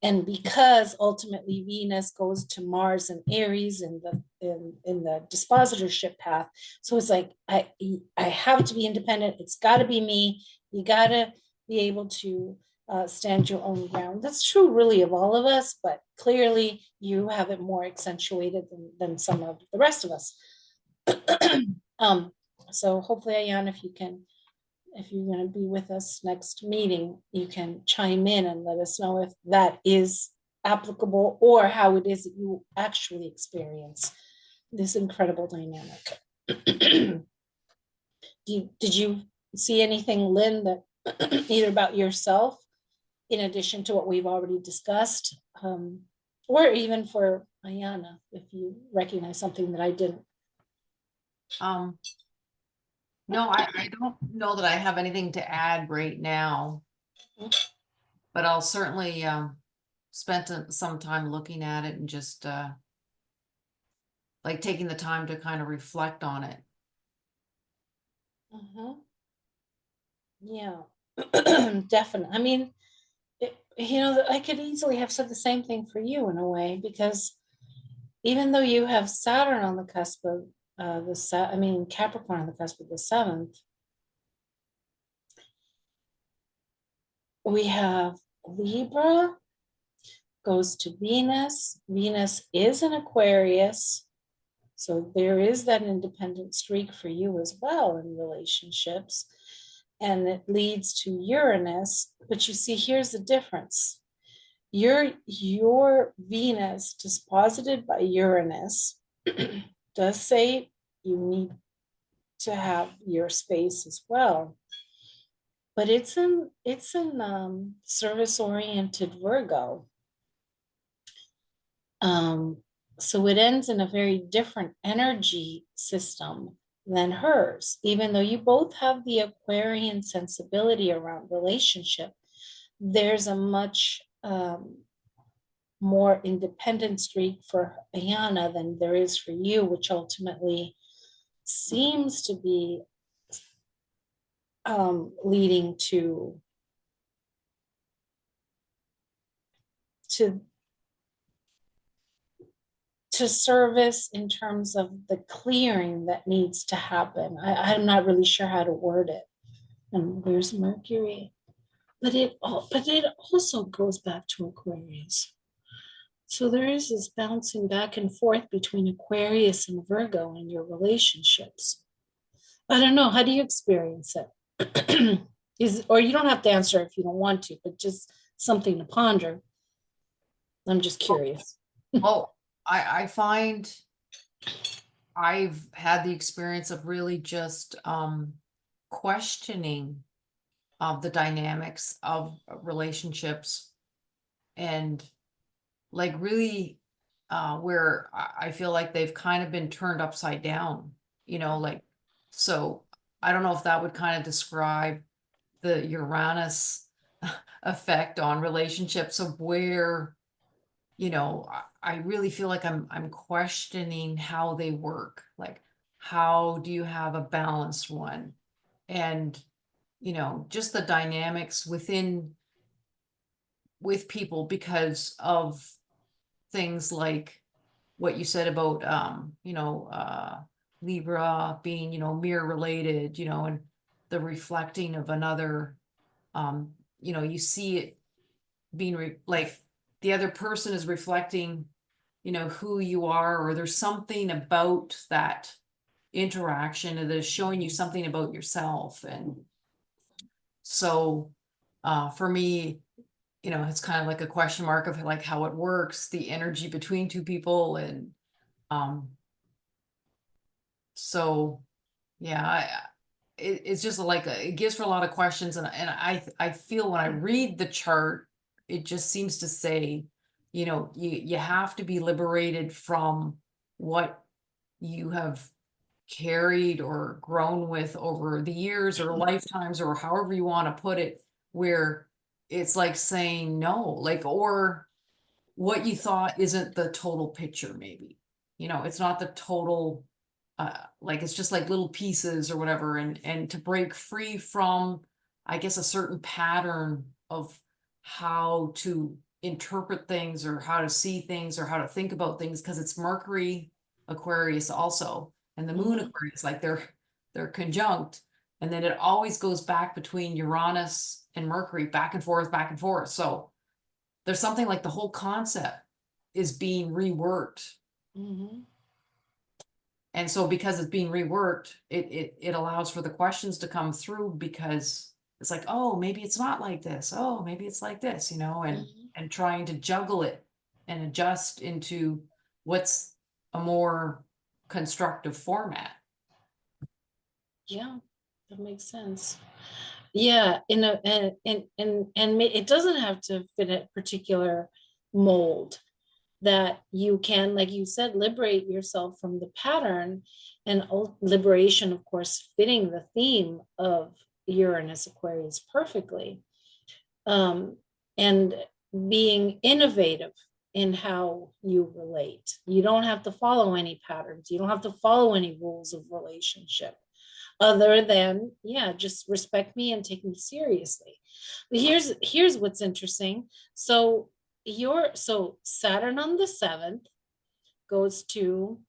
and because ultimately Venus goes to Mars and Aries in the dispositorship path. So it's like I have to be independent. It's got to be me. You got to be able to stand your own ground. That's true really of all of us, but clearly you have it more accentuated than some of the rest of us. So hopefully, Ayana, if you're going to be with us next meeting, you can chime in and let us know if that is applicable or how it is that you actually experience this incredible dynamic. Did you see anything, Lynn, that either about yourself, in addition to what we've already discussed, or even for Ayana, if you recognize something that I didn't? No, I don't know that I have anything to add right now, but I'll certainly spend some time looking at it and just like taking the time to kind of reflect on it. Yeah, definitely. I mean, I could easily have said the same thing for you in a way, because even though you have Saturn on the cusp of Capricorn on the cusp of the 7th, we have Libra goes to Venus. Venus is an Aquarius. So there is that independent streak for you as well in relationships. And it leads to Uranus. But you see, here's the difference. Your Venus, disposited by Uranus, does say you need to have your space as well. But it's in service-oriented Virgo. So it ends in a very different energy system than hers, even though you both have the Aquarian sensibility around relationship. There's a much more independent streak for Ayana than there is for you, which ultimately seems to be leading to service in terms of the clearing that needs to happen. I'm not really sure how to word it. And there's Mercury, but it also goes back to Aquarius. So there is this bouncing back and forth between Aquarius and Virgo in your relationships. I don't know. How do you experience it? Or you don't have to answer if you don't want to, but just something to ponder. I'm just curious. Well, I find I've had the experience of really just questioning the dynamics of relationships, and like really where I feel like they've kind of been turned upside down, you know, like, so I don't know if that would kind of describe the Uranus effect on relationships of where, you know, I really feel like I'm questioning how they work. Like, how do you have a balanced one? And, you know, just the dynamics with people because of things like what you said about, Libra being, mirror related, and the reflecting of another, you see it being like the other person is reflecting, who you are, or there's something about that interaction that is showing you something about yourself. And so, for me, it's kind of like a question mark of like how it works, the energy between two people. And, um, so yeah, it's just like, it gives for a lot of questions. And I feel when I read the chart, it just seems to say, you have to be liberated from what you have carried or grown with over the years or lifetimes, or however you want to put it, where it's like saying no, like, or what you thought isn't the total picture, maybe, it's not the total, like, it's just like little pieces or whatever. And to break free from, I guess, a certain pattern of how to interpret things or how to see things or how to think about things, because it's Mercury Aquarius also, and the Moon Aquarius, like they're conjunct. And then it always goes back between Uranus and Mercury, back and forth, back and forth. So there's something like the whole concept is being reworked. And so because it's being reworked, it allows for the questions to come through, because it's like, oh, maybe it's not like this. Oh, maybe it's like this, and trying to juggle it and adjust into what's a more constructive format. Yeah, that makes sense. Yeah, and it doesn't have to fit a particular mold, that you can, like you said, liberate yourself from the pattern. And liberation, of course, fitting the theme of Uranus Aquarius perfectly. And being innovative in how you relate. You don't have to follow any patterns. You don't have to follow any rules of relationship, other than, yeah, just respect me and take me seriously. But here's what's interesting. So Saturn on the 7th goes to,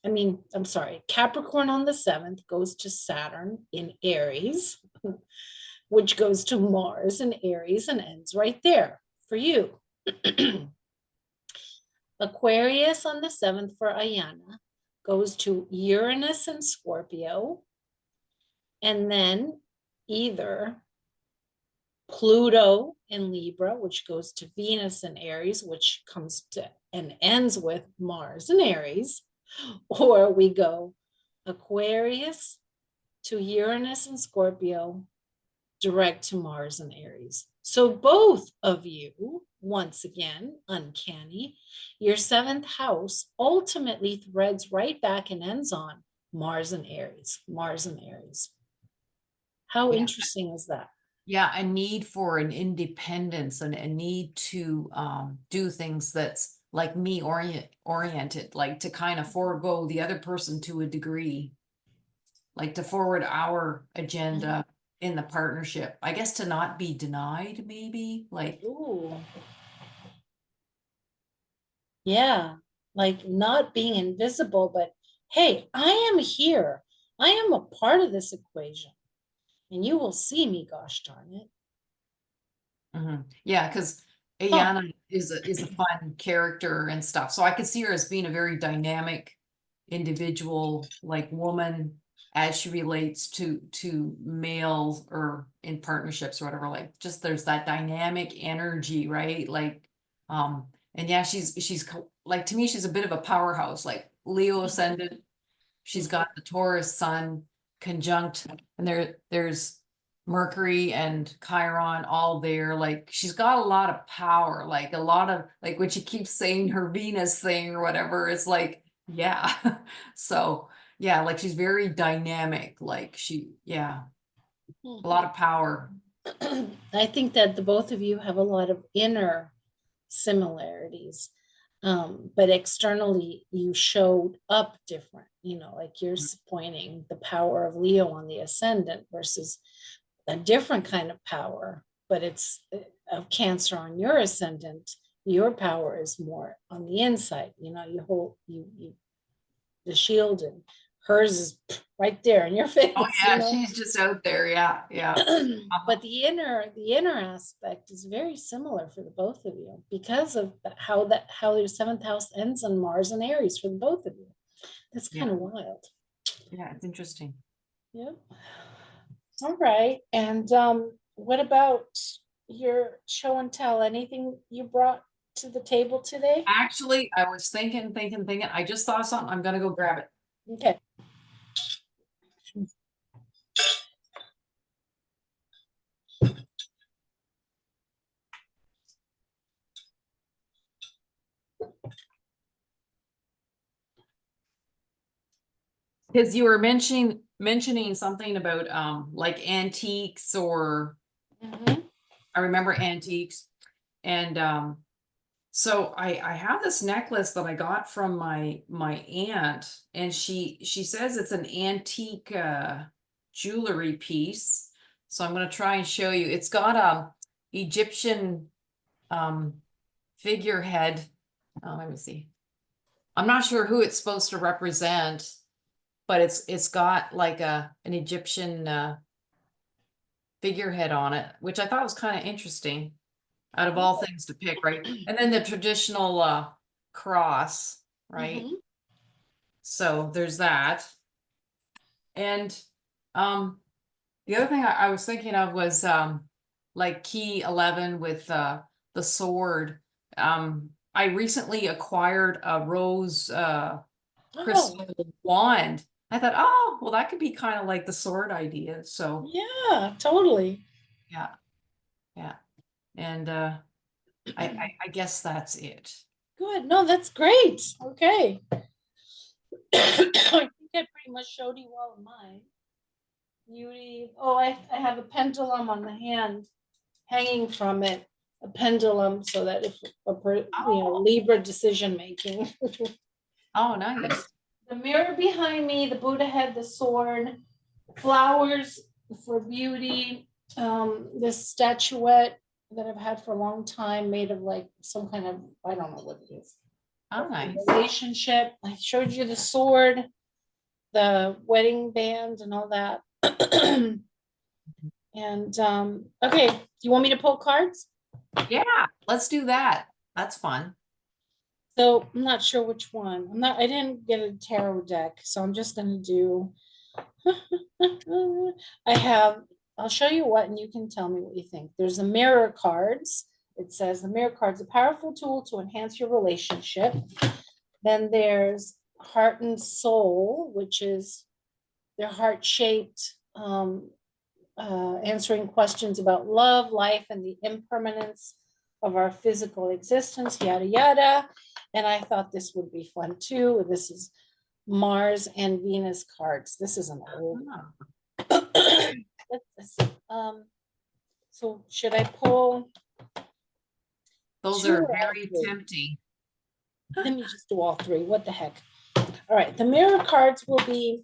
I'm sorry, Capricorn on the 7th goes to Saturn in Aries, which goes to Mars in Aries and ends right there for you. Aquarius on the 7th for Ayana goes to Uranus and Scorpio, and then either Pluto in Libra, which goes to Venus in Aries, which comes to and ends with Mars in Aries, or we go Aquarius to Uranus and Scorpio, direct to Mars and Aries. So both of you, once again, uncanny, your 7th house ultimately threads right back and ends on Mars and Aries, Mars and Aries. How interesting is that? Yeah, a need for an independence and a need to do things that's like me oriented, like to kind of forego the other person to a degree, like to forward our agenda in the partnership. I guess to not be denied, maybe, like. Ooh. Yeah, like not being invisible, but hey, I am here. I am a part of this equation, and you will see me, gosh darn it. Yeah, because Ayana is a fun character and stuff. So I could see her as being a very dynamic individual, like woman, as she relates to males or in partnerships or whatever. Like, just there's that dynamic energy, right? Like, and yeah, she's like, to me, she's a bit of a powerhouse, like Leo ascendant. She's got the Taurus sun conjunct, and there's Mercury and Chiron all there. Like she's got a lot of power, like a lot of like when she keeps saying her Venus thing or whatever, it's like, yeah. So yeah, like she's very dynamic, like yeah, a lot of power. I think that the both of you have a lot of inner similarities. But externally you showed up different, like you're pointing the power of Leo on the ascendant versus a different kind of power, but it's of Cancer on your ascendant. Your power is more on the inside, you hold the shield, and hers is right there in your face. Oh yeah, she's just out there. Yeah, yeah. But the inner aspect is very similar for the both of you because of how your seventh house ends on Mars and Aries for the both of you. That's kind of wild. Yeah, it's interesting. Yeah. All right. And what about your show and tell? Anything you brought to the table today? Actually, I was thinking. I just thought of something. I'm gonna go grab it. Okay. Because you were mentioning something about like antiques or I remember antiques. And so I have this necklace that I got from my aunt, and she says it's an antique jewelry piece. So I'm gonna try and show you. It's got a Egyptian figurehead. Let me see. I'm not sure who it's supposed to represent, but it's got like an Egyptian figurehead on it, which I thought was kind of interesting out of all things to pick, right? And then the traditional cross, right? So there's that. And the other thing I was thinking of was like key 11 with the sword. I recently acquired a rose crystal wand. I thought, oh, well, that could be kind of like the sword idea. So yeah, totally. yeah, yeah. And I guess that's it. Good. No, that's great. Okay. I think I pretty much showed you all of mine. Beauty. Oh, I have a pendulum on the hand hanging from it. A pendulum so that if Libra decision making. Oh, nice. The mirror behind me, the Buddha head, the sword, flowers for beauty, this statuette that I've had for a long time, made of like some kind of, I don't know what it is. Oh, nice. Relationship. I showed you the sword, the wedding band, and all that. And okay, do you want me to pull cards? Yeah, let's do that. That's fun. So I'm not sure which one. I didn't get a tarot deck, so I'm just gonna do I'll show you what and you can tell me what you think. There's the mirror cards. It says the mirror cards, a powerful tool to enhance your relationship. Then there's heart and soul, which is their heart-shaped, answering questions about love, life, and the impermanence of our physical existence, yada, yada. And I thought this would be fun too. This is Mars and Venus cards. This is an old one. Let's see. So should I pull? Those are very tempting. Let me just do all three. What the heck? All right. The mirror cards will be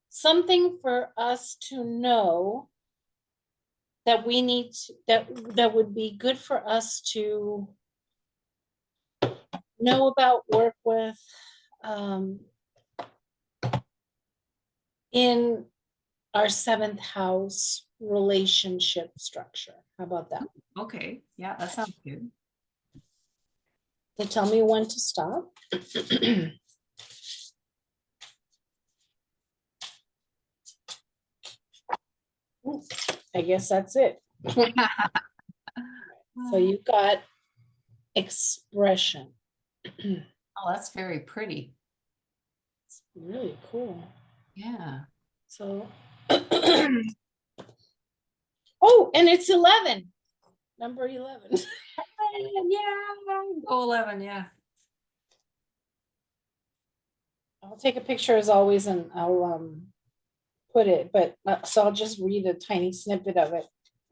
something for us to know that we need to, that would be good for us to know about, work with, in our seventh house relationship structure. How about that? Okay. Yeah, that sounds good. So tell me when to stop. I guess that's it. So you got expression. Oh, that's very pretty. It's really cool. Yeah. So Oh, and it's 11. Number 11. Yeah, go 11, yeah. I'll take a picture as always and I'll put it, but so I'll just read a tiny snippet of it.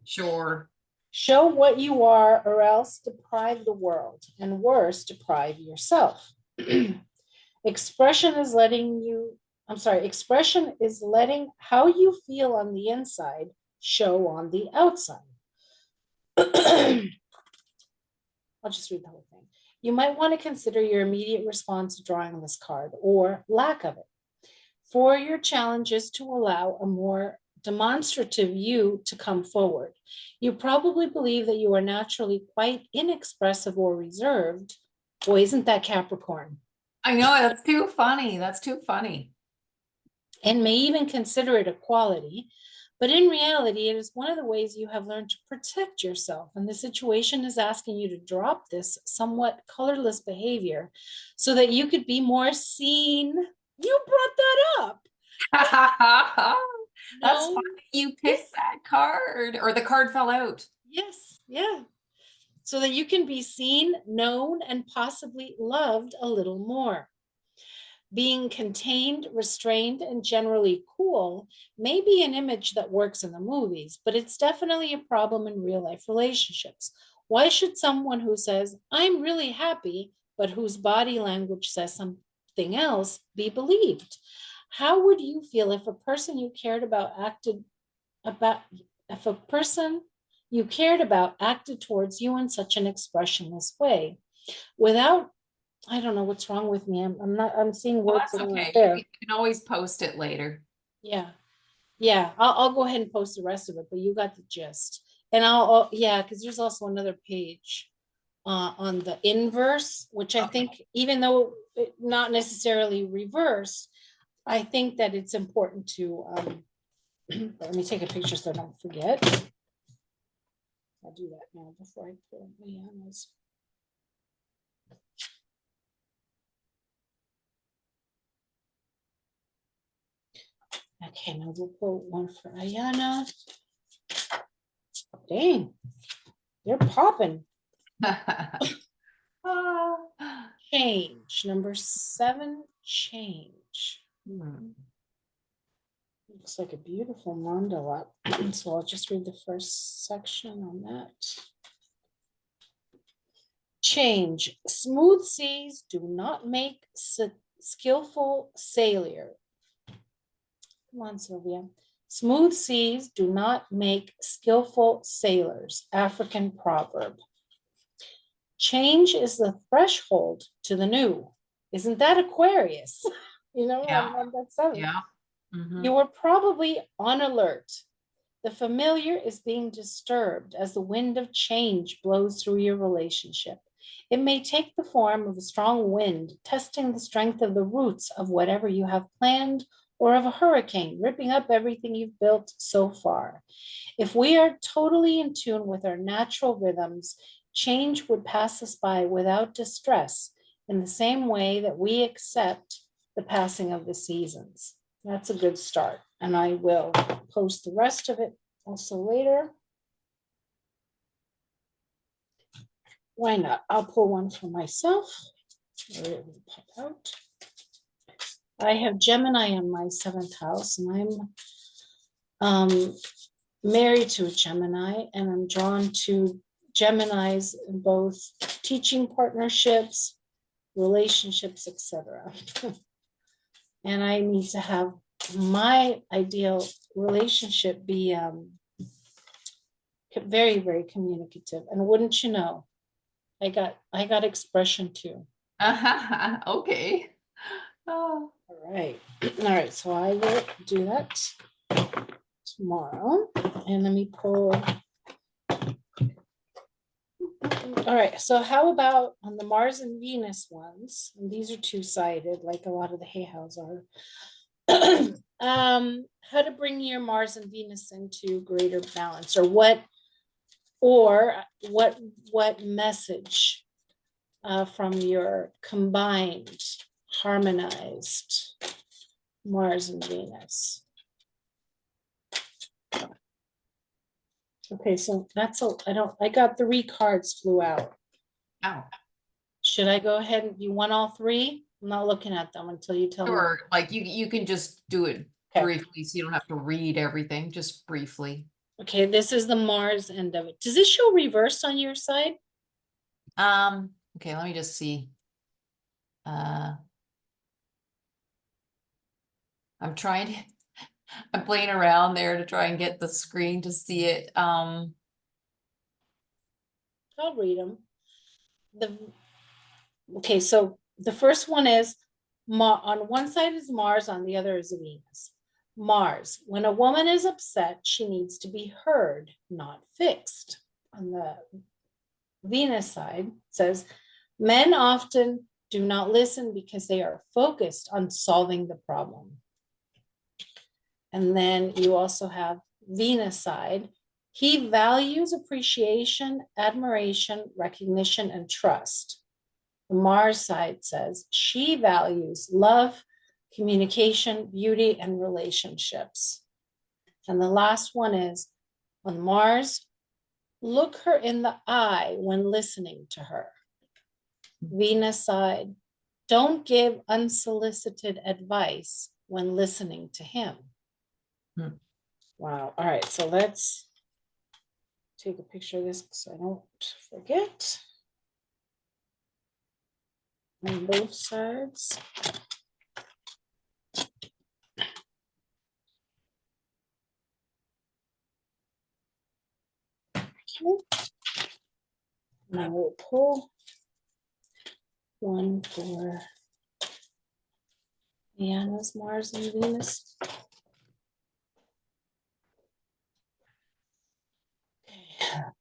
Sure. Show what you are, or else deprive the world, and worse, deprive yourself. Expression is letting how you feel on the inside show on the outside. I'll just read the whole thing. You might want to consider your immediate response to drawing this card, or lack of it. For your challenge is to allow a more demonstrative you to come forward. You probably believe that you are naturally quite inexpressive or reserved. Boy, isn't that Capricorn? I know, that's too funny. That's too funny. And may even consider it a quality. But in reality, it is one of the ways you have learned to protect yourself. And the situation is asking you to drop this somewhat colorless behavior so that you could be more seen. You brought that up. That's No. funny. You picked that card, or the card fell out. Yes, yeah. So that you can be seen, known, and possibly loved a little more. Being contained, restrained, and generally cool may be an image that works in the movies, but it's definitely a problem in real life relationships. Why should someone who says, I'm really happy, but whose body language says something else, be believed? How would you feel if a person you cared about acted towards you in such an expressionless way without, I don't know what's wrong with me. I'm seeing words That's that aren't okay. there. You can always post it later. Yeah. Yeah. I'll go ahead and post the rest of it, but you got the gist. And yeah, because there's also another page on the inverse, which I think, even though not necessarily reverse, I think that it's important to, let me take a picture so I don't forget. I'll do that now before I put my hands. Okay, now we'll put one for Ayana. Dang, they're popping. Change, number 7, change. Looks like a beautiful mandala. So I'll just read the first section on that. Change. Smooth seas do not make skillful sailor. Come on, Sylvia. Smooth seas do not make skillful sailors. African proverb. Change is the threshold to the new. Isn't that Aquarius? You know, Yeah. that's 7. Yeah. Mm-hmm. You were probably on alert. The familiar is being disturbed as the wind of change blows through your relationship. It may take the form of a strong wind, testing the strength of the roots of whatever you have planned, or of a hurricane, ripping up everything you've built so far. If we are totally in tune with our natural rhythms, change would pass us by without distress, in the same way that we accept the passing of the seasons. That's a good start. And I will post the rest of it also later. Why not? I'll pull one for myself. It will pop out. I have Gemini in my 7th house, and I'm married to a Gemini, and I'm drawn to Geminis in both teaching partnerships, relationships, etc. And I need to have my ideal relationship be very, very communicative. And wouldn't you know, I got expression too. Okay. Oh. All right. So I will do that tomorrow. And let me pull. All right. So how about on the Mars and Venus ones? And these are two-sided, like a lot of the Hay House are. How to bring your Mars and Venus into greater balance, or what message from your combined, harmonized Mars and Venus. Okay, so that's I got 3 cards flew out. Oh, Should I go ahead and you want all 3? I'm not looking at them until you tell me. sure. Like you can just do it Okay. briefly, so you don't have to read everything, just briefly. Okay, this is the Mars end of it. Does this show reversed on your side? Okay, let me just see. I'm trying to, I'm playing around there to try and get the screen to see it. I'll read them. Okay, so the first one is on one side is Mars, on the other is Venus. Mars, when a woman is upset, she needs to be heard, not fixed. On the Venus side says, men often do not listen because they are focused on solving the problem. And then you also have Venus side. He values appreciation, admiration, recognition, and trust. The Mars side says she values love, communication, beauty, and relationships. And the last one is on Mars, look her in the eye when listening to her. Venus side, don't give unsolicited advice when listening to him. Wow. All right. So let's take a picture of this so I don't forget. On both sides. Okay. Now we'll pull one for Diana's Mars and Venus.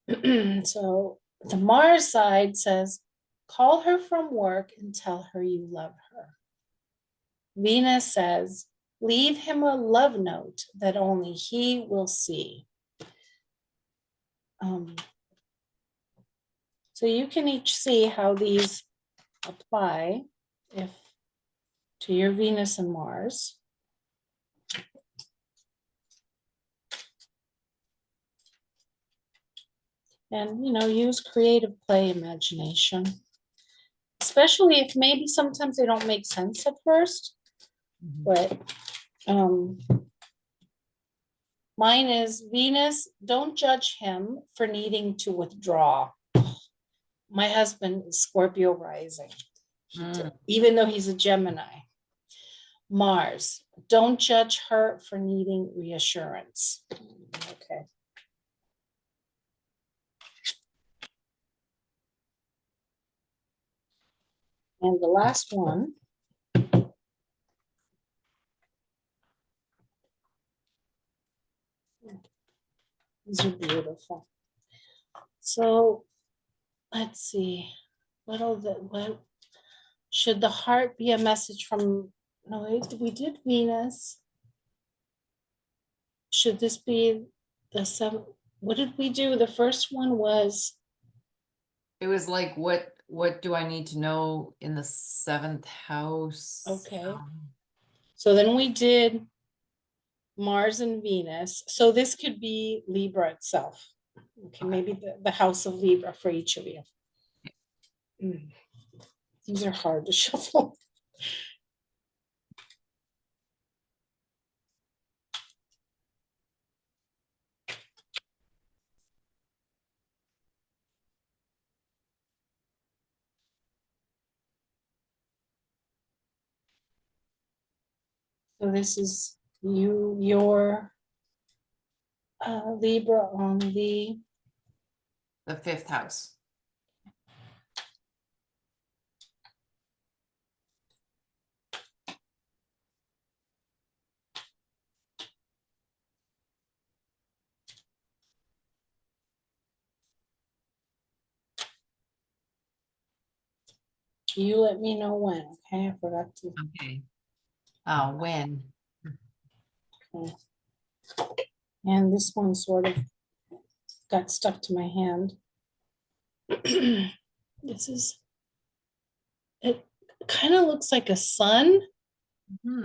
Okay. So the Mars side says, call her from work and tell her you love her. Venus says, leave him a love note that only he will see. So you can each see how these apply if to your Venus and Mars. And, use creative play, imagination, especially if maybe sometimes they don't make sense at first, but mine is Venus, don't judge him for needing to withdraw. My husband is Scorpio rising, even though he's a Gemini. Mars, don't judge her for needing reassurance. Okay. And the last one. These are beautiful. So let's see. What should the heart be a message from? No, we did Venus. Should this be the 7th? What did we do? The first one was. It was like, what do I need to know in the 7th house? Okay. So then we did Mars and Venus. So this could be Libra itself. Okay, maybe the house of Libra for each of you. These are hard to shuffle. So this is your Libra on the 5th house. You let me know when, okay? I forgot to. Okay. When? Okay. And this one sort of got stuck to my hand. It kind of looks like a sun.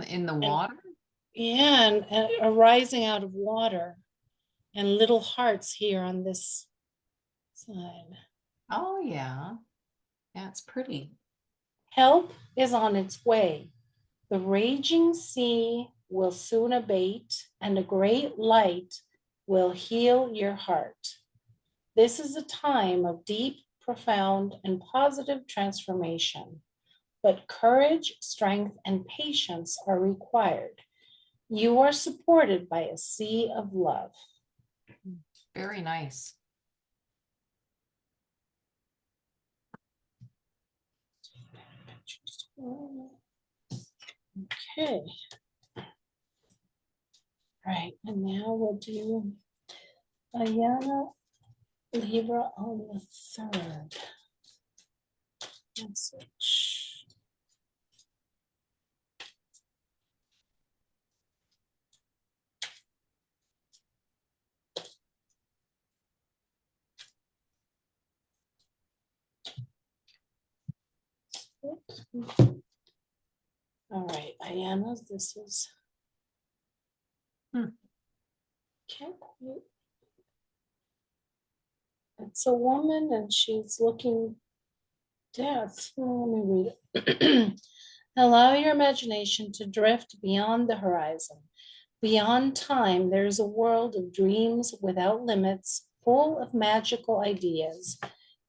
In the water? Yeah, and arising out of water. and little hearts here on this side. Oh, yeah. Yeah, it's pretty. Help is on its way. The raging sea will soon abate, and a great light will heal your heart. This is a time of deep, profound, and positive transformation. But courage, strength, and patience are required. You are supported by a sea of love. Very nice. Okay. Right, and now we'll do Ayana Libra on the 3rd. Message. All right, Ayana, this is. Can't quite. It's a woman and she's looking death. Let me read it. Allow your imagination to drift beyond the horizon. Beyond time, there is a world of dreams without limits, full of magical ideas,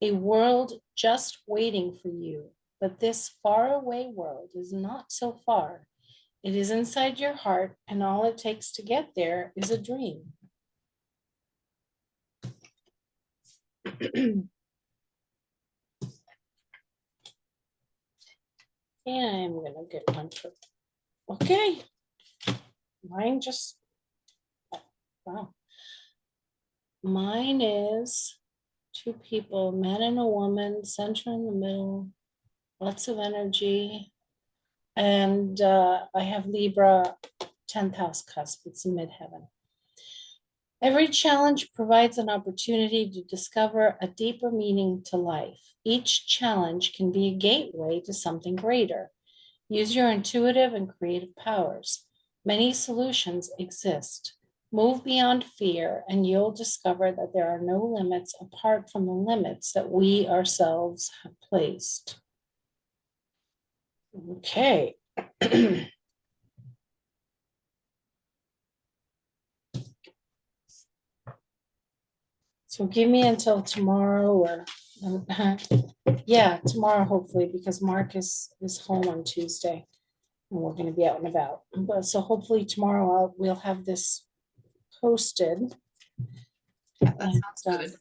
a world just waiting for you. But this faraway world is not so far. It is inside your heart, and all it takes to get there is a dream. And I'm gonna get one for, okay. Mine just, wow. Mine is 2 people, a man and a woman, center in the middle, lots of energy. And I have Libra, 10th house cusp, it's in midheaven. Every challenge provides an opportunity to discover a deeper meaning to life. Each challenge can be a gateway to something greater. Use your intuitive and creative powers. Many solutions exist. Move beyond fear, and you'll discover that there are no limits apart from the limits that we ourselves have placed. Okay. So give me until tomorrow or, yeah, tomorrow hopefully, because Marcus is home on Tuesday and we're going to be out and about. But so hopefully tomorrow we'll have this posted. That And, sounds good.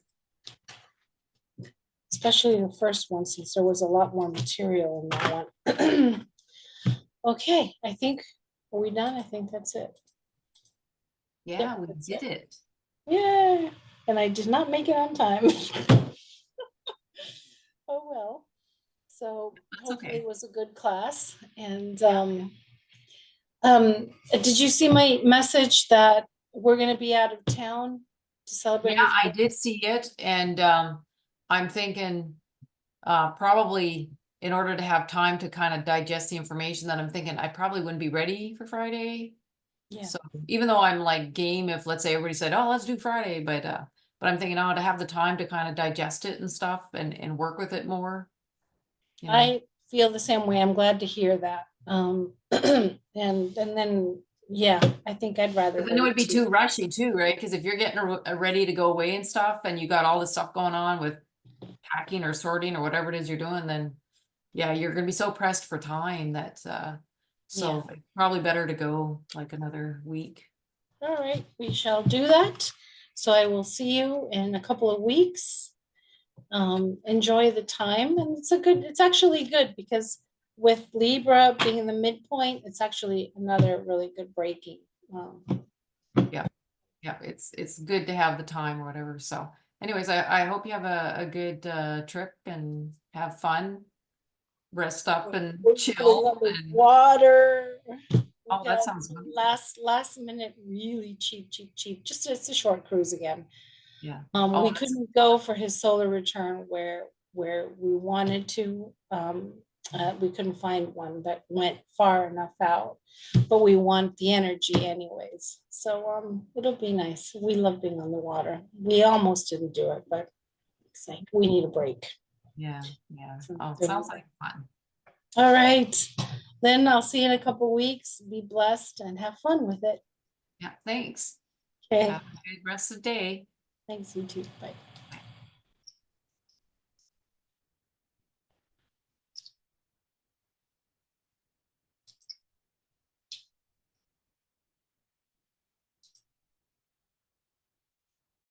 especially the first one, since there was a lot more material in that one. Okay, I think, are we done? I think that's it. Yeah, we that's did it. Yeah, and I did not make it on time. Oh, well. So That's hopefully okay. it was a good class. And did you see my message that we're gonna be out of town to celebrate Yeah, his I did see it, and I'm thinking probably in order to have time to kind of digest the information that I'm thinking, I probably wouldn't be ready for Friday. Yeah. So even though I'm like game, if let's say everybody said, oh, let's do Friday, but I'm thinking, oh, to have the time to kind of digest it and stuff and work with it more. You know? I feel the same way. I'm glad to hear that. And then, yeah, I think I'd rather. But then it would be wait too rushy too, right? Because if you're getting ready to go away and stuff, and you got all this stuff going on with packing or sorting or whatever it is you're doing, then yeah, you're gonna be so pressed for time that so Yeah. probably better to go like another week. All right, we shall do that. So I will see you in a couple of weeks. Enjoy the time, and it's actually good because with Libra being in the midpoint, it's actually another really good breaking. Yeah, it's good to have the time or whatever. So anyways, I hope you have a good trip and have fun, rest up and We're filling chill up with and water. oh, We that got sounds good. last minute, really cheap. Just it's a short cruise again. Yeah. We Oh, couldn't go for his solar return where we wanted to. We couldn't find one that went far enough out, but we want the energy anyways. So it'll be nice. We love being on the water. We almost didn't do it, but it's like we need a break. Yeah. Yeah. So, Oh, sounds like fun. all right. Then I'll see you in a couple weeks. Be blessed and have fun with it. Yeah. Thanks. Okay. Have a good rest of the day. Thanks, you too. Bye.